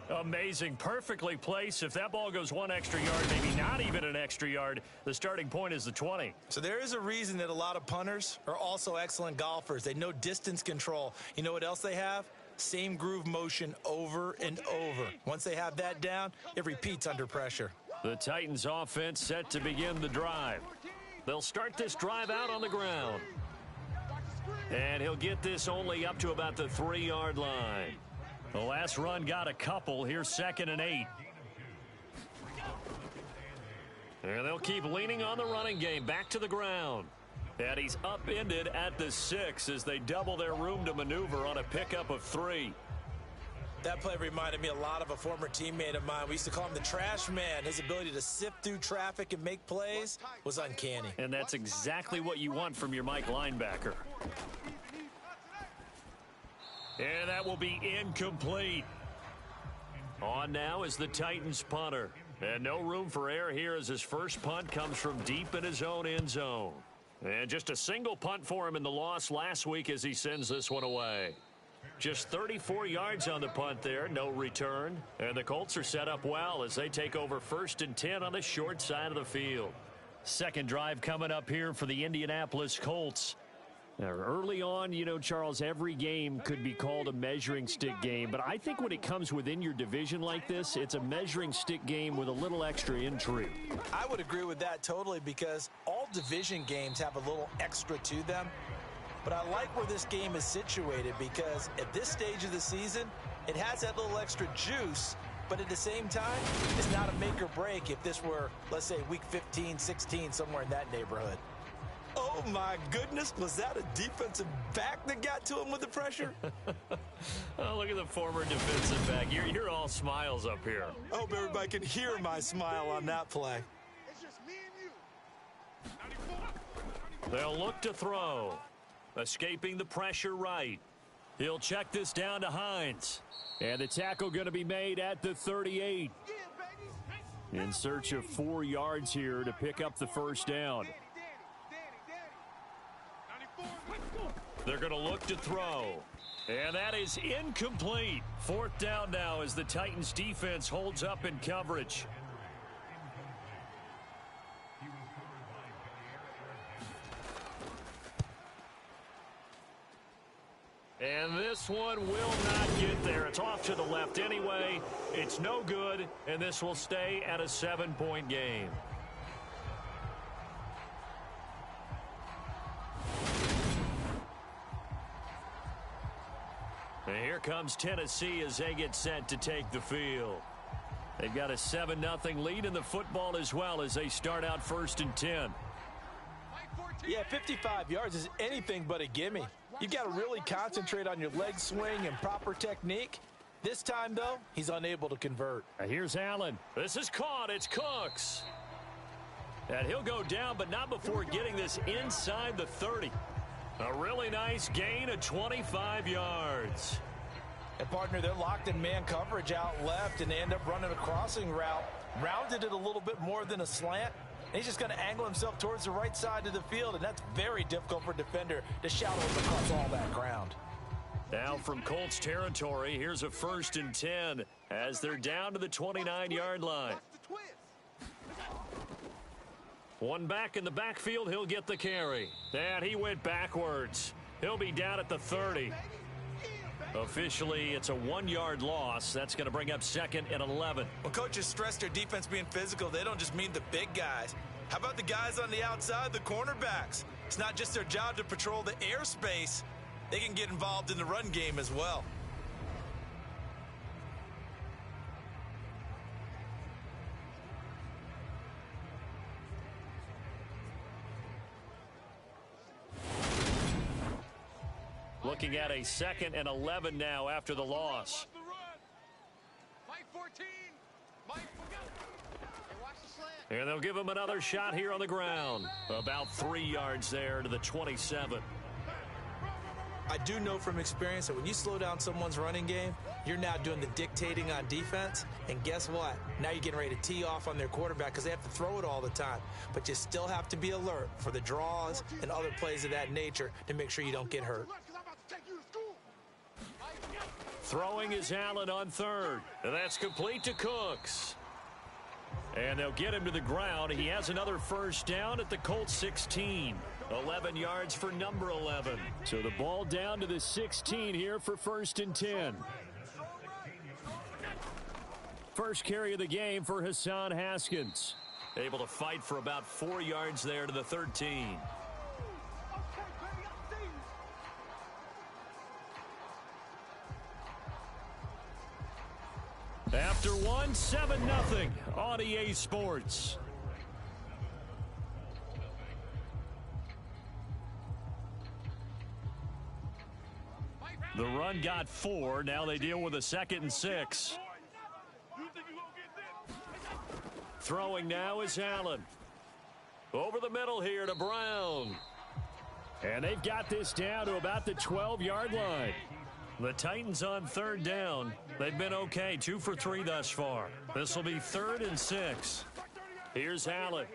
Amazing. Perfectly placed. If that ball goes 1 extra yard, maybe not even an extra yard, the starting point is the 20. So there is a reason that a lot of punters are also excellent golfers. They know distance control. You know what else they have? Same groove motion over and over. Once they have that down, it repeats under pressure. The Titans offense set to begin the drive. They'll start this drive out on the ground. And he'll get this only up to about the 3-yard line. The last run got a couple. Here's 2nd and 8. And they'll keep leaning on the running game. Back to the ground. And he's upended at the 6 as they double their room to maneuver on a pickup of 3. That play reminded me a lot of a former teammate of mine. We used to call him the trash man. His ability to sift through traffic and make plays was uncanny. And that's exactly what you want from your Mike linebacker. And that will be incomplete. On now is the Titans punter. And no room for error here as his first punt comes from deep in his own end zone. And just a single punt for him in the loss last week as he sends this one away. Just 34 yards on the punt there, no return. And the Colts are set up well as they take over 1st and 10 on the short side of the field. Second drive coming up here for the Indianapolis Colts. Now, early on, you know, Charles, every game could be called a measuring stick game. But I think when it comes within your division like this, it's a measuring stick game with a little extra intrigue. I would agree with that totally because all division games have a little extra to them. But I like where this game is situated because at this stage of the season, it has that little extra juice. But at the same time, it's not a make or break if this were, let's say, week 15, 16, somewhere in that neighborhood. Oh, my goodness. Was that a defensive back that got to him with the pressure? Oh, look at the former defensive back. You're all smiles up here. I hope everybody can hear my smile on that play. It's just me and They'll look to throw. Escaping the pressure right. He'll check this down to Hines. And the tackle going to be made at the 38. In search of 4 yards here to pick up the first down. They're going to look to throw. And that is incomplete. 4th down now as the Titans defense holds up in coverage. And this one will not get there. It's off to the left anyway. It's no good, and this will stay at a 7-point game. And here comes Tennessee as they get set to take the field. They've got a 7-0 lead in the football as well as they start out 1st and 10. Yeah, 55 yards is anything but a gimme. You've got to really concentrate on your leg swing and proper technique. This time, though, he's unable to convert. Here's Allen. This is caught. It's Cooks. And he'll go down, but not before getting this inside the 30. A really nice gain of 25 yards. And, partner, they're locked in man coverage out left, and they end up running a crossing route. Rounded it a little bit more than a slant. And he's just going to angle himself towards the right side of the field, and that's very difficult for a defender to shadow him across all that ground. Now from Colts territory, here's a 1st and 10 as they're down to the 29-yard line. One back in the backfield, he'll get the carry. And he went backwards. He'll be down at the 30. Officially, it's a 1-yard loss. That's going to bring up 2nd and 11. When coaches stress their defense being physical, they don't just mean the big guys. How about the guys on the outside, the cornerbacks? It's not just their job to patrol the airspace. They can get involved in the run game as well. Looking at a 2nd and 11 now after the loss. And they'll give him another shot here on the ground. About 3 yards there to the 27. I do know from experience that when you slow down someone's running game, you're now doing the dictating on defense. And guess what? Now you're getting ready to tee off on their quarterback because they have to throw it all the time. But you still have to be alert for the draws and other plays of that nature to make sure you don't get hurt. Throwing is Allen on 3rd. And that's complete to Cooks. And they'll get him to the ground. He has another 1st down at the Colts 16. 11 yards for number 11. So the ball down to the 16 here for 1st and 10. First carry of the game for Hassan Haskins. Able to fight for about 4 yards there to the 13. After one, 7-0 on EA Sports. The run got 4. Now they deal with a 2nd and 6. Throwing now is Allen. Over the middle here to Brown. And they've got this down to about the 12-yard line. The Titans on 3rd down. They've been okay, 2 for 3 thus far. This will be 3rd and 6. Here's Allen.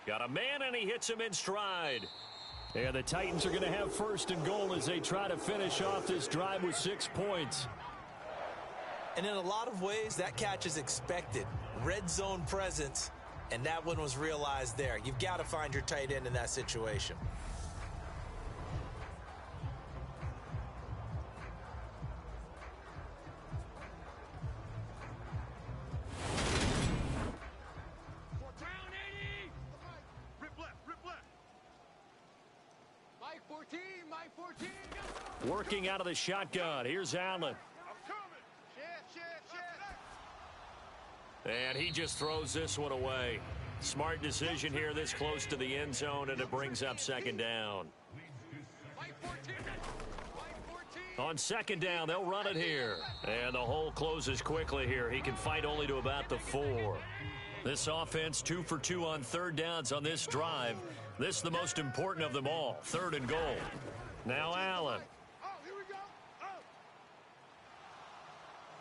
Got a man, and he hits him in stride. And the Titans are going to have 1st and goal as they try to finish off this drive with 6 points. And in a lot of ways, that catch is expected. Red zone presence, and that one was realized there. You've got to find your tight end in that situation. Working out of the shotgun. Here's Allen. And he just throws this one away. Smart decision here this close to the end zone, and it brings up 2nd down. On 2nd down, they'll run it here. And the hole closes quickly here. He can fight only to about the 4. This offense 2 for 2 on third downs on this drive. This is the most important of them all. 3rd and goal. Now Allen.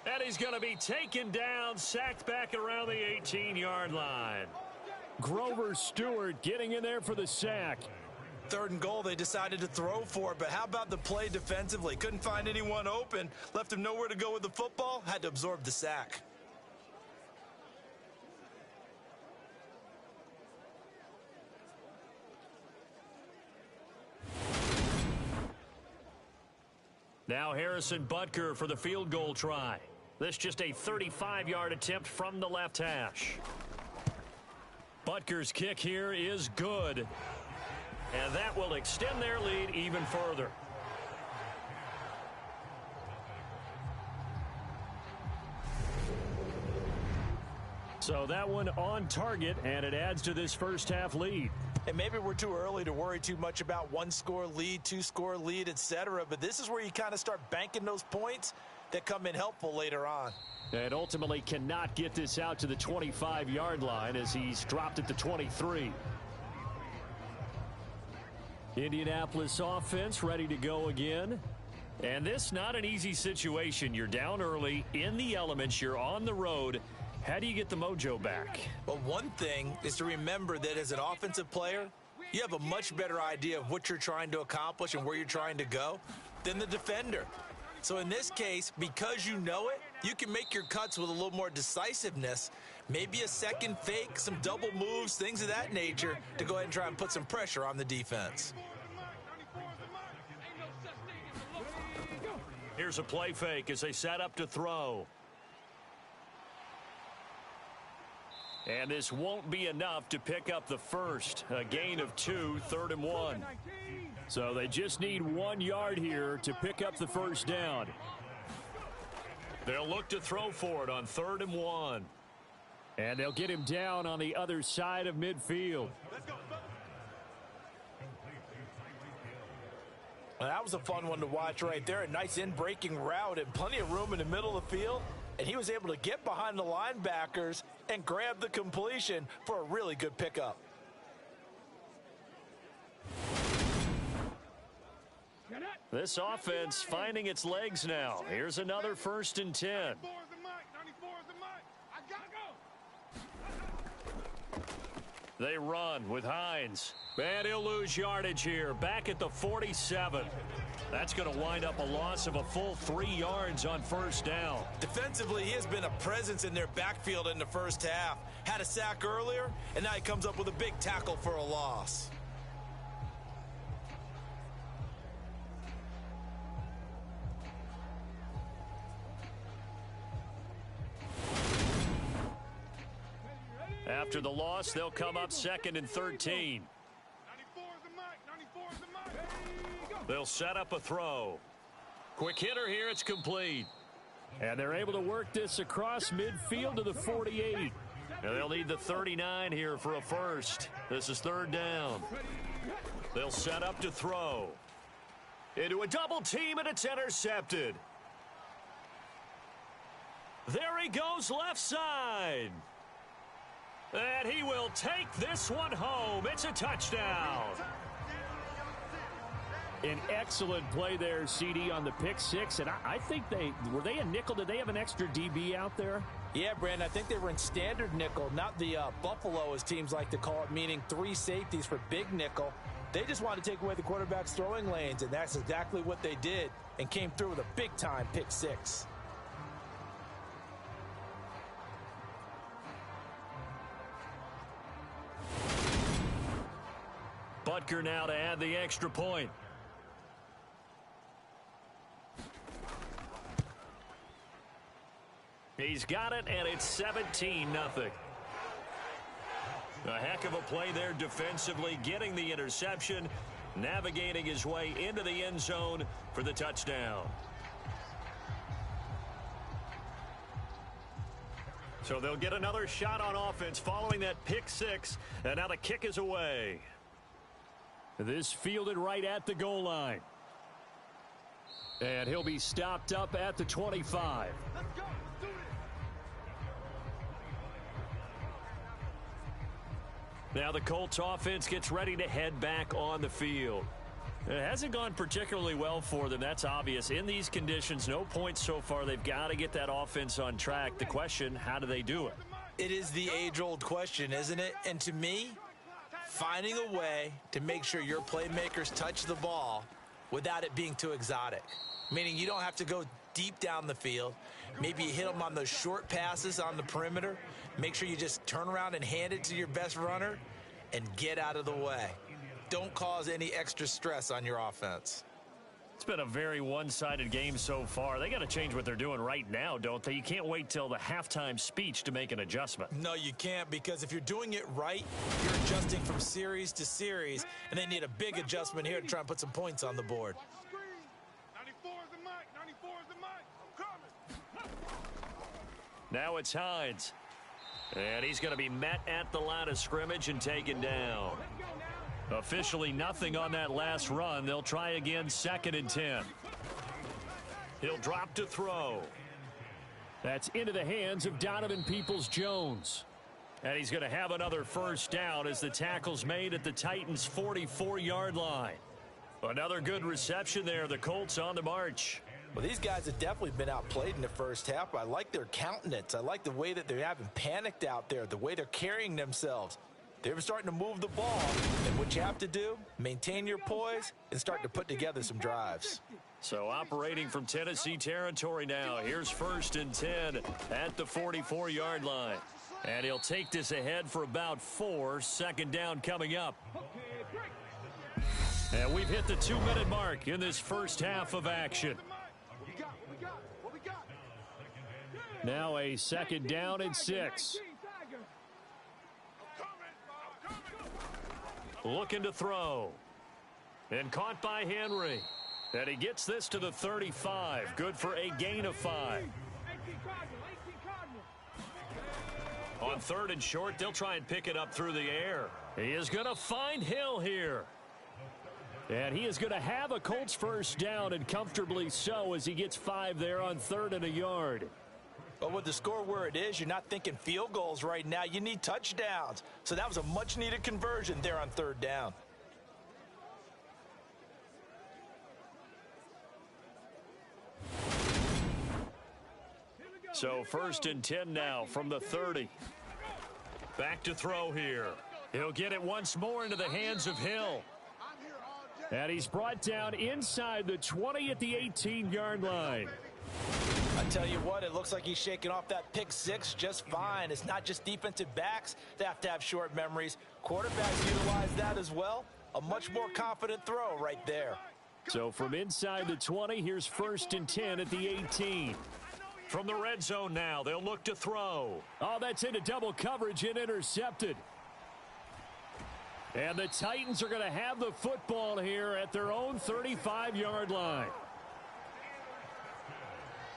And he's going to be taken down, sacked back around the 18-yard line. Grover Stewart getting in there for the sack. 3rd and goal, they decided to throw for it, but how about the play defensively? Couldn't find anyone open, left him nowhere to go with the football, had to absorb the sack. Now Harrison Butker for the field goal try. This just a 35-yard attempt from the left hash. Butker's kick here is good. And that will extend their lead even further. So that one on target, and it adds to this first half lead. And maybe we're too early to worry too much about 1-score lead, 2-score lead, etc. But this is where you kind of start banking those points that come in helpful later on. And ultimately cannot get this out to the 25-yard line as he's dropped at the 23. Indianapolis offense ready to go again. And this not an easy situation. You're down early, in the elements, you're on the road. How do you get the mojo back? Well, one thing is to remember that as an offensive player, you have a much better idea of what you're trying to accomplish and where you're trying to go than the defender. So in this case, because you know it, you can make your cuts with a little more decisiveness, maybe a second fake, some double moves, things of that nature to go ahead and try and put some pressure on the defense. Here's a play fake as they set up to throw. And this won't be enough to pick up the first. A gain of 2, 3rd and 1. So they just need 1 yard here to pick up the first down. They'll look to throw for it on 3rd and 1. And they'll get him down on the other side of midfield. Well, that was a fun one to watch right there. A nice in-breaking route and plenty of room in the middle of the field. And he was able to get behind the linebackers and grab the completion for a really good pickup. This offense finding its legs now. Here's another 1st and 10. They run with Hines. And he'll lose yardage here. Back at the 47. That's going to wind up a loss of a full 3 yards on 1st down. Defensively, he has been a presence in their backfield in the first half. Had a sack earlier, and now he comes up with a big tackle for a loss. After the loss, they'll come up 2nd and 13. They'll set up a throw. Quick hitter here, it's complete. And they're able to work this across midfield to the 48. And they'll need the 39 here for a first. This is 3rd down. They'll set up to throw. Into a double team, and it's intercepted. There he goes left side. And he will take this one home. It's a touchdown. An excellent play there, CD, on the pick six. And I think were they a nickel? Did they have an extra DB out there? Yeah, Brandon, I think they were in standard nickel, not the Buffalo, as teams like to call it, meaning 3 safeties for big nickel. They just wanted to take away the quarterback's throwing lanes, and that's exactly what they did and came through with a big-time pick six. Butker now to add the extra point. He's got it, and it's 17-0. A heck of a play there defensively, getting the interception, navigating his way into the end zone for the touchdown. So they'll get another shot on offense following that pick six, and now the kick is away. This fielded right at the goal line. And he'll be stopped up at the 25. Now the Colts offense gets ready to head back on the field. It hasn't gone particularly well for them. That's obvious. In these conditions, no points so far. They've got to get that offense on track. The question, how do they do it? It is the age-old question, isn't it? And to me, finding a way to make sure your playmakers touch the ball without it being too exotic. Meaning you don't have to go deep down the field. Maybe you hit them on those short passes on the perimeter. Make sure you just turn around and hand it to your best runner and get out of the way. Don't cause any extra stress on your offense. It's been a very one-sided game so far. They got to change what they're doing right now, don't they? You can't wait till the halftime speech to make an adjustment. No, you can't, because if you're doing it right, you're adjusting from series to series, and they need a big adjustment here to try and put some points on the board. 94 is the mic. 94 is the mic. I'm coming. Now it's Hines. And he's going to be met at the line of scrimmage and taken down. Officially nothing on that last run. They'll try again, 2nd and 10. He'll drop to throw. That's into the hands of Donovan Peoples-Jones. And he's going to have another first down as the tackle's made at the Titans' 44-yard line. Another good reception there. The Colts on the march. Well, these guys have definitely been outplayed in the first half. I like their countenance. I like the way that they haven't panicked out there, the way they're carrying themselves. They're starting to move the ball, and what you have to do, maintain your poise and start to put together some drives. So operating from Tennessee territory now. Here's 1st and 10 at the 44-yard line. And he'll take this ahead for about 4. 2nd down coming up. And we've hit the 2-minute mark in this first half of action. Now a 2nd down and 6. Looking to throw. And caught by Henry. And he gets this to the 35. Good for a gain of 5. On 3rd and short, they'll try and pick it up through the air. He is going to find Hill here. And he is going to have a Colts first down, and comfortably so, as he gets 5 there on 3rd and a yard. But with the score where it is, you're not thinking field goals right now. You need touchdowns. So that was a much-needed conversion there on 3rd down. So 1st and 10 now from the 30. Back to throw here. He'll get it once more into the hands of Hill. And he's brought down inside the 20 at the 18-yard line. I tell you what, it looks like he's shaking off that pick 6 just fine. It's not just defensive backs that have to have short memories. Quarterbacks utilize that as well. A much more confident throw right there. So from inside the 20, here's 1st and 10 at the 18. From the red zone now, they'll look to throw. Oh, that's into double coverage and intercepted. And the Titans are going to have the football here at their own 35-yard line.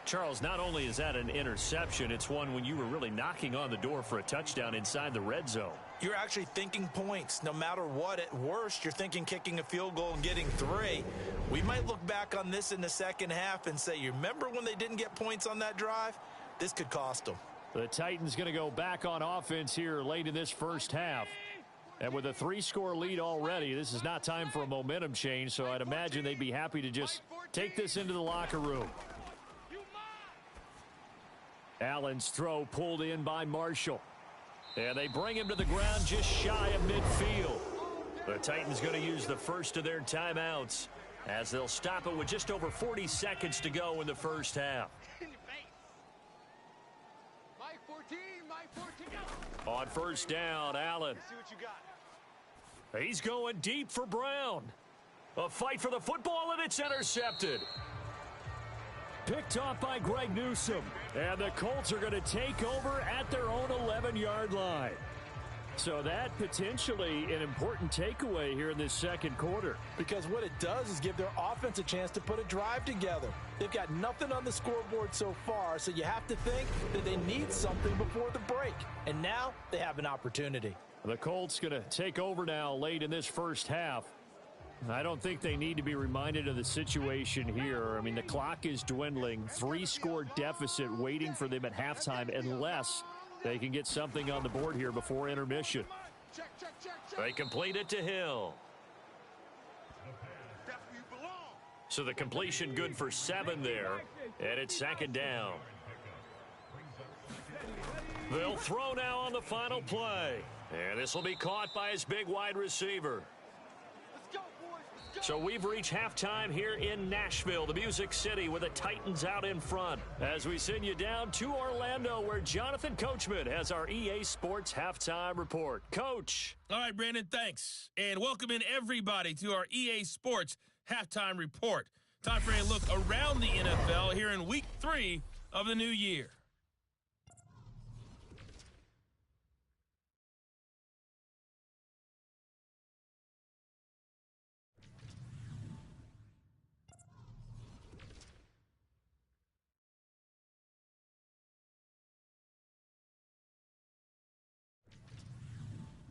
Charles, not only is that an interception, it's one when you were really knocking on the door for a touchdown inside the red zone. You're actually thinking points. No matter what, at worst, you're thinking kicking a field goal and getting 3. We might look back on this in the second half and say, you remember when they didn't get points on that drive? This could cost them. The Titans going to go back on offense here late in this first half. And with a 3-score lead already, this is not time for a momentum change, so I'd imagine they'd be happy to just take this into the locker room. Allen's throw pulled in by Marshall. And they bring him to the ground just shy of midfield. The Titans going to use the first of their timeouts as they'll stop it with just over 40 seconds to go in the first half. Mike 14, Mike 14. On 1st down, Allen. See what you got. He's going deep for Brown. A fight for the football, and it's intercepted. Picked off by Greg Newsome. And the Colts are going to take over at their own 11-yard line. So that potentially an important takeaway here in this second quarter. Because what it does is give their offense a chance to put a drive together. They've got nothing on the scoreboard so far, so you have to think that they need something before the break. And now they have an opportunity. The Colts going to take over now late in this first half. I don't think they need to be reminded of the situation here. I mean, the clock is dwindling. 3-score deficit waiting for them at halftime unless they can get something on the board here before intermission. They complete it to Hill. That's where you belong. So the completion good for 7 there, and it's 2nd down. They'll throw now on the final play, and this will be caught by his big wide receiver. Let's go, boys. Let's go. So we've reached halftime here in Nashville, the Music City, with the Titans out in front. As we send you down to Orlando, where Jonathan Coachman has our EA Sports halftime report. Coach. All right, Brandon, thanks. And welcome in everybody to our EA Sports halftime report. Time for a look around the NFL here in week 3 of the new year.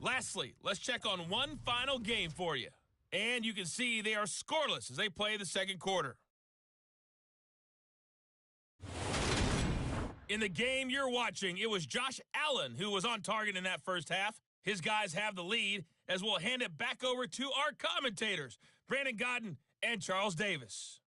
Lastly, let's check on one final game for you. And you can see they are scoreless as they play the second quarter. In the game you're watching, it was Josh Allen who was on target in that first half. His guys have the lead as we'll hand it back over to our commentators, Brandon Godden and Charles Davis.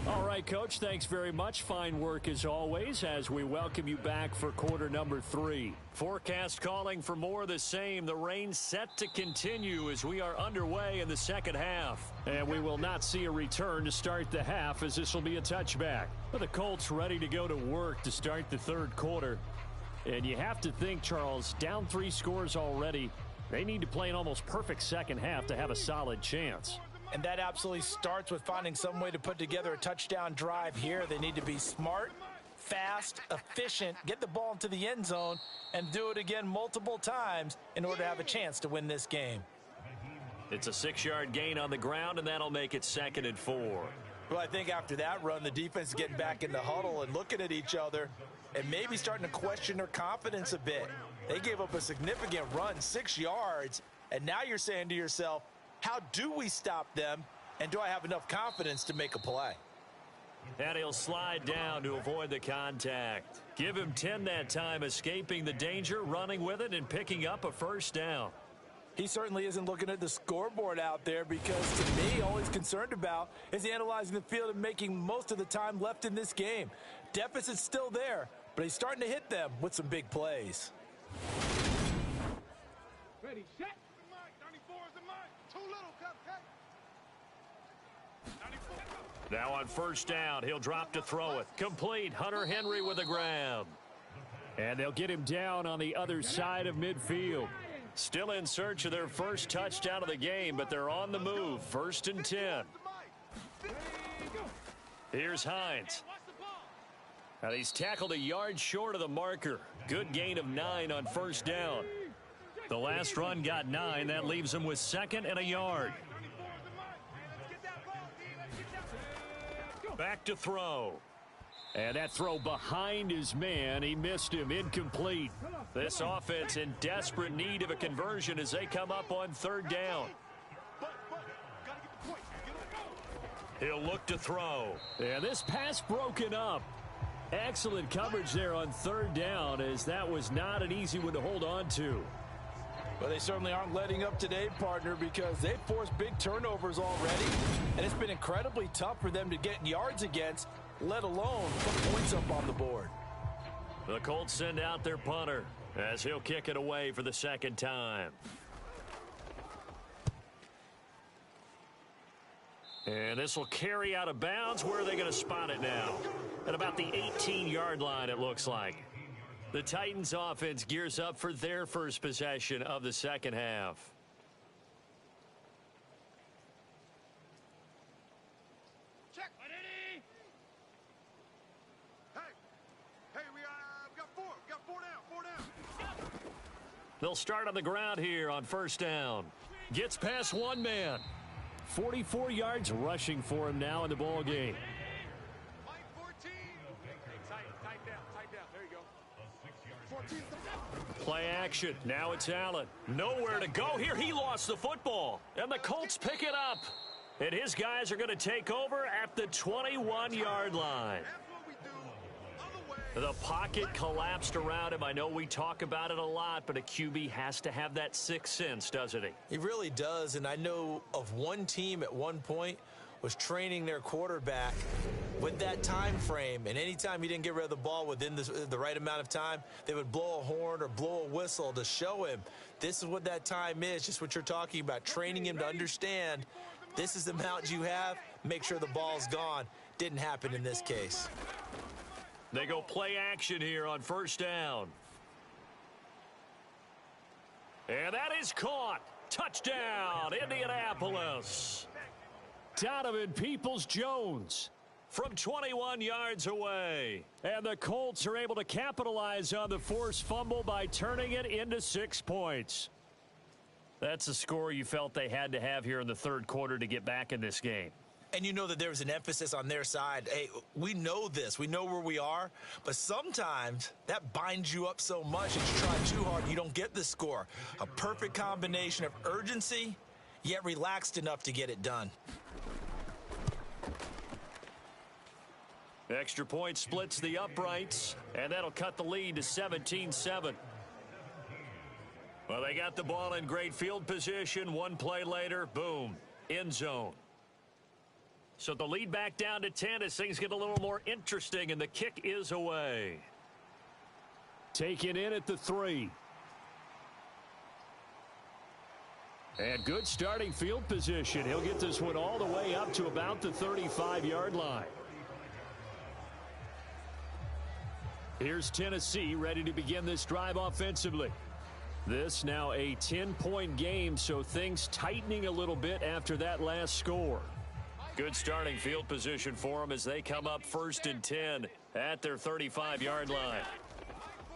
All right, Coach, thanks very much. Fine work as always as we welcome you back for quarter number 3. Forecast calling for more of the same. The rain set to continue as we are underway in the second half. And we will not see a return to start the half as this will be a touchback. But the Colts ready to go to work to start the third quarter. And you have to think, Charles, down 3 scores already. They need to play an almost perfect second half to have a solid chance. And that absolutely starts with finding some way to put together a touchdown drive here. They need to be smart, fast, efficient, get the ball into the end zone, and do it again multiple times in order to have a chance to win this game. It's a 6-yard gain on the ground, and that'll make it 2nd and 4. Well, I think after that run, the defense is getting back in the huddle and looking at each other and maybe starting to question their confidence a bit. They gave up a significant run, 6 yards, and now you're saying to yourself, how do we stop them, and do I have enough confidence to make a play? And he'll slide down to avoid the contact. Give him 10 that time, escaping the danger, running with it, and picking up a first down. He certainly isn't looking at the scoreboard out there because, to me, all he's concerned about is analyzing the field and making most of the time left in this game. Deficit's still there, but he's starting to hit them with some big plays. Ready, set. 94 is the mark. Too little, cupcake. 94. Now on first down, he'll drop to throw it. Complete. Hunter Henry with a grab. And they'll get him down on the other side of midfield. Still in search of their first touchdown of the game, but they're on the move. 1st and 10. Here's Hines. Now he's tackled a yard short of the marker. Good gain of 9 on first down. The last run got 9. That leaves him with 2nd and a yard. Back to throw. And that throw behind his man. He missed him. Incomplete. This offense in desperate need of a conversion as they come up on 3rd down. He'll look to throw. And this pass broken up. Excellent coverage there on 3rd down, as that was not an easy one to hold on to. Well, they certainly aren't letting up today, partner, because they've forced big turnovers already, and it's been incredibly tough for them to get yards against, let alone put points up on the board. The Colts send out their punter as he'll kick it away for the 2nd time. And this will carry out of bounds. Where are they going to spot it now? At about the 18-yard line, it looks like. The Titans offense gears up for their first possession of the second half. Check. Hey, we got 4. We got 4 down. They'll start on the ground here on first down. Gets past one man. 44 yards rushing for him now in the ball game. Mike 14. Tight down. There you go. 14. Play action. Now it's Allen. Nowhere to go here. He lost the football. And the Colts pick it up. And his guys are going to take over at the 21-yard line. The pocket collapsed around him. I know we talk about it a lot, but a QB has to have that sixth sense, doesn't he? He really does, and I know of one team at one point was training their quarterback with that time frame, and anytime he didn't get rid of the ball within the right amount of time, they would blow a horn or blow a whistle to show him this is what that time is, just what you're talking about, training him to understand this is the amount you have, make sure the ball's gone. Didn't happen in this case. They go play action here on first down. And that is caught. Touchdown, Indianapolis. Donovan Peoples-Jones from 21 yards away. And the Colts are able to capitalize on the forced fumble by turning it into 6 points. That's a score you felt they had to have here in the third quarter to get back in this game. And you know that there was an emphasis on their side. Hey, we know this. We know where we are. But sometimes that binds you up so much that you try too hard and you don't get the score. A perfect combination of urgency, yet relaxed enough to get it done. Extra point splits the uprights, and that'll cut the lead to 17-7. Well, they got the ball in great field position. One play later, boom, end zone. So the lead back down to 10 as things get a little more interesting, and the kick is away. Taken in at the 3. And good starting field position. He'll get this one all the way up to about the 35-yard line. Here's Tennessee ready to begin this drive offensively. This now a 10-point game, so things tightening a little bit after that last score. Good starting field position for them as they come up 1st and 10 at their 35-yard line.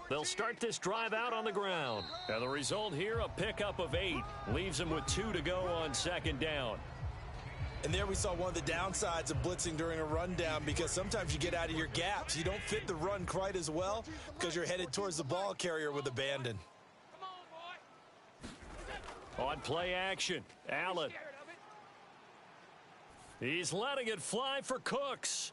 They'll start this drive out on the ground. And the result here, a pickup of 8. Leaves them with 2 to go on second down. And there we saw one of the downsides of blitzing during a rundown, because sometimes you get out of your gaps. You don't fit the run quite as well because you're headed towards the ball carrier with abandon. On play action, Allen. He's letting it fly for Cooks.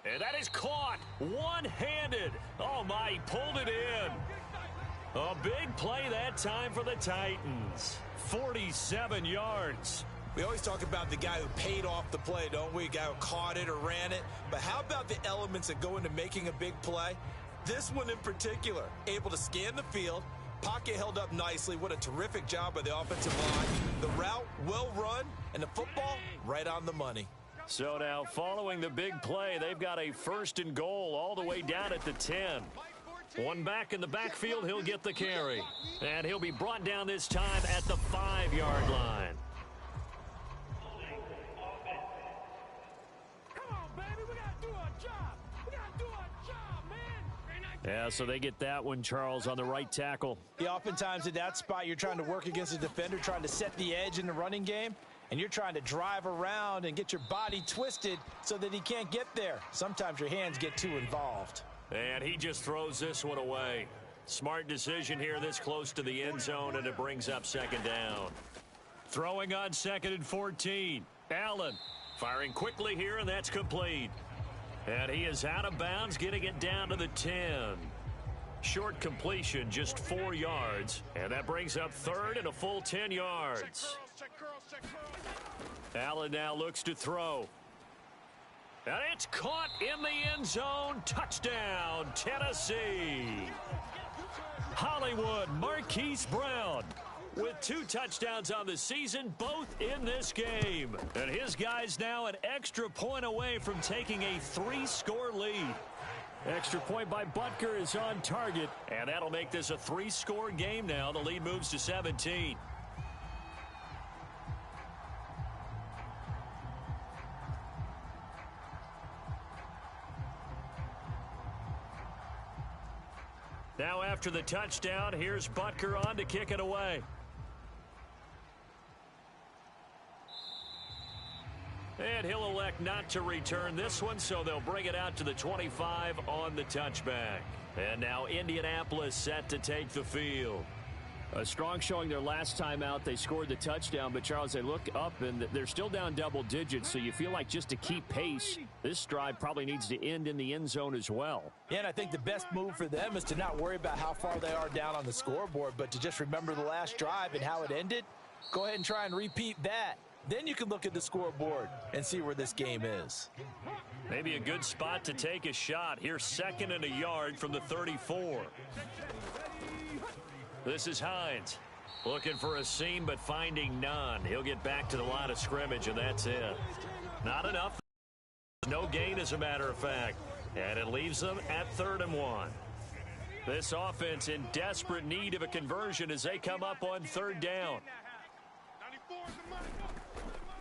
And that is caught one-handed. Oh, my, he pulled it in. A big play that time for the Titans. 47 yards. We always talk about the guy who paid off the play, don't we? A guy who caught it or ran it. But how about the elements that go into making a big play? This one in particular, able to scan the field, pocket held up nicely. What a terrific job by the offensive line. The route well run, and the football right on the money. So now following the big play, they've got a 1st and goal all the way down at the 10. One back in the backfield, he'll get the carry. And he'll be brought down this time at the 5-yard line. Yeah, so they get that one, Charles, on the right tackle. Yeah, oftentimes at that spot, you're trying to work against a defender, trying to set the edge in the running game, and you're trying to drive around and get your body twisted so that he can't get there. Sometimes your hands get too involved. And he just throws this one away. Smart decision here this close to the end zone, and it brings up second down. Throwing on 2nd and 14. Allen firing quickly here, and that's complete. And he is out of bounds, getting it down to the 10. Short completion, just 4 yards. And that brings up 3rd and a full 10 yards. Allen now looks to throw. And it's caught in the end zone. Touchdown, Tennessee. Hollywood Marquise Brown with 2 touchdowns on the season, both in this game. And his guys now an extra point away from taking a 3-score lead. Extra point by Butker is on target, and that'll make this a 3-score game now. The lead moves to 17. Now after the touchdown, here's Butker on to kick it away. And he'll elect not to return this one, so they'll bring it out to the 25 on the touchback. And now Indianapolis set to take the field. A strong showing their last time out. They scored the touchdown, but Charles, they look up and they're still down double digits, so you feel like just to keep pace, this drive probably needs to end in the end zone as well. Yeah, and I think the best move for them is to not worry about how far they are down on the scoreboard, but to just remember the last drive and how it ended. Go ahead and try and repeat that. Then you can look at the scoreboard and see where this game is. Maybe a good spot to take a shot. Here's 2nd and a yard from the 34. This is Hines. Looking for a seam, but finding none. He'll get back to the line of scrimmage, and that's it. Not enough. No gain, as a matter of fact. And it leaves them at 3rd and 1. This offense in desperate need of a conversion as they come up on 3rd down.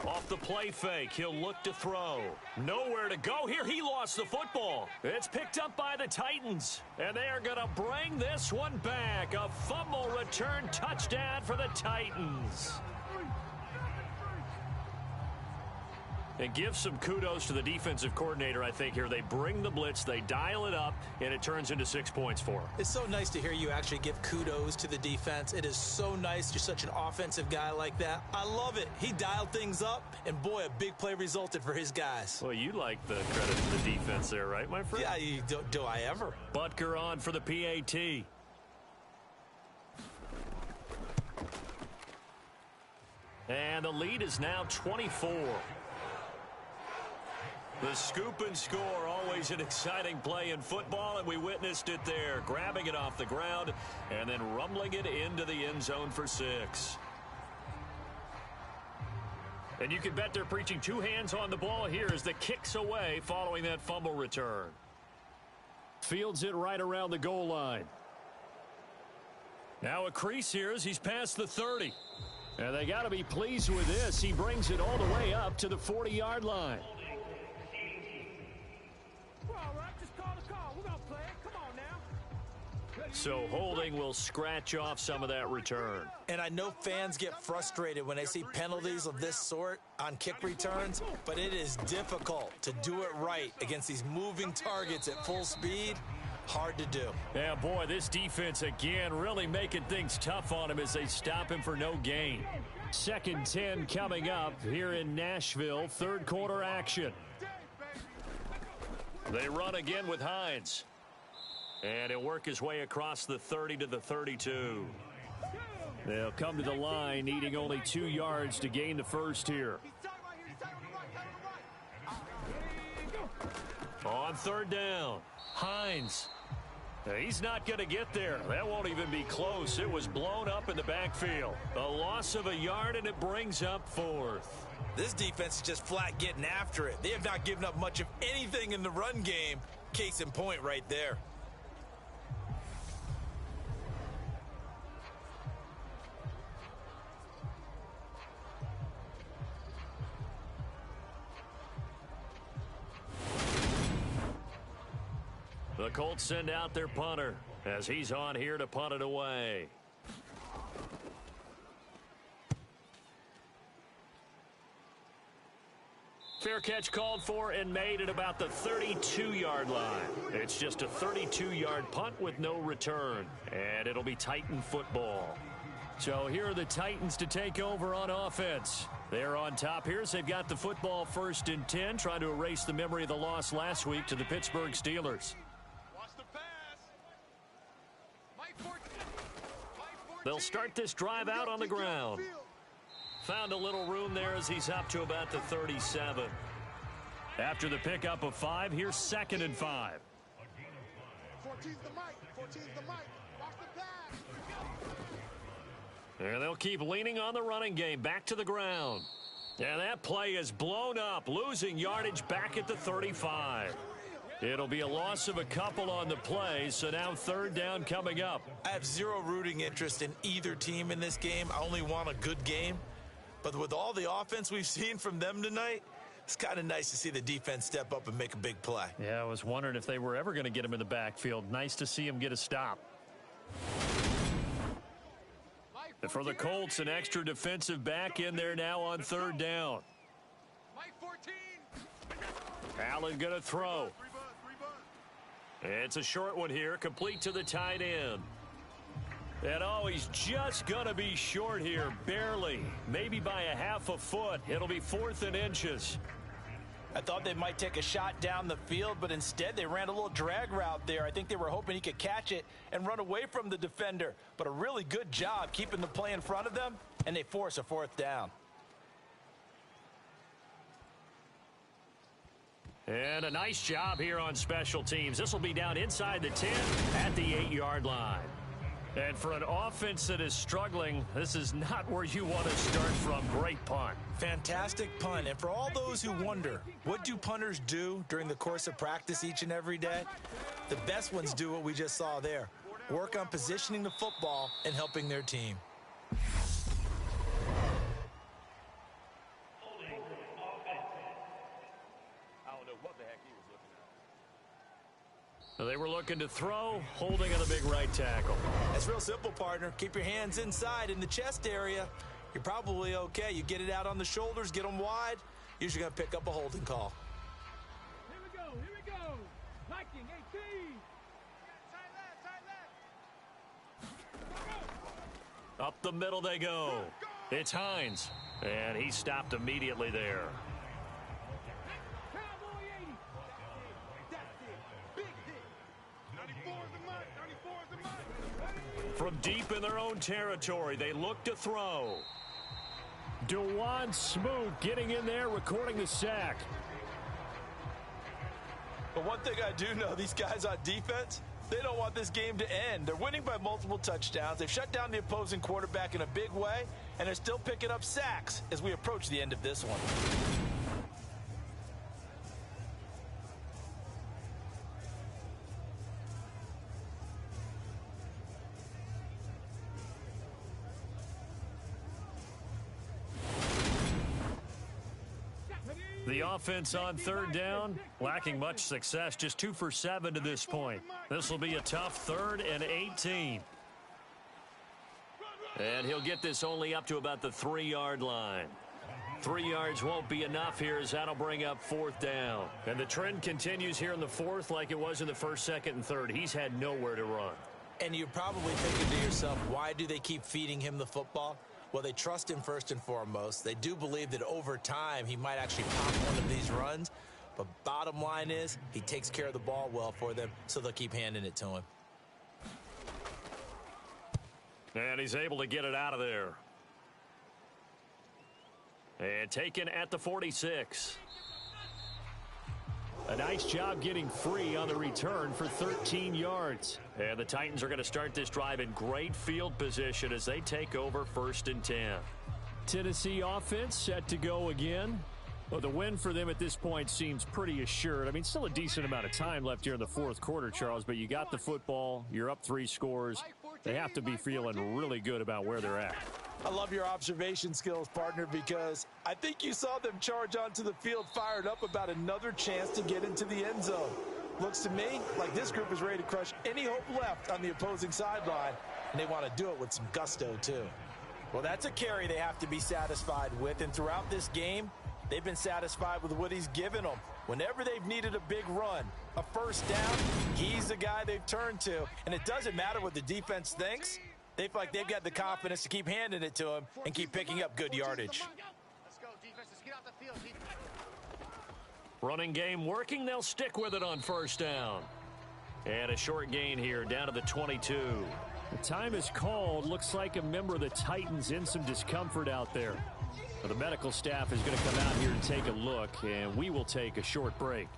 Off the play fake, he'll look to throw. Nowhere to go here. He lost the football. It's picked up by the Titans, and they are going to bring this one back. A fumble return touchdown for the Titans. And give some kudos to the defensive coordinator, I think, here. They bring the blitz, they dial it up, and it turns into 6 points for them. It's so nice to hear you actually give kudos to the defense. It is so nice. You're such an offensive guy like that. I love it. He dialed things up, and boy, a big play resulted for his guys. Well, you like the credit to the defense there, right, my friend? Yeah, do I ever? Butker on for the PAT. And the lead is now 24. The scoop and score, always an exciting play in football, and we witnessed it there. Grabbing it off the ground and then rumbling it into the end zone for 6. And you can bet they're preaching 2 hands on the ball here as the kick's away following that fumble return. Fields it right around the goal line. Now a crease here as he's past the 30. And they got to be pleased with this. He brings it all the way up to the 40-yard line. So holding will scratch off some of that return. And I know fans get frustrated when they see penalties of this sort on kick returns, but it is difficult to do it right against these moving targets at full speed. Hard to do. Yeah, boy, this defense again really making things tough on him as they stop him for no gain. 2nd and 10 coming up here in Nashville. 3rd quarter action. They run again with Hines. And he'll work his way across the 30 to the 32. They'll come to the line, needing only 2 yards to gain the first here. On 3rd down, Hines. He's not going to get there. That won't even be close. It was blown up in the backfield. A loss of a yard, and it brings up 4th. This defense is just flat getting after it. They have not given up much of anything in the run game. Case in point right there. The Colts send out their punter as he's on here to punt it away. Fair catch called for and made at about the 32-yard line. It's just a 32-yard punt with no return, and it'll be Titan football. So here are the Titans to take over on offense. They're on top here as they've got the football 1st and 10, trying to erase the memory of the loss last week to the Pittsburgh Steelers. They'll start this drive out on the ground. Found a little room there as he's up to about the 37. After the pickup of 5, here's 2nd and 5. 14's the mic. 14's the mic. Watch the pass. And they'll keep leaning on the running game. Back to the ground. And that play is blown up, losing yardage back at the 35. It'll be a loss of a couple on the play, so now 3rd down coming up. I have zero rooting interest in either team in this game. I only want a good game. But with all the offense we've seen from them tonight, it's kind of nice to see the defense step up and make a big play. Yeah, I was wondering if they were ever going to get him in the backfield. Nice to see him get a stop. And for the Colts, an extra defensive back in there now on 3rd down. Allen going to throw. It's a short one here, complete to the tight end. And oh, he's just going to be short here, barely. Maybe by a half a foot. It'll be 4th and inches. I thought they might take a shot down the field, but instead they ran a little drag route there. I think they were hoping he could catch it and run away from the defender. But a really good job keeping the play in front of them, and they force a 4th down. And a nice job here on special teams. This will be down inside the 10 at the 8-yard line. And for an offense that is struggling, this is not where you want to start from. Great punt. Fantastic punt. And for all those who wonder, what do punters do during the course of practice each and every day? The best ones do what we just saw there. Work on positioning the football and helping their team. They were looking to throw, holding on the big right tackle. That's real simple, partner. Keep your hands inside in the chest area. You're probably okay. You get it out on the shoulders, get them wide. Usually going to pick up a holding call. Here we go, here we go. Liking 18. Tight left. Up the middle they go. It's Hines. And he stopped immediately there. Cowboy 80. That's it. Big hit. 94 is the mark. 94 is the mark. From deep in their own territory, they look to throw. DeJuan Smoot getting in there, recording the sack. But one thing I do know, these guys on defense, they don't want this game to end. They're winning by multiple touchdowns. They've shut down the opposing quarterback in a big way, and they're still picking up sacks as we approach the end of this one. The offense on 3rd down, lacking much success, just 2 for 7 to this point. This will be a tough 3rd and 18. And he'll get this only up to about the 3-yard line. 3 yards won't be enough here as that'll bring up 4th down. And the trend continues here in the 4th like it was in the 1st, 2nd, and 3rd. He's had nowhere to run. And you're probably thinking to yourself, why do they keep feeding him the football? Well, they trust him first and foremost. They do believe that over time he might actually pop one of these runs. But bottom line is he takes care of the ball well for them, so they'll keep handing it to him. And he's able to get it out of there. And taken at the 46. A nice job getting free on the return for 13 yards. And the Titans are going to start this drive in great field position as they take over 1st and 10. Tennessee offense set to go again. Well, the win for them at this point seems pretty assured. I mean, still a decent amount of time left here in the 4th quarter, Charles, but you got the football. You're up 3 scores. They have to be feeling really good about where they're at. I love your observation skills, partner, because I think you saw them charge onto the field fired up about another chance to get into the end zone. Looks to me like this group is ready to crush any hope left on the opposing sideline, and they want to do it with some gusto, too. Well, that's a carry they have to be satisfied with, and throughout this game, they've been satisfied with what he's given them. Whenever they've needed a big run, a 1st down, he's the guy they've turned to, and it doesn't matter what the defense thinks. They feel like they've got the confidence to keep handing it to him and keep picking up good yardage. Let's go, defense. Let's get out the field. Running game working. They'll stick with it on 1st down. And a short gain here down to the 22. The time is called. Looks like a member of the Titans in some discomfort out there. The medical staff is going to come out here and take a look, and we will take a short break.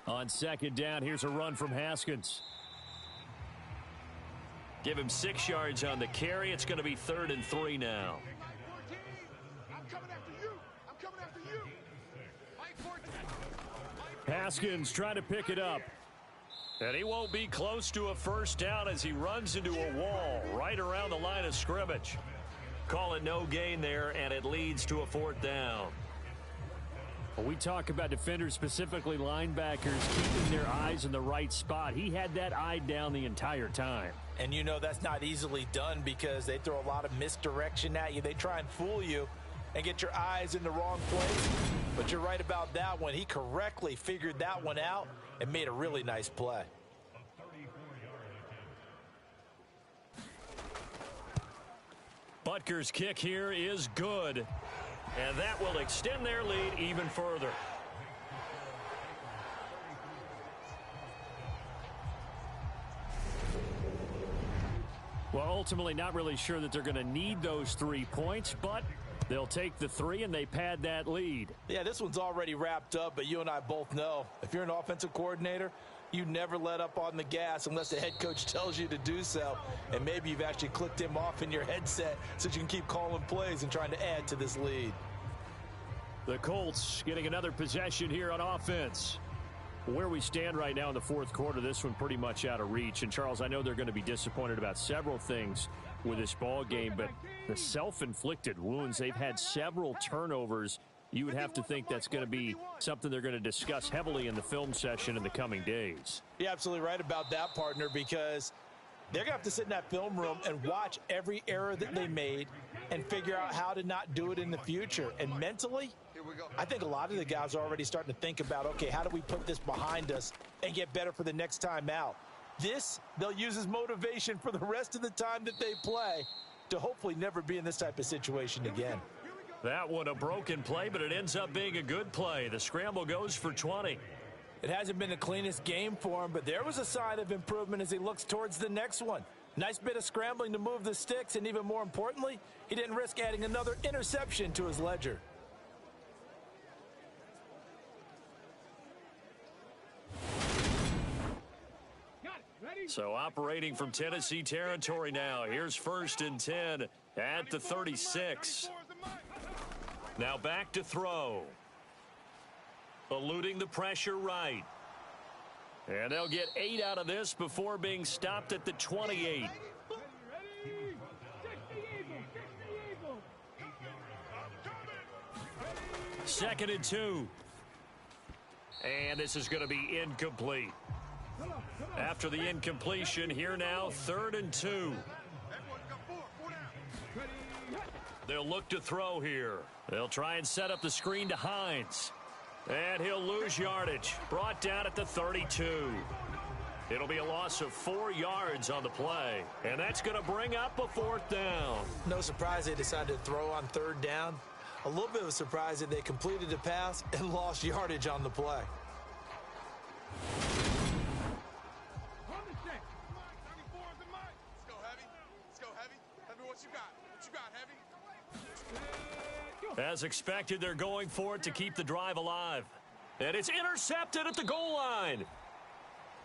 On 2nd down, here's a run from Haskins. Give him 6 yards on the carry. It's going to be 3rd and 3 now. I'm coming after you. I'm coming after you. Haskins trying to pick it up. And he won't be close to a 1st down as he runs into a wall right around the line of scrimmage. Call it no gain there, and it leads to a 4th down. When we talk about defenders, specifically linebackers, keeping their eyes in the right spot. He had that eye down the entire time. And you know that's not easily done because they throw a lot of misdirection at you. They try and fool you. and get your eyes in the wrong place. But you're right about that one. He correctly figured that one out and made a really nice play. Butker's kick here is good, and that will extend their lead even further. Well, ultimately not really sure that they're going to need those 3 points, but they'll take the 3 and they pad that lead. Yeah, this one's already wrapped up, but you and I both know if you're an offensive coordinator, you never let up on the gas unless the head coach tells you to do so. And maybe you've actually clicked him off in your headset so you can keep calling plays and trying to add to this lead. The Colts getting another possession here on offense. Where we stand right now in the fourth quarter, this one pretty much out of reach. And, Charles, I know they're going to be disappointed about several things with this ball game, but the self-inflicted wounds, they've had several turnovers. You would have to think that's going to be something they're going to discuss heavily in the film session in the coming days. You're absolutely right about that, partner, because they're going to have to sit in that film room and watch every error that they made and figure out how to not do it in the future. And mentally, I think a lot of the guys are already starting to think about, okay, how do we put this behind us and get better for the next time out? This, they'll use as motivation for the rest of the time that they play to hopefully never be in this type of situation again. That one a broken play, but it ends up being a good play. The scramble goes for 20. It hasn't been the cleanest game for him, but there was a sign of improvement as he looks towards the next one. Nice bit of scrambling to move the sticks, and even more importantly, he didn't risk adding another interception to his ledger. So operating from Tennessee territory now. Here's 1st and 10 at the 36. Now back to throw. Eluding the pressure right. And they'll get 8 out of this before being stopped at the 28. Second and 2. And this is going to be incomplete. After the incompletion, here now, 3rd and 2. They'll look to throw here. They'll try and set up the screen to Hines. And he'll lose yardage. Brought down at the 32. It'll be a loss of 4 yards on the play. And that's going to bring up a 4th down. No surprise they decided to throw on 3rd down. A little bit of a surprise that they completed the pass and lost yardage on the play. As expected, they're going for it to keep the drive alive. And it's intercepted at the goal line.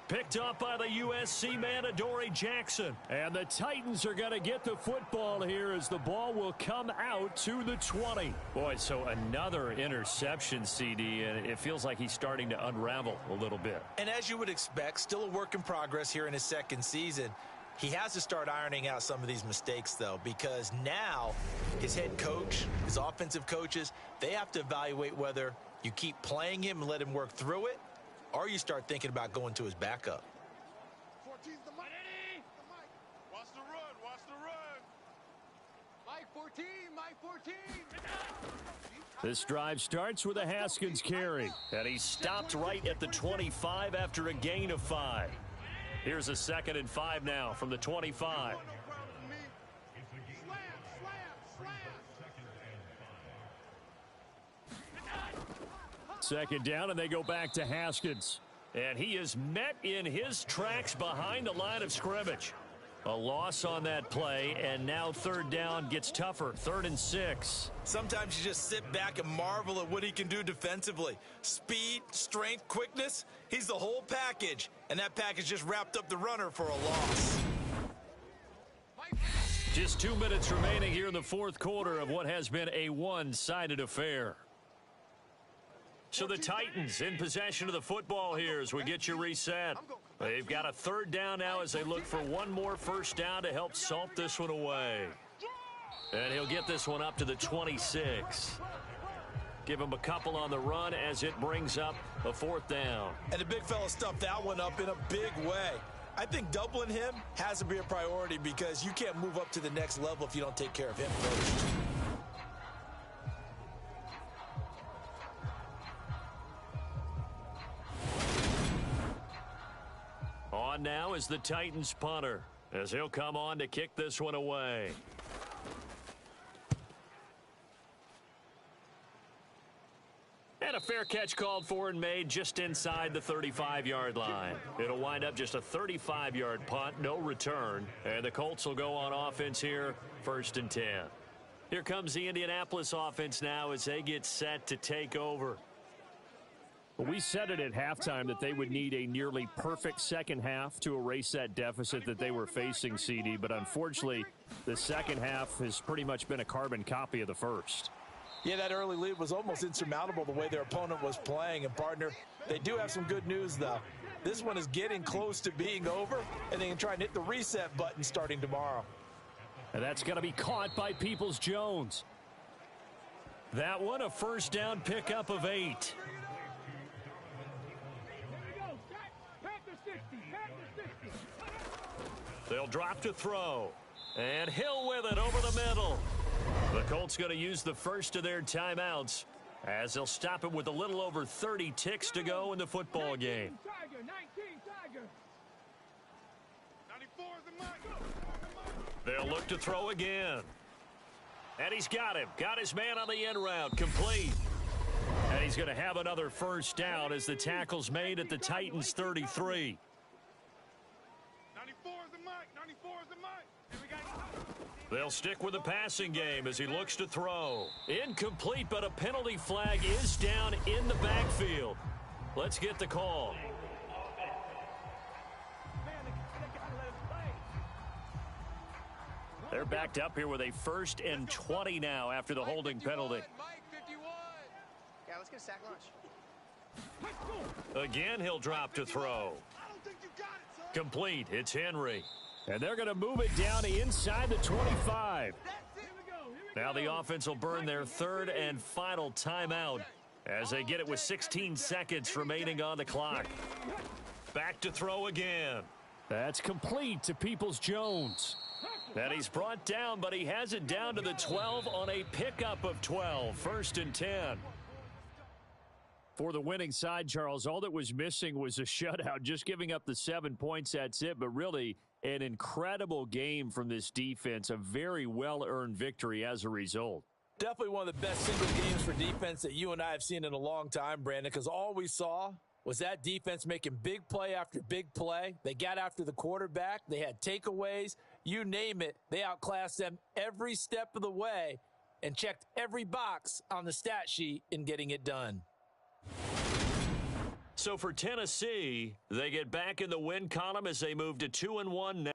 Picked up by the USC man, Adoree Jackson. And the Titans are going to get the football here as the ball will come out to the 20. Boy, so another interception, CD, and it feels like he's starting to unravel a little bit. And as you would expect, still a work in progress here in his 2nd season. He has to start ironing out some of these mistakes, though, because now his head coach, his offensive coaches, they have to evaluate whether you keep playing him and let him work through it, or you start thinking about going to his backup. 14's the Mike. Watch the run. Watch the run. Mike 14. Mike 14. This drive starts with a Haskins carry, and he's stopped right at the 25 after a gain of 5. Here's a 2nd and 5 now from the 25. Second down, and they go back to Haskins. And he is met in his tracks behind the line of scrimmage. A loss on that play, and now 3rd down gets tougher. 3rd and 6. Sometimes you just sit back and marvel at what he can do defensively. Speed, strength, quickness, he's the whole package. And that package just wrapped up the runner for a loss. Just 2 minutes remaining here in the fourth quarter of what has been a one-sided affair. So the Titans in possession of the football here as we get you reset. They've got a 3rd down now as they look for one more 1st down to help salt this one away. And he'll get this one up to the 26. Give him a couple on the run as it brings up a 4th down. And the big fella stuffed that one up in a big way. I think doubling him has to be a priority because you can't move up to the next level if you don't take care of him first. On now is the Titans punter, as he'll come on to kick this one away. And a fair catch called for and made just inside the 35-yard line. It'll wind up just a 35-yard punt, no return. And the Colts will go on offense here, 1st and 10. Here comes the Indianapolis offense now as they get set to take over. We said it at halftime that they would need a nearly perfect second half to erase that deficit that they were facing, CD. But unfortunately, the second half has pretty much been a carbon copy of the first. Yeah, that early lead was almost insurmountable the way their opponent was playing. And, partner, they do have some good news, though. This one is getting close to being over, and they can try and hit the reset button starting tomorrow. And that's going to be caught by Peoples-Jones. That one, a first down pickup of 8. They'll drop to throw. And Hill with it over the middle. The Colts going to use the first of their timeouts as they'll stop it with a little over 30 ticks to go in the football game. 94 is the mic. They'll look to throw again. And he's got him. Got his man on the end route. Complete. And he's going to have another first down as the tackle's made at the Titans' 33. 94 is the mic. 94 is the mic. And we got They'll stick with the passing game as he looks to throw. Incomplete, but a penalty flag is down in the backfield. Let's get the call. They're backed up here with a 1st and 20 now after the holding penalty. Mike 51. Yeah, let's get a sack lunch. Again, he'll drop to throw. I don't think you got it, son. Complete. It's Henry. And they're going to move it down inside the 25. Now the offense will burn their 3rd and final timeout as they get it with 16 seconds remaining on the clock. Back to throw again. That's complete to Peoples-Jones. And he's brought down, but he has it down to the 12 on a pickup of 12. 1st and 10. For the winning side, Charles, all that was missing was a shutout. Just giving up the 7 points, that's it. But really, an incredible game from this defense. A very well-earned victory as a result. Definitely one of the best single games for defense that you and I have seen in a long time, Brandon, because all we saw was that defense making big play after big play. They got after the quarterback. They had takeaways. You name it. They outclassed them every step of the way and checked every box on the stat sheet in getting it done. So for Tennessee, they get back in the win column as they move to 2-1 now.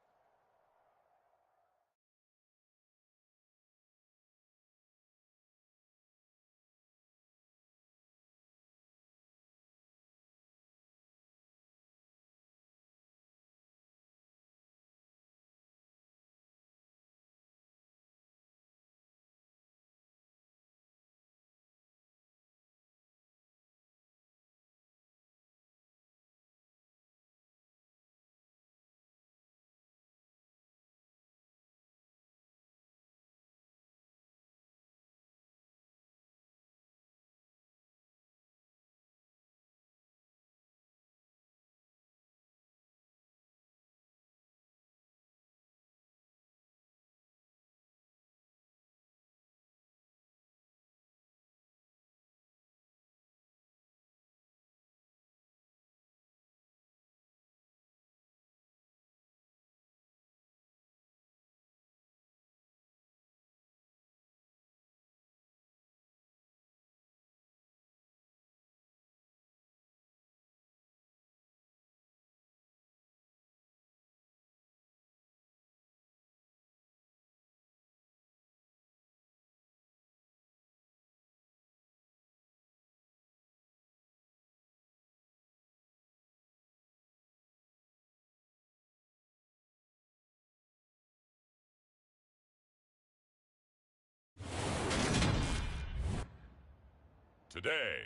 Today,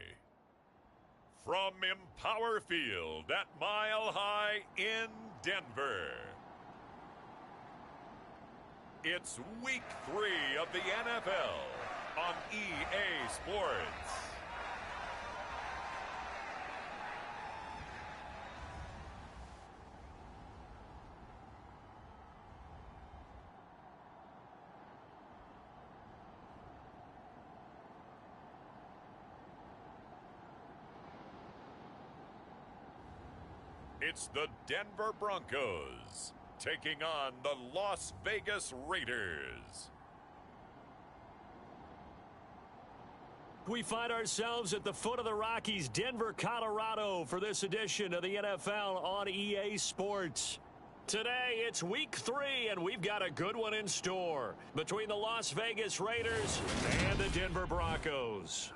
from Empower Field at Mile High in Denver, it's Week 3 of the NFL on EA Sports. It's the Denver Broncos taking on the Las Vegas Raiders. We find ourselves at the foot of the Rockies, Denver, Colorado, for this edition of the NFL on EA Sports. Today, it's week 3, and we've got a good one in store between the Las Vegas Raiders and the Denver Broncos.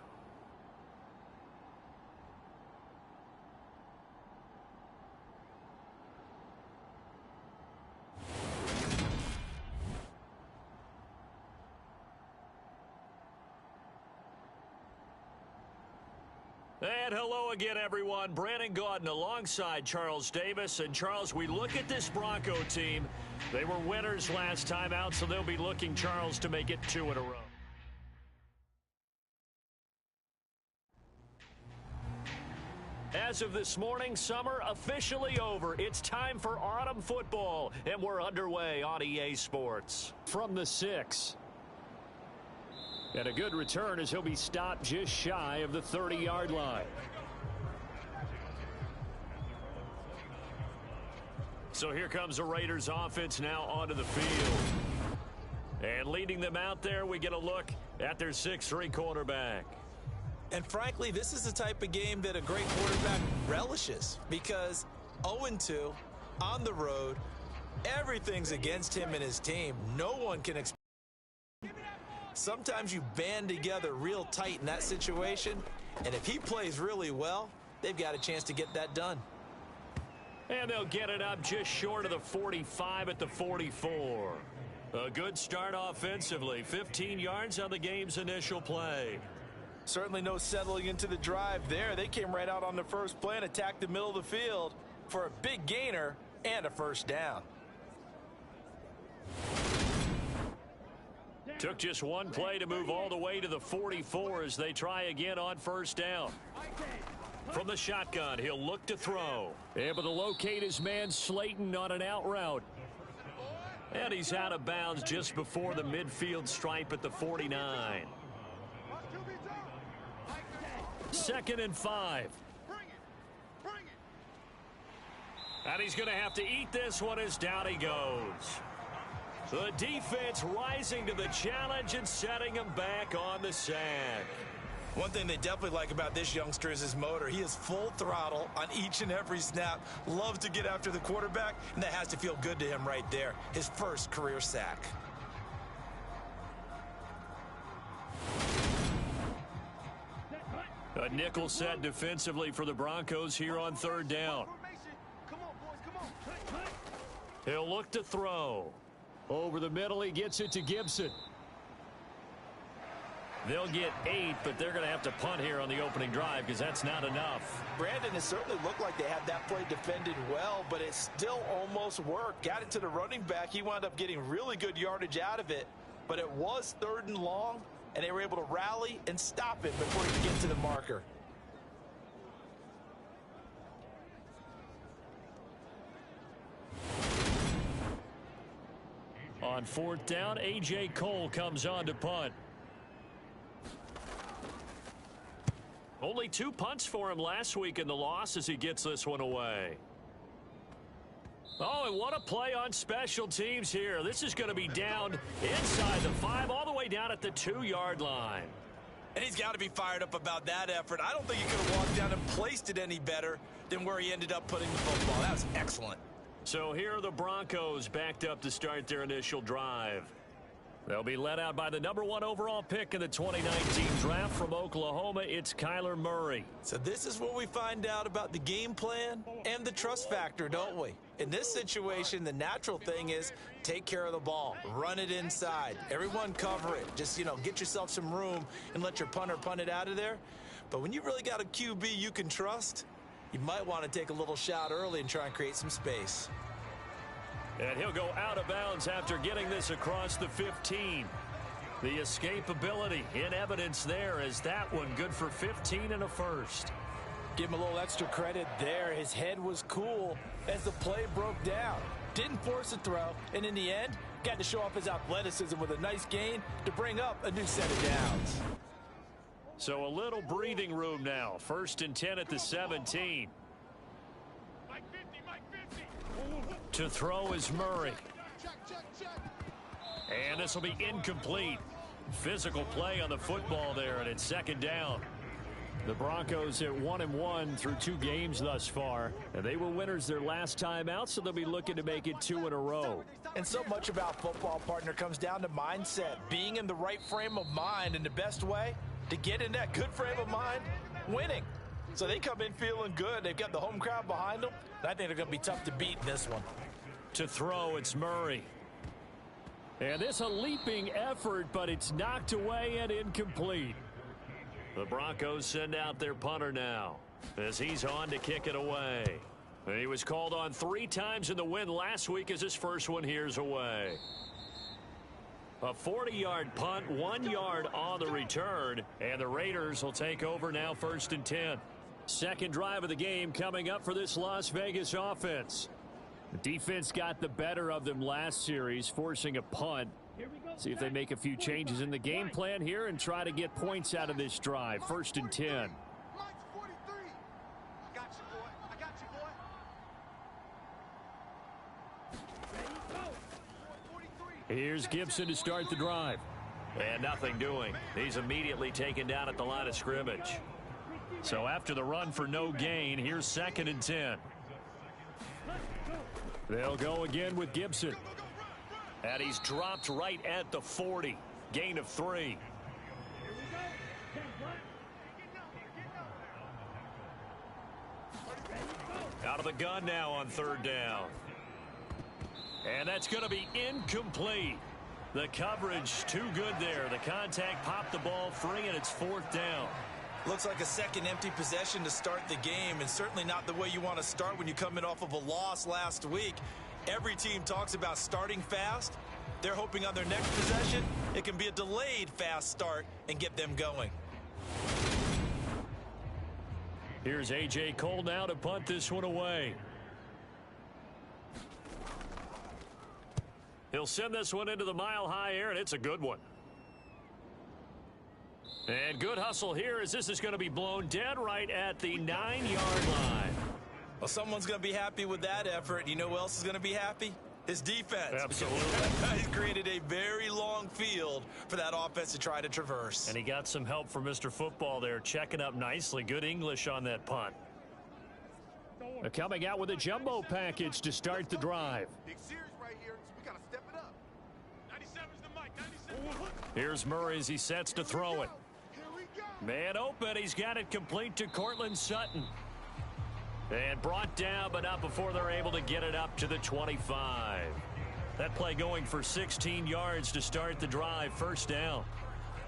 And hello again, everyone. Brandon Gaudin alongside Charles Davis. And, Charles, we look at this Bronco team. They were winners last time out, so they'll be looking, Charles, to make it 2 in a row. As of this morning, summer officially over. It's time for autumn football, and we're underway on EA Sports. From the 6. And a good return as he'll be stopped just shy of the 30-yard line. So here comes the Raiders offense now onto the field. And leading them out there, we get a look at their 6'3" quarterback. And frankly, this is the type of game that a great quarterback relishes, because 0-2 on the road, everything's against him and his team. No one can expect. Sometimes you band together real tight in that situation, and if he plays really well, they've got a chance to get that done. And they'll get it up just short of the 45 at the 44. A good start offensively. 15 yards on the game's initial play. Certainly no settling into the drive there. They came right out on the first play and attacked the middle of the field for a big gainer and a first down. Took just one play to move all the way to the 44 as they try again on first down. From the shotgun, he'll look to throw. Able to locate his man Slayton on an out route. And he's out of bounds just before the midfield stripe at the 49. 2nd and 5. And he's going to have to eat this one as down he goes. The defense rising to the challenge and setting him back on the sack. One thing they definitely like about this youngster is his motor. He is full throttle on each and every snap. Loves to get after the quarterback, and that has to feel good to him right there. His first career sack. A nickel set defensively for the Broncos here on 3rd down. He'll look to throw. Over the middle, he gets it to Gibson. They'll get 8, but they're going to have to punt here on the opening drive because that's not enough. Brandon, it certainly looked like they had that play defended well, but it still almost worked. Got it to the running back. He wound up getting really good yardage out of it, but it was 3rd and long, and they were able to rally and stop it before he could get to the marker. On 4th down, A.J. Cole comes on to punt. Only 2 punts for him last week in the loss as he gets this one away. Oh, and what a play on special teams here. This is going to be down inside the 5, all the way down at the 2-yard line. And he's got to be fired up about that effort. I don't think he could have walked down and placed it any better than where he ended up putting the football. That was excellent. So here are the Broncos backed up to start their initial drive. They'll be led out by the #1 overall pick in the 2019 draft from Oklahoma. It's Kyler Murray. So this is where we find out about the game plan and the trust factor, don't we? In this situation, the natural thing is take care of the ball. Run it inside. Everyone cover it. Just, get yourself some room and let your punter punt it out of there. But when you really got a QB you can trust, you might want to take a little shot early and try and create some space. And he'll go out of bounds after getting this across the 15. The escapability in evidence there as that one good for 15 and a first. Give him a little extra credit there. His head was cool as the play broke down. Didn't force a throw, and in the end, got to show off his athleticism with a nice gain to bring up a new set of downs. So a little breathing room now. 1st and 10 at the 17. Like 50 To throw is Murray. And this will be incomplete. Physical play on the football there, and it's second down. The Broncos at 1-1 through 2 games thus far. And they were winners their last time out, so they'll be looking to make it 2 in a row. And so much about football, partner, comes down to mindset. Being in the right frame of mind, and the best way to get in that good frame of mind, winning. So they come in feeling good. They've got the home crowd behind them. And I think they're going to be tough to beat in this one. To throw, it's Murray. And this a leaping effort, but it's knocked away and incomplete. The Broncos send out their punter now as he's on to kick it away. And he was called on 3 times in the win last week as his first one here's away. A 40-yard punt, 1 yard on the return, and the Raiders will take over now 1st and 10. Second drive of the game coming up for this Las Vegas offense. The defense got the better of them last series, forcing a punt. See if they make a few changes in the game plan here and try to get points out of this drive. 1st and 10. Mike's 43. I got you, boy. I got you, boy. Here's Gibson to start the drive. And nothing doing. He's immediately taken down at the line of scrimmage. So after the run for no gain, here's 2nd and 10. They'll go again with Gibson. And he's dropped right at the 40. Gain of 3. Out of the gun now on 3rd down. And that's going to be incomplete. The coverage too good there. The contact popped the ball free, and it's 4th down. Looks like a second empty possession to start the game, and certainly not the way you want to start when you come in off of a loss last week. Every team talks about starting fast. They're hoping on their next possession it can be a delayed fast start and get them going. Here's A.J. Cole now to punt this one away. He'll send this one into the mile-high air, and it's a good one. And good hustle here as this is going to be blown dead right at the 9-yard line. Well, someone's going to be happy with that effort. You know who else is going to be happy? His defense. Absolutely. He's created a very long field for that offense to try to traverse. And he got some help from Mr. Football there, checking up nicely. Good English on that punt. They're coming out with a jumbo package to start the drive. Big series right here, so we got to step it up. 97's the mic, 97. Here's Murray as he sets to throw it. Here we go. Man open. He's got it complete to Cortland Sutton. And brought down, but not before they're able to get it up to the 25. That play going for 16 yards to start the drive. 1st down.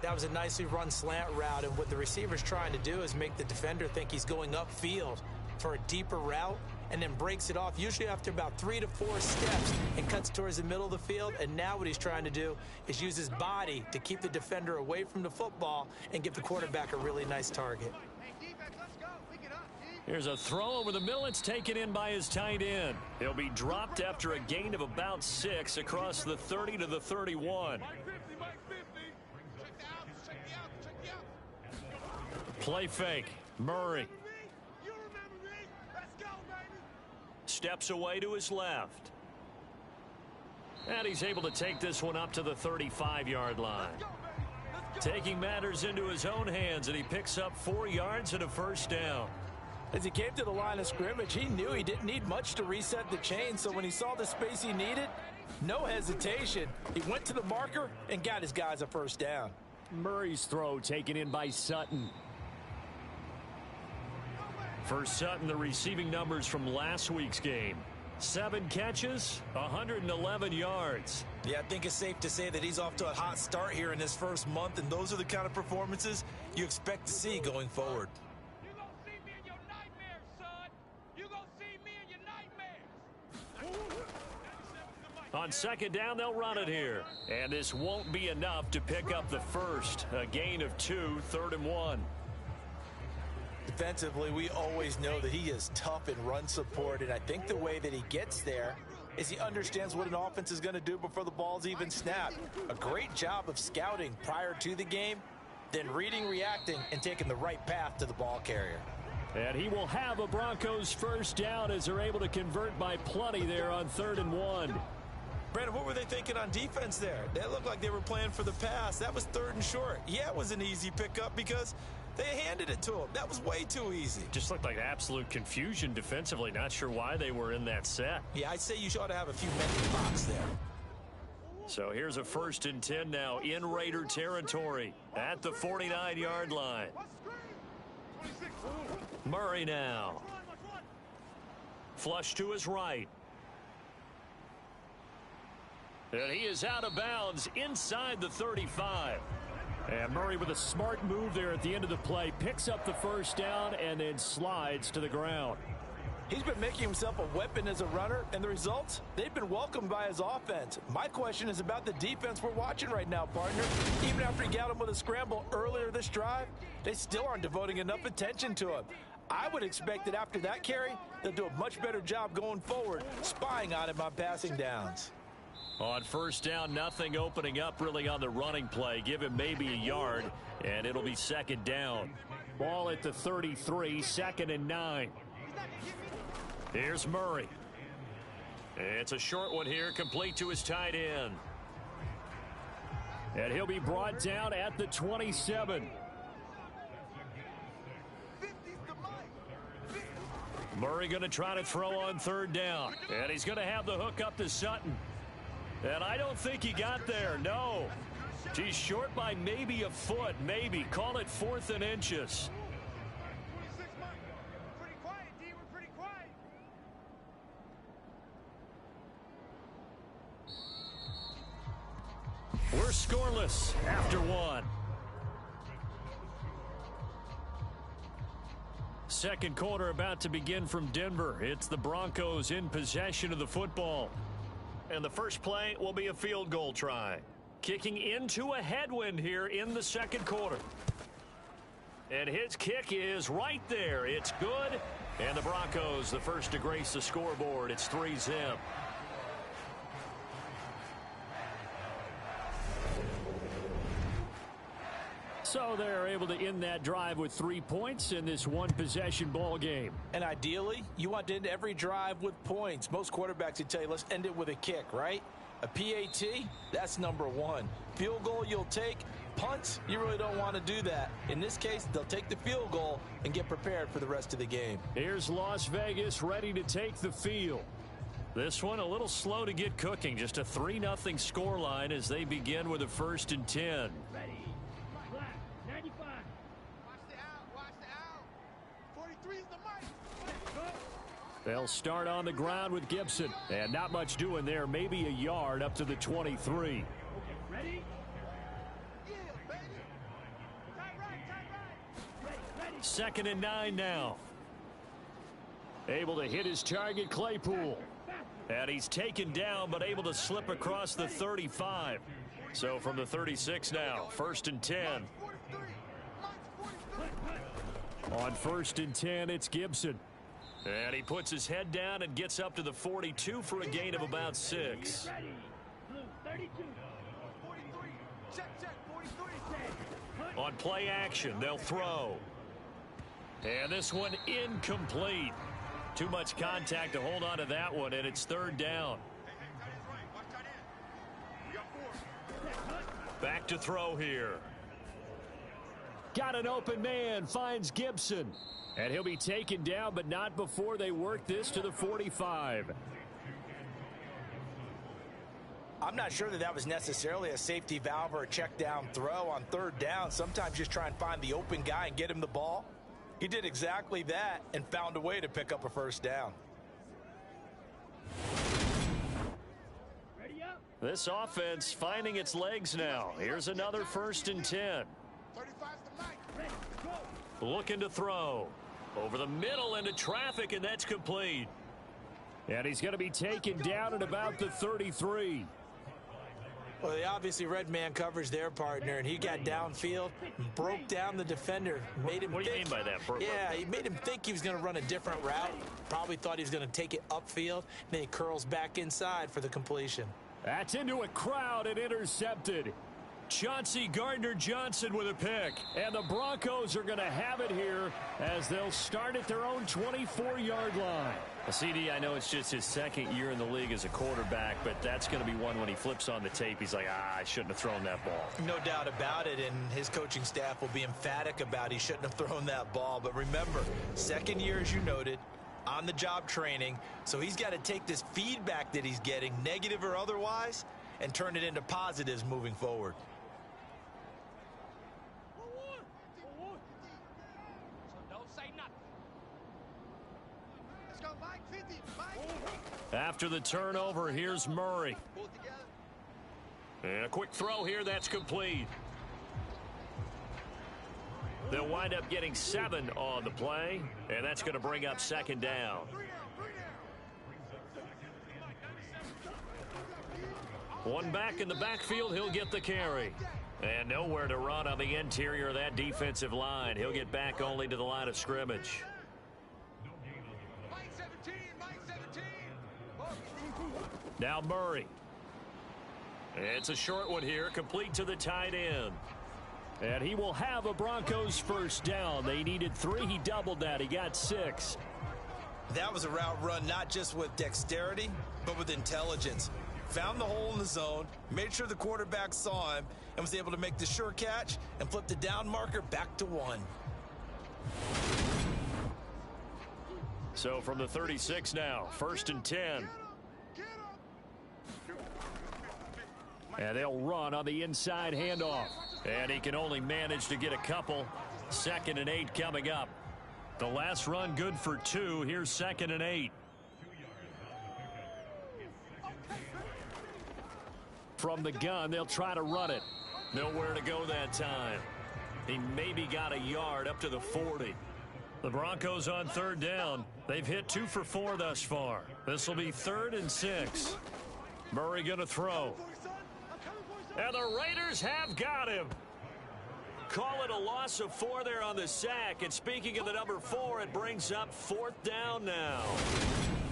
That was a nicely run slant route, and what the receiver's trying to do is make the defender think he's going upfield for a deeper route, and then breaks it off, usually after about 3 to 4 steps, and cuts towards the middle of the field. And now what he's trying to do is use his body to keep the defender away from the football and give the quarterback a really nice target. Hey, defense, let's go. Pick it up, D. Here's a throw over the middle. It's taken in by his tight end. He'll be dropped after a gain of about 6 across the 30 to the 31. Mike 50, Mike 50. Check the outs, check the outs, check the outs. Play fake. Murray You remember me? Let's go, baby. steps away to his left. And he's able to take this one up to the 35-yard line. Taking matters into his own hands, and he picks up 4 yards and a 1st down. As he came to the line of scrimmage, he knew he didn't need much to reset the chain, so when he saw the space he needed, no hesitation. He went to the marker and got his guys a 1st down. Murray's throw taken in by Sutton. For Sutton, the receiving numbers from last week's game. 7 catches, 111 yards. Yeah, I think it's safe to say that he's off to a hot start here in his first month, and those are the kind of performances you expect to see going forward. You gonna see me in your nightmares, son. You gonna see me in your nightmares. On 2nd down, they'll run it here. And this won't be enough to pick up the first. A gain of 2, 3rd and 1. Defensively, we always know that he is tough in run support, and I think the way that he gets there is he understands what an offense is going to do before the ball's even snapped. A great job of scouting prior to the game, then reading, reacting, and taking the right path to the ball carrier. And he will have a Broncos first down as they're able to convert by plenty there on 3rd and 1. Brandon, what were they thinking on defense there? They looked like they were playing for the pass. That was 3rd and short. Yeah, it was an easy pickup because they handed it to him. That was way too easy. Just looked like absolute confusion defensively. Not sure why they were in that set. Yeah, I'd say you ought to have a few men in the box there. So here's a 1st and 10 now in Raider territory at the 49-yard line. Murray now. Flush to his right. And he is out of bounds inside the 35. And Murray with a smart move there at the end of the play. Picks up the first down and then slides to the ground. He's been making himself a weapon as a runner, and the results, they've been welcomed by his offense. My question is about the defense we're watching right now, partner. Even after he got him with a scramble earlier this drive, they still aren't devoting enough attention to him. I would expect that after that carry, they'll do a much better job going forward, spying on him on passing downs. On first down, nothing opening up really on the running play. Give him maybe a yard, and it'll be 2nd down. Ball at the 33, 2nd and 9. Here's Murray. It's a short one here, complete to his tight end. And he'll be brought down at the 27. Murray going to try to throw on 3rd down. And he's going to have the hook up to Sutton. And I don't think he got there, no. He's short by maybe a foot, maybe. Call it 4th and inches. We're scoreless after 1. Second quarter about to begin from Denver. It's the Broncos in possession of the football. And the first play will be a field goal try. Kicking into a headwind here in the second quarter. And his kick is right there. It's good. And the Broncos, the first to grace the scoreboard. It's 3-zip. So they're able to end that drive with 3 points in this one-possession ball game. And ideally, you want to end every drive with points. Most quarterbacks would tell you, let's end it with a kick, right? A PAT, that's number 1. Field goal you'll take. Punts, you really don't want to do that. In this case, they'll take the field goal and get prepared for the rest of the game. Here's Las Vegas ready to take the field. This one a little slow to get cooking. Just a 3-0 scoreline as they begin with a 1st and 10. Ready. Black, 95. Watch the out. 43 is the mic. They'll start on the ground with Gibson. And not much doing there. Maybe a yard up to the 23. Okay, ready? Yeah, baby. Tight right. Ready. 2nd and 9 now. Able to hit his target, Claypool. And he's taken down, but able to slip across the 35. So from the 36 now, 1st and 10. On 1st and 10, it's Gibson. And he puts his head down and gets up to the 42 for a gain of about 6. Ready. Blue, 32. 43. Check, 43. On play action, they'll throw. And this one incomplete. Too much contact to hold on to that one, and it's 3rd down. Back to throw here. Got an open man, finds Gibson. And he'll be taken down, but not before they work this to the 45. I'm not sure that was necessarily a safety valve or a check down throw on 3rd down. Sometimes just try and find the open guy and get him the ball. He did exactly that and found a way to pick up a 1st down. Ready up. This offense finding its legs now. Here's another 1st and 10. 35's the mic. Ready, go. Looking to throw. Over the middle into traffic, and that's complete. And he's going to be taken down at about the 33. Well, they obviously read man coverage their partner, and he got downfield, broke down the defender, made him What do you mean by that? Yeah, he made him think he was going to run a different route. Probably thought he was going to take it upfield. Then he curls back inside for the completion. That's into a crowd and intercepted. Chauncey Gardner-Johnson with a pick. And the Broncos are going to have it here as they'll start at their own 24-yard line. CD, I know it's just his second year in the league as a quarterback, but that's going to be one when he flips on the tape. He's like, I shouldn't have thrown that ball. No doubt about it, and his coaching staff will be emphatic about he shouldn't have thrown that ball. But remember, second year, as you noted, on-the-job training, so he's got to take this feedback that he's getting, negative or otherwise, and turn it into positives moving forward. After the turnover, here's Murray. And a quick throw here, that's complete. They'll wind up getting 7 on the play, and that's going to bring up second down. One back in the backfield, he'll get the carry. And nowhere to run on the interior of that defensive line. He'll get back only to the line of scrimmage. Now Murray. It's a short one here, complete to the tight end. And he will have a Broncos first down. They needed 3. He doubled that. He got 6. That was a route run not just with dexterity, but with intelligence. Found the hole in the zone, made sure the quarterback saw him, and was able to make the sure catch and flip the down marker back to 1. So from the 36 now, 1st and 10. And they'll run on the inside handoff. And he can only manage to get a couple. 2nd and 8 coming up. The last run good for 2. Here's 2nd and 8. From the gun, they'll try to run it. Nowhere to go that time. He maybe got a yard up to the 40. The Broncos on 3rd down. They've hit 2 for 4 thus far. This will be 3rd and 6. Murray going to throw. And the Raiders have got him. Call it a loss of 4 there on the sack. And speaking of the number 4, it brings up 4th down now.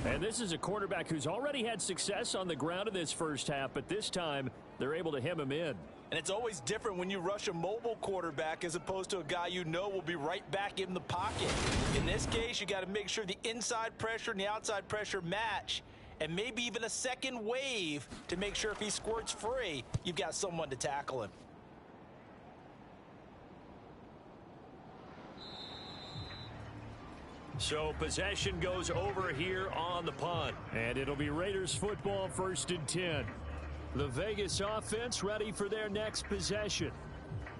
And this is a quarterback who's already had success on the ground in this first half, but this time they're able to hem him in. And it's always different when you rush a mobile quarterback as opposed to a guy you know will be right back in the pocket. In this case, you got to make sure the inside pressure and the outside pressure match, and maybe even a second wave to make sure if he squirts free, you've got someone to tackle him. So possession goes over here on the punt. And it'll be Raiders football, 1st and 10. The Vegas offense ready for their next possession.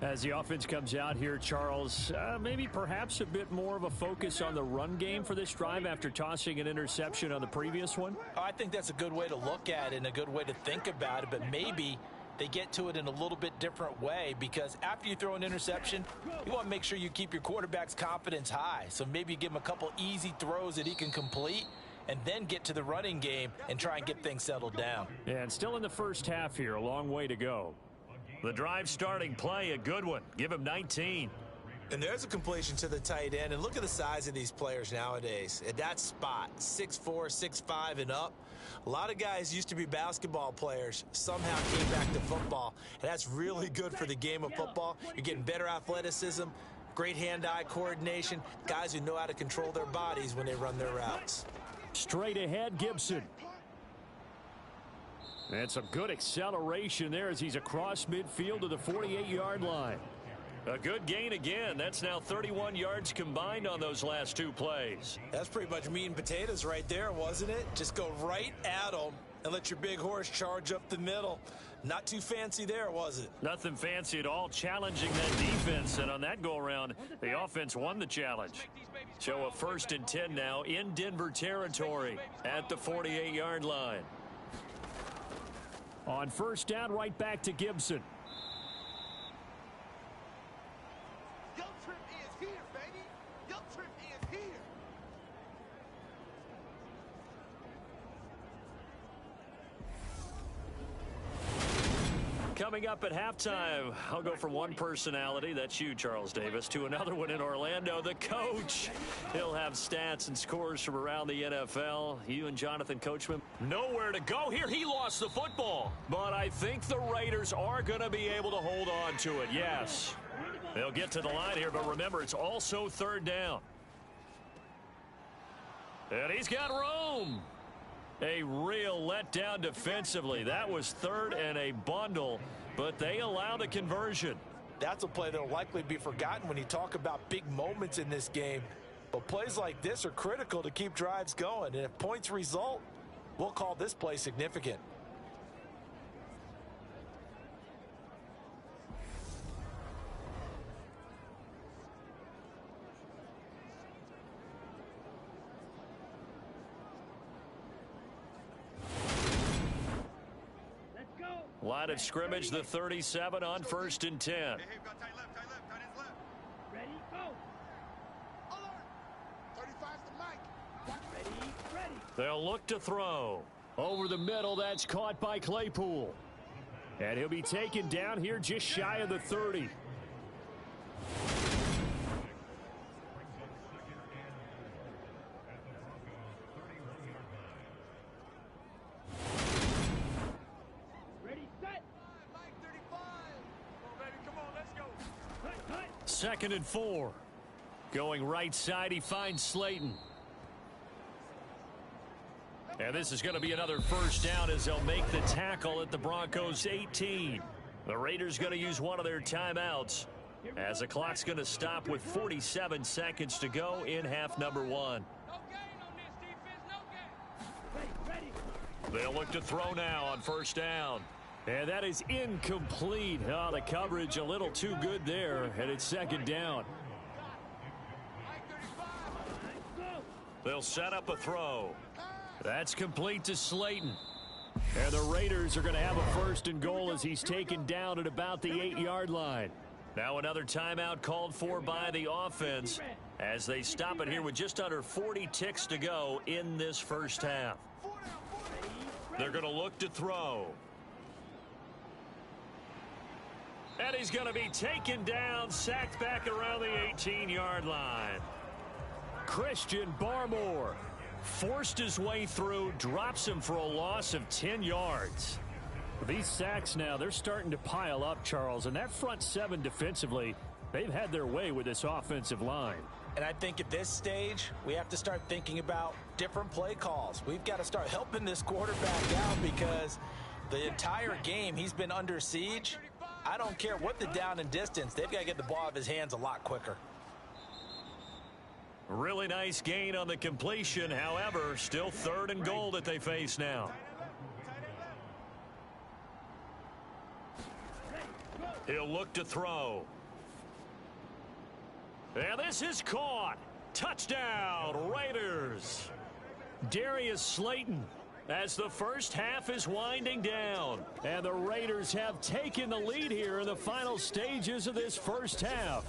As the offense comes out here, Charles, maybe perhaps a bit more of a focus on the run game for this drive after tossing an interception on the previous one? I think that's a good way to look at it and a good way to think about it, but maybe they get to it in a little bit different way, because after you throw an interception, you want to make sure you keep your quarterback's confidence high. So maybe you give him a couple easy throws that he can complete and then get to the running game and try and get things settled down. Yeah, and still in the first half here, a long way to go. The drive starting play, a good one. Give him 19. And there's a completion to the tight end. And look at the size of these players nowadays. At that spot, 6'4", 6'5", and up. A lot of guys used to be basketball players, somehow came back to football. And that's really good for the game of football. You're getting better athleticism, great hand-eye coordination, guys who know how to control their bodies when they run their routes. Straight ahead, Gibson. And some good acceleration there as he's across midfield to the 48-yard line. A good gain again. That's now 31 yards combined on those last 2 plays. That's pretty much meat and potatoes right there, wasn't it? Just go right at them and let your big horse charge up the middle. Not too fancy there, was it? Nothing fancy at all, challenging that defense. And on that go-around, the offense won the challenge. So a 1st and 10 now in Denver territory at the 48-yard line. On 1st down, right back to Gibson. Coming up at halftime, I'll go from one personality, that's you, Charles Davis, to another one in Orlando, the coach. He'll have stats and scores from around the NFL. You and Jonathan Coachman, nowhere to go here. He lost the football. But I think the Raiders are going to be able to hold on to it, yes. They'll get to the line here, but remember, it's also third down. And he's got room. A real letdown defensively. That was third and a bundle, but they allow the conversion. That's a play that will likely be forgotten when you talk about big moments in this game. But plays like this are critical to keep drives going. And if points result, we'll call this play significant. Line of scrimmage, the 37 on 1st and 10. Hey, got tight left, tight left, tight ends left. Ready, go. Alert. 35's the mic. Ready. They'll look to throw. Over the middle, that's caught by Claypool. And he'll be taken down here just shy of the 30. Second and 4. Going right side, he finds Slayton. And this is going to be another first down as they'll make the tackle at the Broncos 18. The Raiders going to use one of their timeouts as the clock's going to stop with 47 seconds to go in half number 1. They'll look to throw now on first down. And that is incomplete. Oh, the coverage a little too good there, and it's second down. They'll set up a throw. That's complete to Slayton. And the Raiders are going to have a first and goal as he's taken down at about the 8-yard line. Now another timeout called for by the offense as they stop it here with just under 40 ticks to go in this first half. They're going to look to throw. And he's going to be taken down, sacked back around the 18-yard line. Christian Barmore forced his way through, drops him for a loss of 10 yards. These sacks now, they're starting to pile up, Charles, and that front seven defensively, they've had their way with this offensive line. And I think at this stage, we have to start thinking about different play calls. We've got to start helping this quarterback out because the entire game he's been under siege. I don't care what the down and distance. They've got to get the ball out of his hands a lot quicker. Really nice gain on the completion. However, still third and goal that they face now. He'll look to throw. And this is caught. Touchdown, Raiders. Darius Slayton as the first half is winding down. And the Raiders have taken the lead here in the final stages of this first half.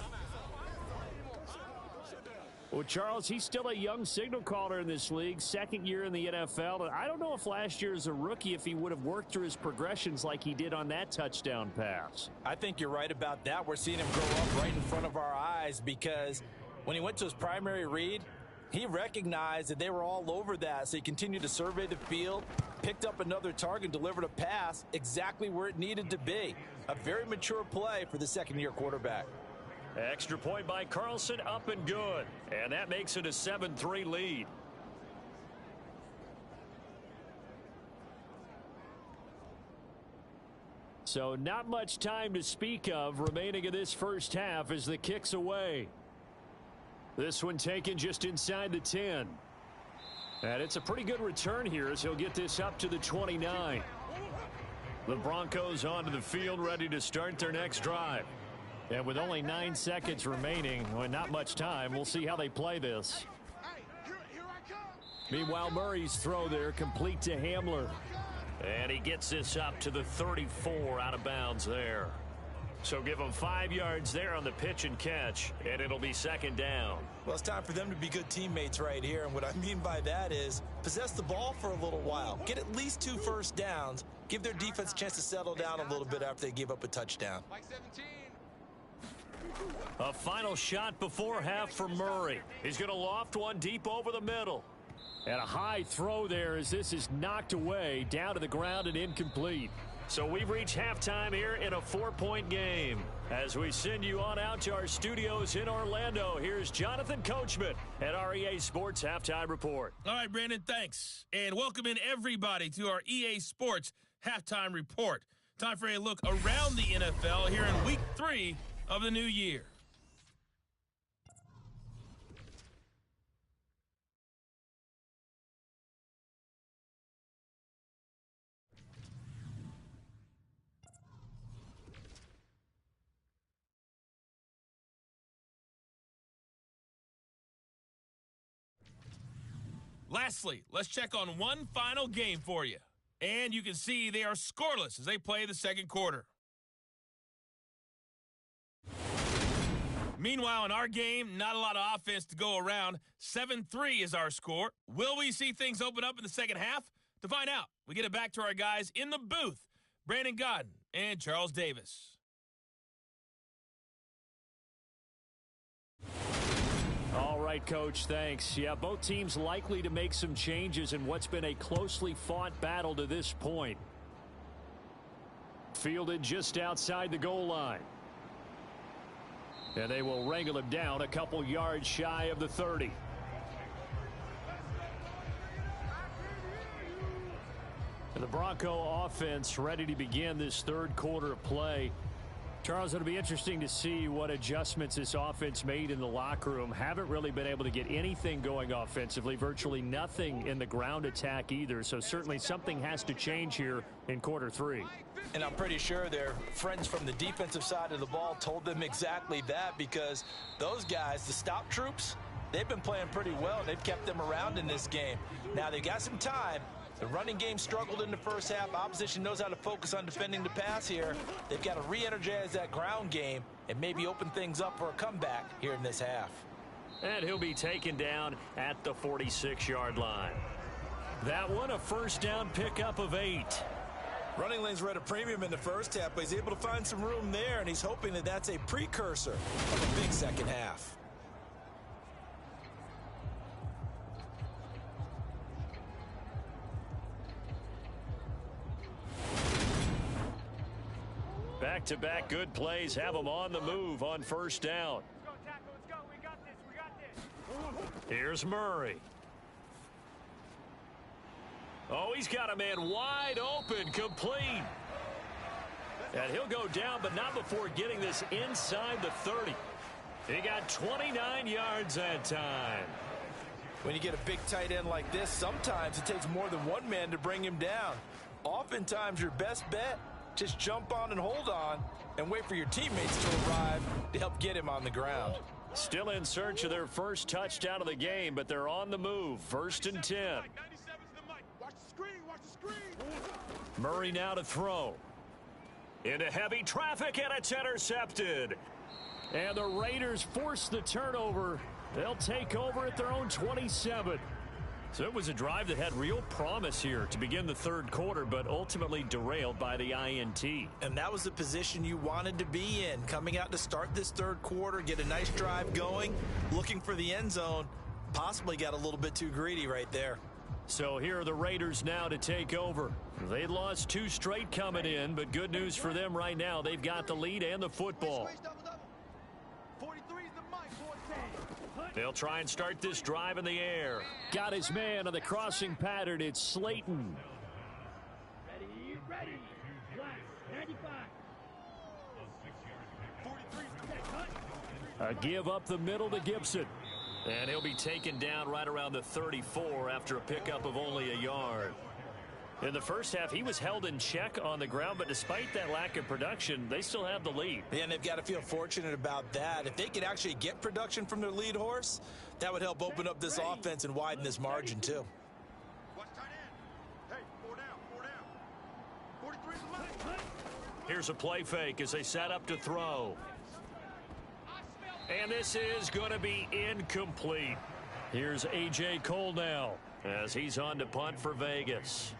Well, Charles, he's still a young signal caller in this league, second year in the NFL. I don't know if last year as a rookie, if he would have worked through his progressions like he did on that touchdown pass. I think you're right about that. We're seeing him grow up right in front of our eyes because when he went to his primary read, he recognized that they were all over that, so he continued to survey the field, picked up another target, delivered a pass exactly where it needed to be. A very mature play for the second-year quarterback. Extra point by Carlson, up and good. And that makes it a 7-3 lead. So not much time to speak of remaining in this first half as the kick's away. This one taken just inside the 10. And it's a pretty good return here as he'll get this up to the 29. The Broncos onto the field ready to start their next drive. And with only 9 seconds remaining, well, not much time, we'll see how they play this. Meanwhile, Murray's throw there complete to Hamler. And he gets this up to the 34 out of bounds there. So give them 5 yards there on the pitch and catch, and it'll be second down. Well, it's time for them to be good teammates right here, and what I mean by that is possess the ball for a little while. Get at least 2 first downs. Give their defense a chance to settle down a little bit after they give up a touchdown. Mike 17. A final shot before half for Murray. He's going to loft one deep over the middle. And a high throw there as this is knocked away, down to the ground and incomplete. So we've reached halftime here in a 4-point game. As we send you on out to our studios in Orlando, here's Jonathan Coachman at our EA Sports Halftime Report. All right, Brandon, thanks. And welcome in everybody to our EA Sports Halftime Report. Time for a look around the NFL here in Week 3 of the new year. Lastly, let's check on one final game for you. And you can see they are scoreless as they play the second quarter. Meanwhile, in our game, not a lot of offense to go around. 7-3 is our score. Will we see things open up in the second half? To find out, we get it back to our guys in the booth, Brandon Godden and Charles Davis. All right, Coach, thanks. Yeah, both teams likely to make some changes in what's been a closely fought battle to this point. Fielded just outside the goal line. And they will wrangle him down a couple yards shy of the 30. And the Bronco offense ready to begin this third quarter of play. Charles, it'll be interesting to see what adjustments this offense made in the locker room. Haven't really been able to get anything going offensively, virtually nothing in the ground attack either. So certainly something has to change here in quarter 3. And I'm pretty sure their friends from the defensive side of the ball told them exactly that, because those guys, the stop troops, they've been playing pretty well. They've kept them around in this game. Now they've got some time. The running game struggled in the first half. Opposition knows how to focus on defending the pass here. They've got to re-energize that ground game and maybe open things up for a comeback here in this half. And he'll be taken down at the 46-yard line. That one, a first down pickup of 8. Running lanes were at a premium in the first half, but he's able to find some room there, and he's hoping that that's a precursor of a big second half. Back-to-back good plays have them on the move on first down. Let's go, tackle. Let's go. We got this. We got this. Here's Murray. Oh, he's got a man wide open, complete. And he'll go down, but not before getting this inside the 30. He got 29 yards that time. When you get a big tight end like this, sometimes it takes more than one man to bring him down. Oftentimes, your best bet, just jump on and hold on and wait for your teammates to arrive to help get him on the ground. Still in search of their first touchdown of the game, but they're on the move. 1st and 10. 97's the mic. Watch the screen. Watch the screen. Murray now to throw. Into heavy traffic, and it's intercepted. And the Raiders force the turnover. They'll take over at their own 27. So it was a drive that had real promise here to begin the third quarter, but ultimately derailed by the INT. And that was the position you wanted to be in, coming out to start this third quarter, get a nice drive going, looking for the end zone. Possibly got a little bit too greedy right there. So here are the Raiders now to take over. They lost 2 straight coming in, but good news for them right now. They've got the lead and the football. 43's the mic. 410. They'll try and start this drive in the air. Got his man on the crossing pattern. It's Slayton. Ready, ready. Black, 95. 43's A give up the middle to Gibson. And he'll be taken down right around the 34 after a pickup of only a yard. In the first half, he was held in check on the ground, but despite that lack of production, they still have the lead. And they've got to feel fortunate about that. If they could actually get production from their lead horse, that would help open up this offense and widen this margin too. Watch tight end. Hey, 4 down. 4 down. 43's the mic. Here's a play fake as they set up to throw. And this is going to be incomplete. Here's A.J. Cole now as he's on to punt for Vegas.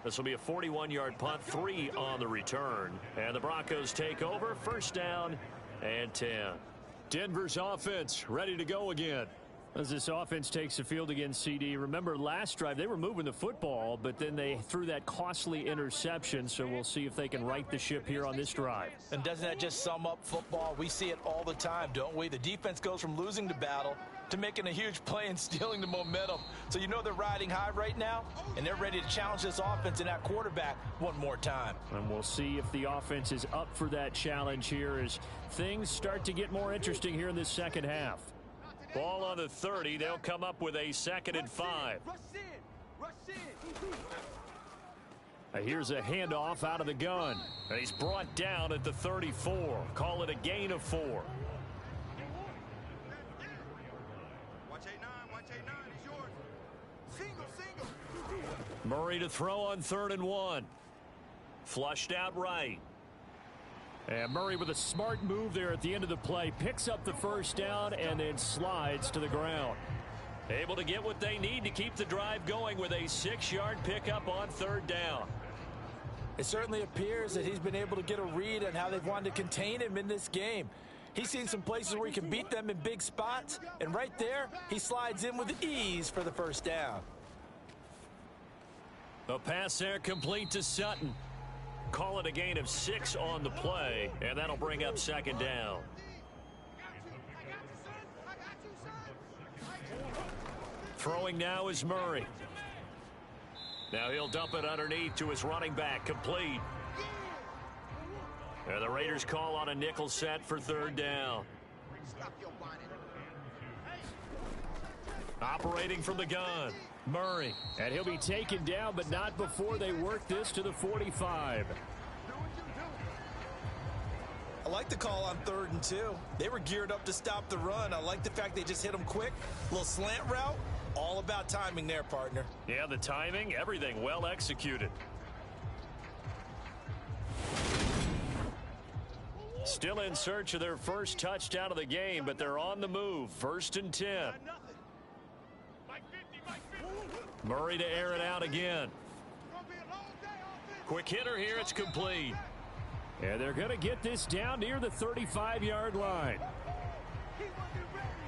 This will be a 41-yard punt, 3 on the return. And the Broncos take over, first down and 10. Denver's offense ready to go again. As this offense takes the field against CD, remember last drive they were moving the football, but then they threw that costly interception, so we'll see if they can right the ship here on this drive. And doesn't that just sum up football? We see it all the time, don't we? The defense goes from losing the battle to making a huge play and stealing the momentum. So you know they're riding high right now, and they're ready to challenge this offense and that quarterback one more time. And we'll see if the offense is up for that challenge here as things start to get more interesting here in this second half. Ball on the 30. They'll come up with a 2nd and 5. Here's a handoff out of the gun. And he's brought down at the 34. Call it a gain of 4. Watch 8-9, watch 8-9, it's yours. Single. Murray to throw on 3rd and 1. Flushed out right. And Murray with a smart move there at the end of the play. Picks up the first down and then slides to the ground. Able to get what they need to keep the drive going with a 6-yard pickup on 3rd down. It certainly appears that he's been able to get a read on how they've wanted to contain him in this game. He's seen some places where he can beat them in big spots, and right there, he slides in with ease for the first down. The pass there complete to Sutton. Call it a gain of 6 on the play, and that'll bring up 2nd down. Throwing now is Murray. Now he'll dump it underneath to his running back, complete. And the Raiders call on a nickel set for 3rd down. Operating from the gun, Murray. And he'll be taken down, but not before they work this to the 45. I like the call on 3rd and 2. They were geared up to stop the run. I like the fact they just hit him quick. Little slant route. All about timing there, partner. Yeah, the timing, everything well executed. Still in search of their first touchdown of the game, but they're on the move. 1st and 10. Murray to air it out again. Quick hitter here, it's complete. And they're going to get this down near the 35-yard line.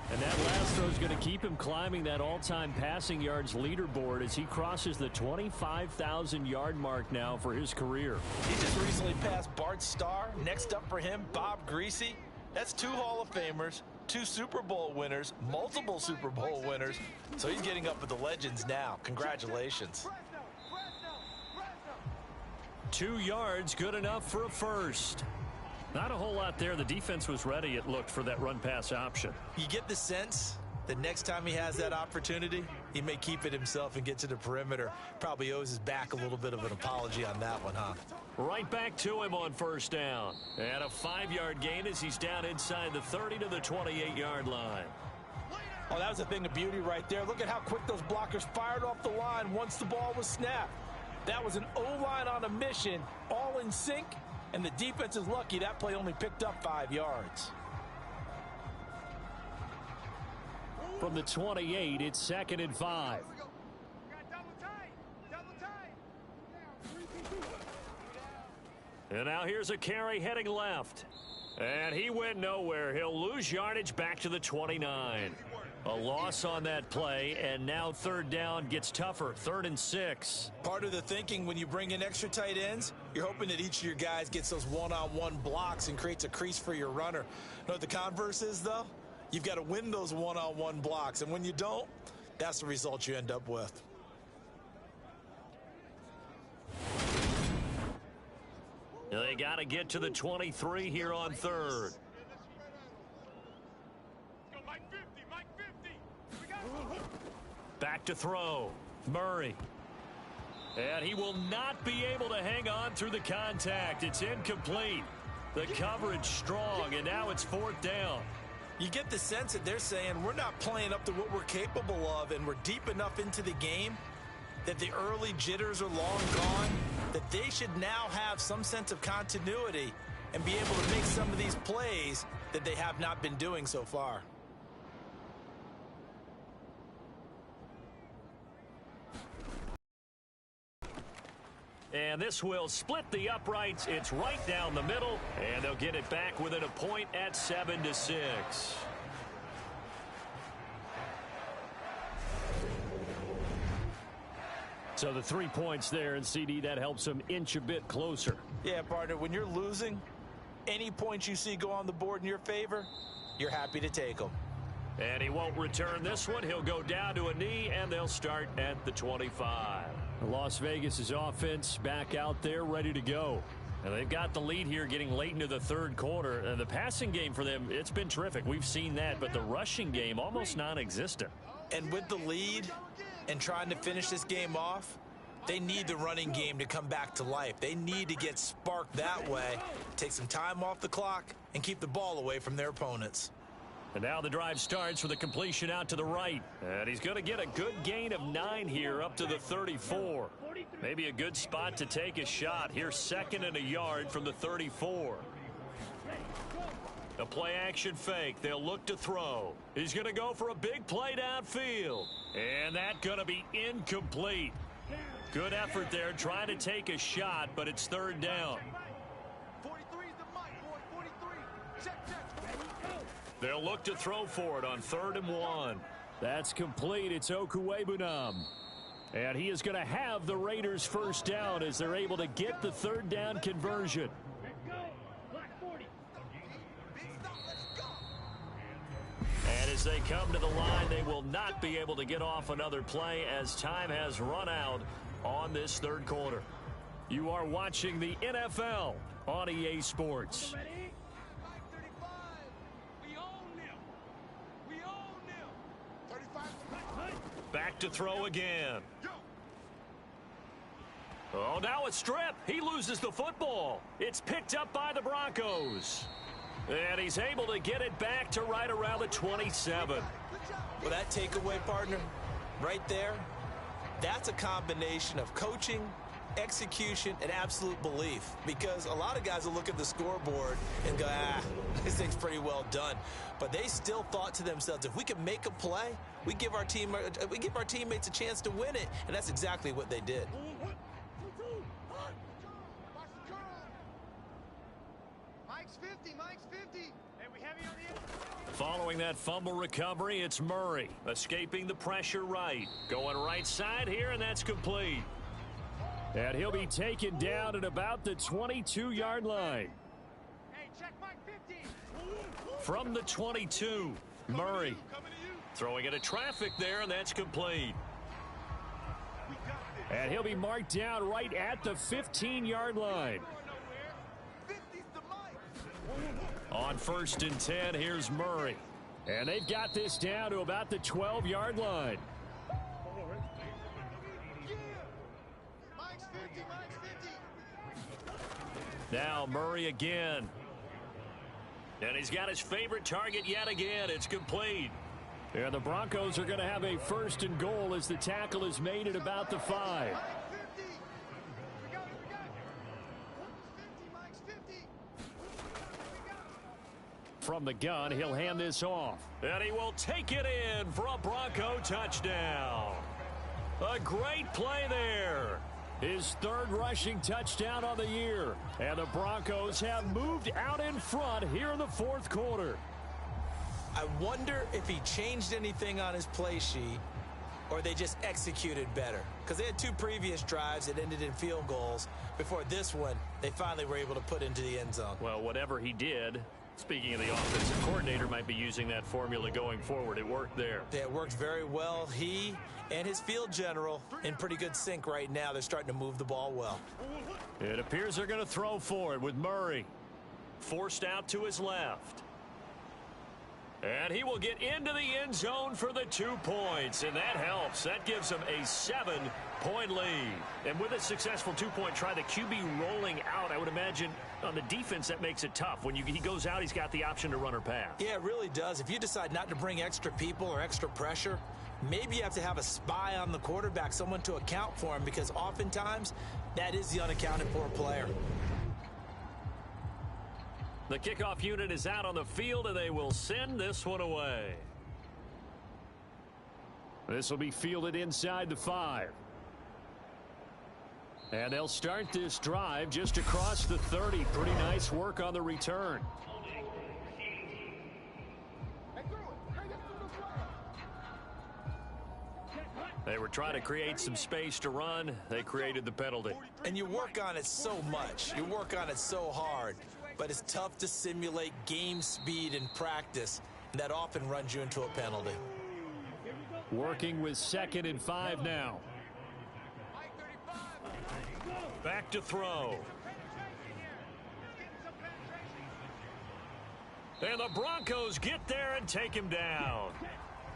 And that last throw is going to keep him climbing that all-time passing yards leaderboard as he crosses the 25,000-yard mark now for his career. He just recently passed Bart Starr. Next up for him, Bob Greasy. That's 2 Hall of Famers, 2 Super Bowl winners, multiple Super Bowl winners. So he's getting up with the legends now. Congratulations. 2 yards, good enough for a first. Not a whole lot there. The defense was ready, it looked, for that run-pass option. You get the sense that next time he has that opportunity, he may keep it himself and get to the perimeter. Probably owes his back a little bit of an apology on that one, huh? Right back to him on 1st down. And a 5-yard gain as he's down inside the 30 to the 28-yard line. Oh, that was a thing of beauty right there. Look at how quick those blockers fired off the line once the ball was snapped. That was an O-line on a mission, all in sync. And the defense is lucky that play only picked up 5 yards. From the 28, it's 2nd and 5. And now here's a carry heading left. And he went nowhere. He'll lose yardage back to the 29. A loss on that play, and now 3rd down gets tougher. 3rd and 6. Part of the thinking when you bring in extra tight ends, you're hoping that each of your guys gets those one-on-one blocks and creates a crease for your runner. You know what the converse is, though? You've got to win those one-on-one blocks, and when you don't, that's the result you end up with. They got to get to the 23 here on 3rd. Back to throw. Murray. And he will not be able to hang on through the contact. It's incomplete. The coverage strong, and now it's 4th down. You get the sense that they're saying we're not playing up to what we're capable of, and we're deep enough into the game that the early jitters are long gone, that they should now have some sense of continuity and be able to make some of these plays that they have not been doing so far. And this will split the uprights. It's right down the middle, and they'll get it back within a point at 7-6. So the 3 points there, and CD, that helps them inch a bit closer. Yeah, partner, when you're losing, any points you see go on the board in your favor, you're happy to take them. And he won't return this one. He'll go down to a knee, and they'll start at the 25. Las Vegas' offense back out there ready to go. And they've got the lead here getting late into the third quarter. And the passing game for them, it's been terrific. We've seen that, but the rushing game almost non-existent. And with the lead and trying to finish this game off, they need the running game to come back to life. They need to get sparked that way, take some time off the clock, and keep the ball away from their opponents. And now the drive starts for the completion out to the right. And he's going to get a good gain of 9 here up to the 34. Maybe a good spot to take a shot. Here's 2nd and a yard from the 34. A play action fake. They'll look to throw. He's going to go for a big play downfield. And that's going to be incomplete. Good effort there trying to take a shot, but it's 3rd down. 43 is the mic, boy. 43. Check, check. They'll look to throw for it on 3rd and 1. That's complete. It's Okuwebunam. And he is going to have the Raiders first down as they're able to get the 3rd down conversion. And as they come to the line, they will not be able to get off another play as time has run out on this 3rd quarter. You are watching the NFL on EA Sports. Back to throw again. Oh, now a strip. He loses the football. It's picked up by the Broncos. And he's able to get it back to right around the 27. Well, that takeaway, partner, right there, that's a combination of coaching, execution, and absolute belief. Because a lot of guys will look at the scoreboard and go, this thing's pretty well done. But they still thought to themselves, if we can make a play, we give our teammates a chance to win it. And that's exactly what they did. Mike's 50, Mike's 50. Hey, we heavy on the end. Following that fumble recovery, it's Murray escaping the pressure right. Going right side here, and that's complete. And he'll be taken down at about the 22-yard line. Hey, check Mike 50. From the 22, Murray throwing into traffic there, and that's complete. And he'll be marked down right at the 15-yard line. On 1st and 10, here's Murray. And they've got this down to about the 12-yard line. Mike's 50, Mike's 50. Now Murray again. And he's got his favorite target yet again. It's complete. And the Broncos are going to have a 1st and goal as the tackle is made at about the 5. From the gun, he'll hand this off. And he will take it in for a Bronco touchdown. A great play there. His 3rd rushing touchdown on the year. And the Broncos have moved out in front here in the 4th quarter. I wonder if he changed anything on his play sheet or they just executed better. Because they had 2 previous drives that ended in field goals. Before this one, they finally were able to put into the end zone. Well, whatever he did, speaking of the offensive coordinator, might be using that formula going forward. It worked there. Yeah, it worked very well. He and his field general in pretty good sync right now. They're starting to move the ball well. It appears they're going to throw for it with Murray. Forced out to his left. And he will get into the end zone for the 2 points, and that helps. That gives him a 7-point lead. And with a successful 2-point try, the QB rolling out, I would imagine on the defense that makes it tough. When he goes out, he's got the option to run or pass. Yeah, it really does. If you decide not to bring extra people or extra pressure, maybe you have to have a spy on the quarterback, someone to account for him, because oftentimes that is the unaccounted for player. The kickoff unit is out on the field, and they will send this one away. This will be fielded inside the 5. And they'll start this drive just across the 30. Pretty nice work on the return. They were trying to create some space to run. They created the penalty. And you work on it so much. You work on it so hard. But it's tough to simulate game speed in practice. And that often runs you into a penalty. Working with 2nd and 5 now. Back to throw. And the Broncos get there and take him down.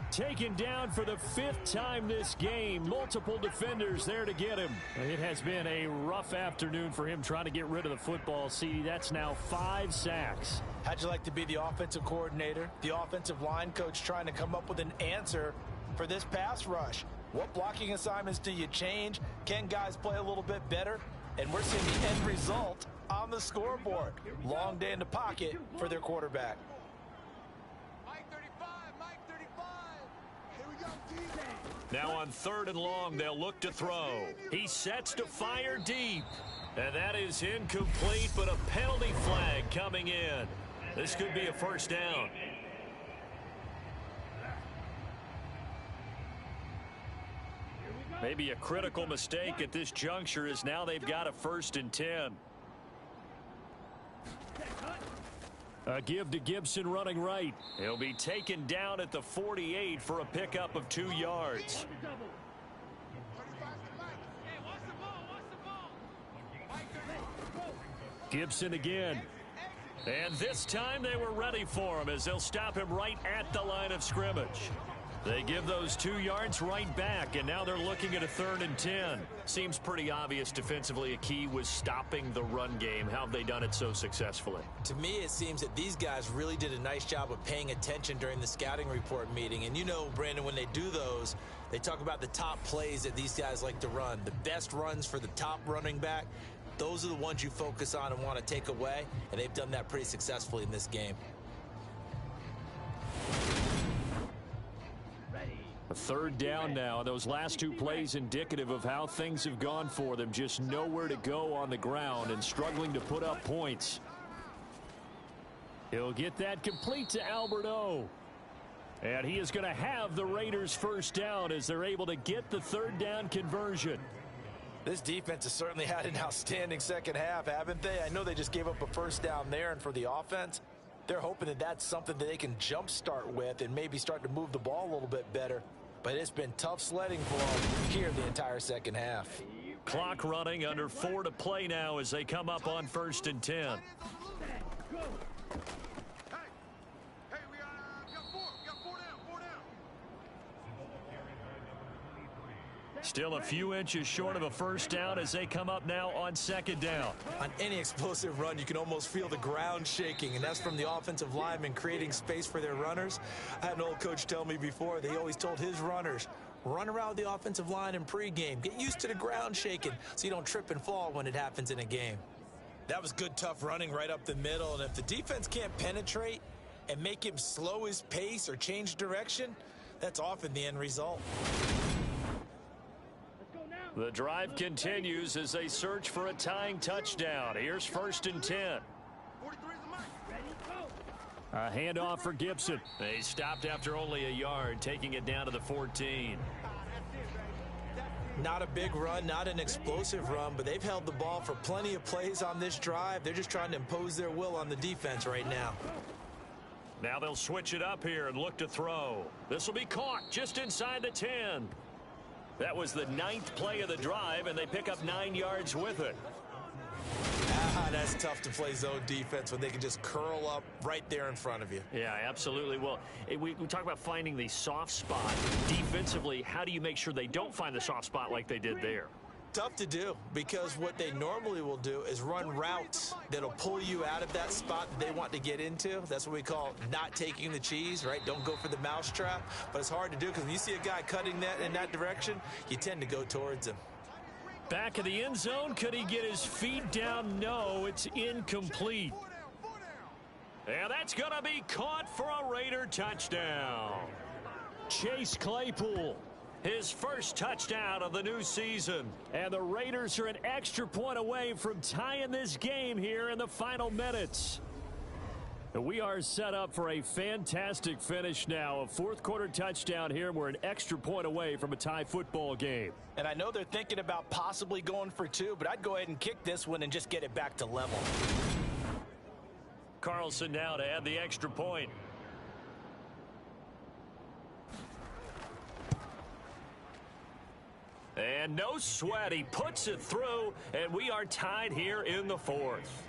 Taken down for the 5th time this game. Multiple defenders there to get him. It has been a rough afternoon for him trying to get rid of the football. See, that's now 5 sacks. How'd you like to be the offensive coordinator, the offensive line coach, trying to come up with an answer for this pass rush? What blocking assignments do you change? Can guys play a little bit better? And we're seeing the end result on the scoreboard. Long day in the pocket for their quarterback. Now on 3rd and long, they'll look to throw. He sets to fire deep. And that is incomplete, but a penalty flag coming in. This could be a 1st down. Maybe a critical mistake at this juncture is now they've got a 1st and 10. A give to Gibson running right. He'll be taken down at the 48 for a pickup of 2 yards. Gibson again. And this time they were ready for him as they'll stop him right at the line of scrimmage. They give those 2 yards right back, and now they're looking at a 3rd and 10. Seems pretty obvious defensively a key was stopping the run game. How have they done it so successfully? To me, it seems that these guys really did a nice job of paying attention during the scouting report meeting. And you know, Brandon, when they do those, they talk about the top plays that these guys like to run. The best runs for the top running back, those are the ones you focus on and want to take away. And they've done that pretty successfully in this game. A 3rd down now. Those last 2 plays indicative of how things have gone for them. Just nowhere to go on the ground and struggling to put up points. He'll get that complete to Albert O. And he is going to have the Raiders' 1st down as they're able to get the 3rd down conversion. This defense has certainly had an outstanding second half, haven't they? I know they just gave up a 1st down there, and for the offense, they're hoping that that's something that they can jumpstart with and maybe start to move the ball a little bit better. But it's been tough sledding for them here the entire second half. Clock running, under 4 to play now as they come up on 1st and 10. Still a few inches short of a 1st down as they come up now on 2nd down. On any explosive run, you can almost feel the ground shaking, and that's from the offensive linemen creating space for their runners. I had an old coach tell me before, they always told his runners, run around the offensive line in pregame. Get used to the ground shaking so you don't trip and fall when it happens in a game. That was good, tough running right up the middle, and if the defense can't penetrate and make him slow his pace or change direction, that's often the end result. The drive continues as they search for a tying touchdown. Here's 1st and 10. A handoff for Gibson. They stopped after only a yard, taking it down to the 14. Not a big run, not an explosive run, but they've held the ball for plenty of plays on this drive. They're just trying to impose their will on the defense right now. Now they'll switch it up here and look to throw. This will be caught just inside the 10. That was the 9th play of the drive, and they pick up 9 yards with it. Man, that's tough to play zone defense when they can just curl up right there in front of you. Yeah, absolutely. Well, we talk about finding the soft spot. Defensively, how do you make sure they don't find the soft spot like they did there? Tough to do, because what they normally will do is run routes that'll pull you out of that spot that they want to get into. That's what we call not taking the cheese, right? Don't go for the mousetrap. But it's hard to do because when you see a guy cutting that in that direction, you tend to go towards him. Back of the end zone. Could he get his feet down? No, it's incomplete. And that's going to be caught for a Raider touchdown. Chase Claypool, his first touchdown of the new season. And the Raiders are an extra point away from tying this game here in the final minutes. We are set up for a fantastic finish now. A fourth quarter touchdown here. We're an extra point away from a tie football game. And I know they're thinking about possibly going for two, but I'd go ahead and kick this one and just get it back to level. Carlson now to add the extra point. And no sweat. He puts it through, and we are tied here in the fourth.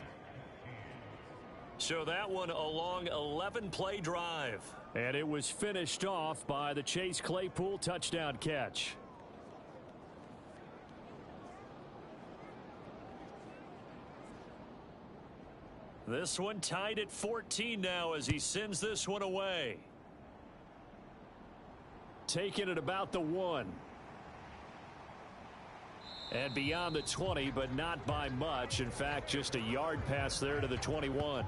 So that one a long 11-play drive. And it was finished off by the Chase Claypool touchdown catch. This one tied at 14 now as he sends this one away. Taking it about the 1. And beyond the 20, but not by much. In fact, just a yard pass there to the 21.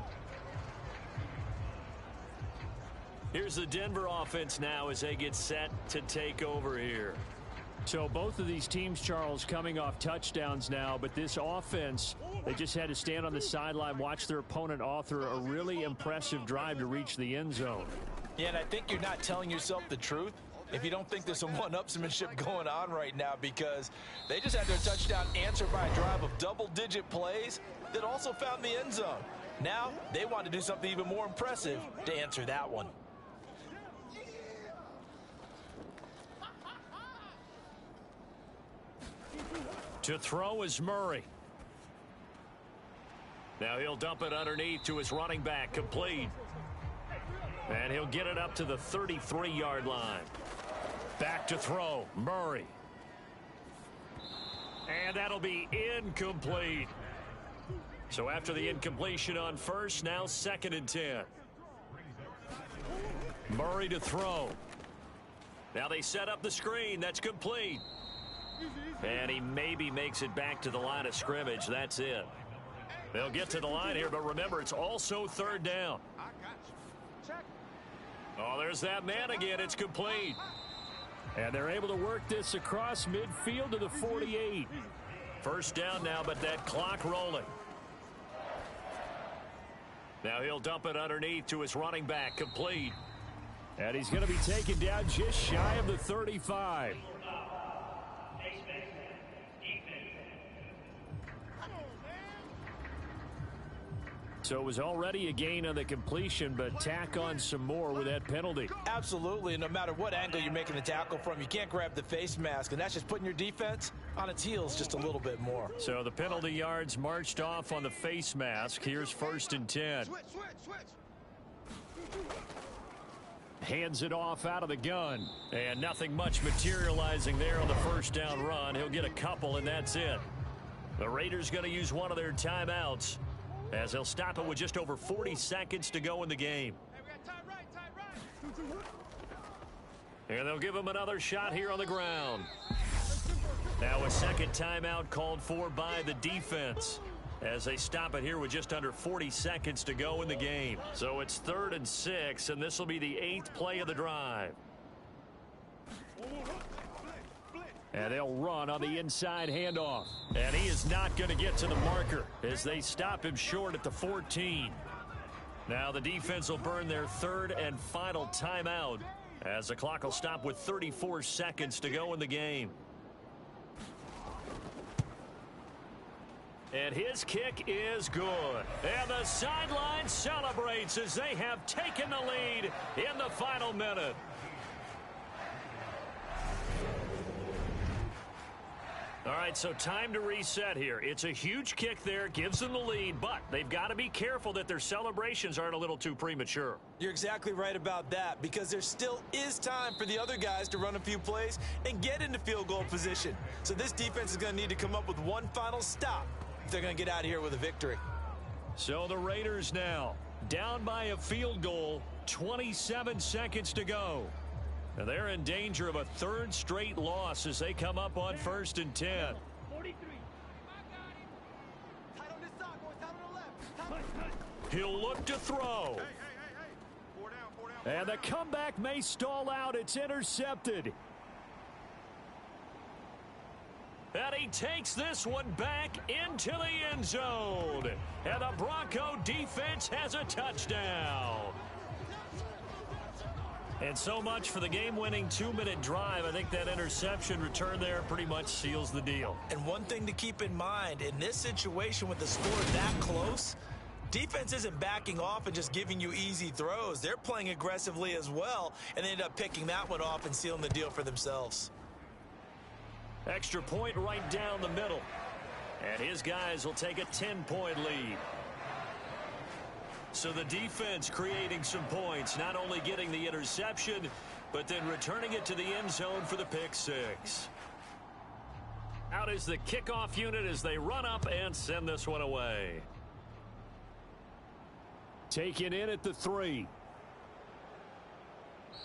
Here's the Denver offense now as they get set to take over here. So both of these teams, Charles, coming off touchdowns now, but this offense, they just had to stand on the sideline, watch their opponent author a really impressive drive to reach the end zone. Yeah, and I think you're not telling yourself the truth if you don't think there's some one-upsmanship going on right now, because they just had their touchdown answered by a drive of double-digit plays that also found the end zone. Now they want to do something even more impressive to answer that one. To throw is Murray. Now he'll dump it underneath to his running back, complete. And he'll get it up to the 33-yard line. Back to throw, Murray. And that'll be incomplete. So after the incompletion on first, now 2nd and 10. Murray to throw. Now they set up the screen. That's complete. And he maybe makes it back to the line of scrimmage. That's it. They'll get to the line here, but remember, it's also 3rd down. Oh, there's that man again. It's complete. And they're able to work this across midfield to the 48. First down now, but that clock rolling. Now he'll dump it underneath to his running back, complete. And he's going to be taken down just shy of the 35. So it was already a gain on the completion, but tack on some more with that penalty. Absolutely. No matter what angle you're making the tackle from, you can't grab the face mask, and that's just putting your defense on its heels just a little bit more. So the penalty yards marched off on the face mask. Here's 1st and 10. Hands it off out of the gun. And nothing much materializing there on the first down run. He'll get a couple, and that's it. The Raiders going to use one of their timeouts, as they'll stop it with just over 40 seconds to go in the game. And they'll give him another shot here on the ground. Now a second timeout called for by the defense, as they stop it here with just under 40 seconds to go in the game. So it's 3rd and 6, and this will be the 8th play of the drive. And they'll run on the inside handoff. And he is not going to get to the marker as they stop him short at the 14. Now the defense will burn their 3rd and final timeout, as the clock will stop with 34 seconds to go in the game. And his kick is good. And the sideline celebrates as they have taken the lead in the final minute. All right, so time to reset here. It's a huge kick there, gives them the lead, but they've got to be careful that their celebrations aren't a little too premature. You're exactly right about that, because there still is time for the other guys to run a few plays and get into field goal position. So this defense is going to need to come up with one final stop if they're going to get out of here with a victory. So the Raiders now down by a field goal, 27 seconds to go. And they're in danger of a third straight loss as they come up on 1st and 10. 43. Tight on this side, boys. Tight on the left. He'll look to throw. Hey. 4 down. And the comeback may stall out. It's intercepted. And he takes this one back into the end zone. And the Bronco defense has a touchdown. And so much for the game-winning 2-minute drive. I think that interception return there pretty much seals the deal. And one thing to keep in mind, in this situation with the score that close, defense isn't backing off and just giving you easy throws. They're playing aggressively as well, and they end up picking that one off and sealing the deal for themselves. Extra point right down the middle. And his guys will take a 10-point lead. So the defense creating some points, not only getting the interception, but then returning it to the end zone for the pick six. Out is the kickoff unit as they run up and send this one away. Taken in at the 3.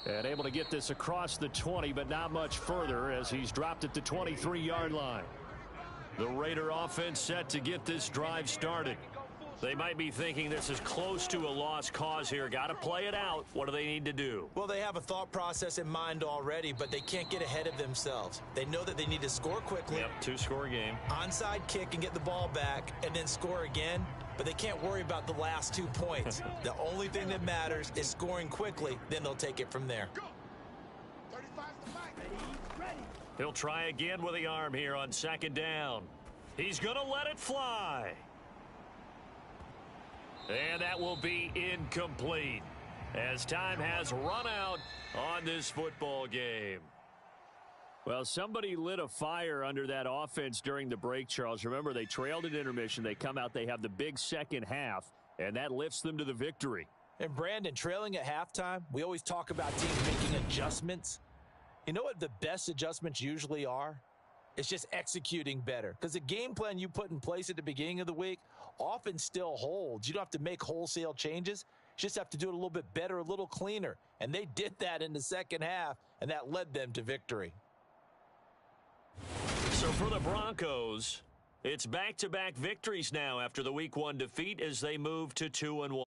And able to get this across the 20, but not much further as he's dropped at the 23-yard line. The Raider offense set to get this drive started. They might be thinking this is close to a lost cause here. Got to play it out. What do they need to do? Well, they have a thought process in mind already, but they can't get ahead of themselves. They know that they need to score quickly. Yep, 2-score game. Onside kick and get the ball back and then score again, but they can't worry about the last 2 points. The only thing that matters is scoring quickly, then they'll take it from there. 35's the fight. He'll try again with the arm here on 2nd down. He's going to let it fly. And that will be incomplete as time has run out on this football game. Well, somebody lit a fire under that offense during the break, Charles. Remember, they trailed at intermission. They come out, they have the big second half, and that lifts them to the victory. And Brandon, trailing at halftime, we always talk about teams making adjustments. You know what the best adjustments usually are? It's just executing better. Because the game plan you put in place at the beginning of the week often still holds. You don't have to make wholesale changes. You just have to do it a little bit better, a little cleaner. And they did that in the second half, and that led them to victory. So for the Broncos, it's back-to-back victories now after the Week 1 defeat as they move to 2-1.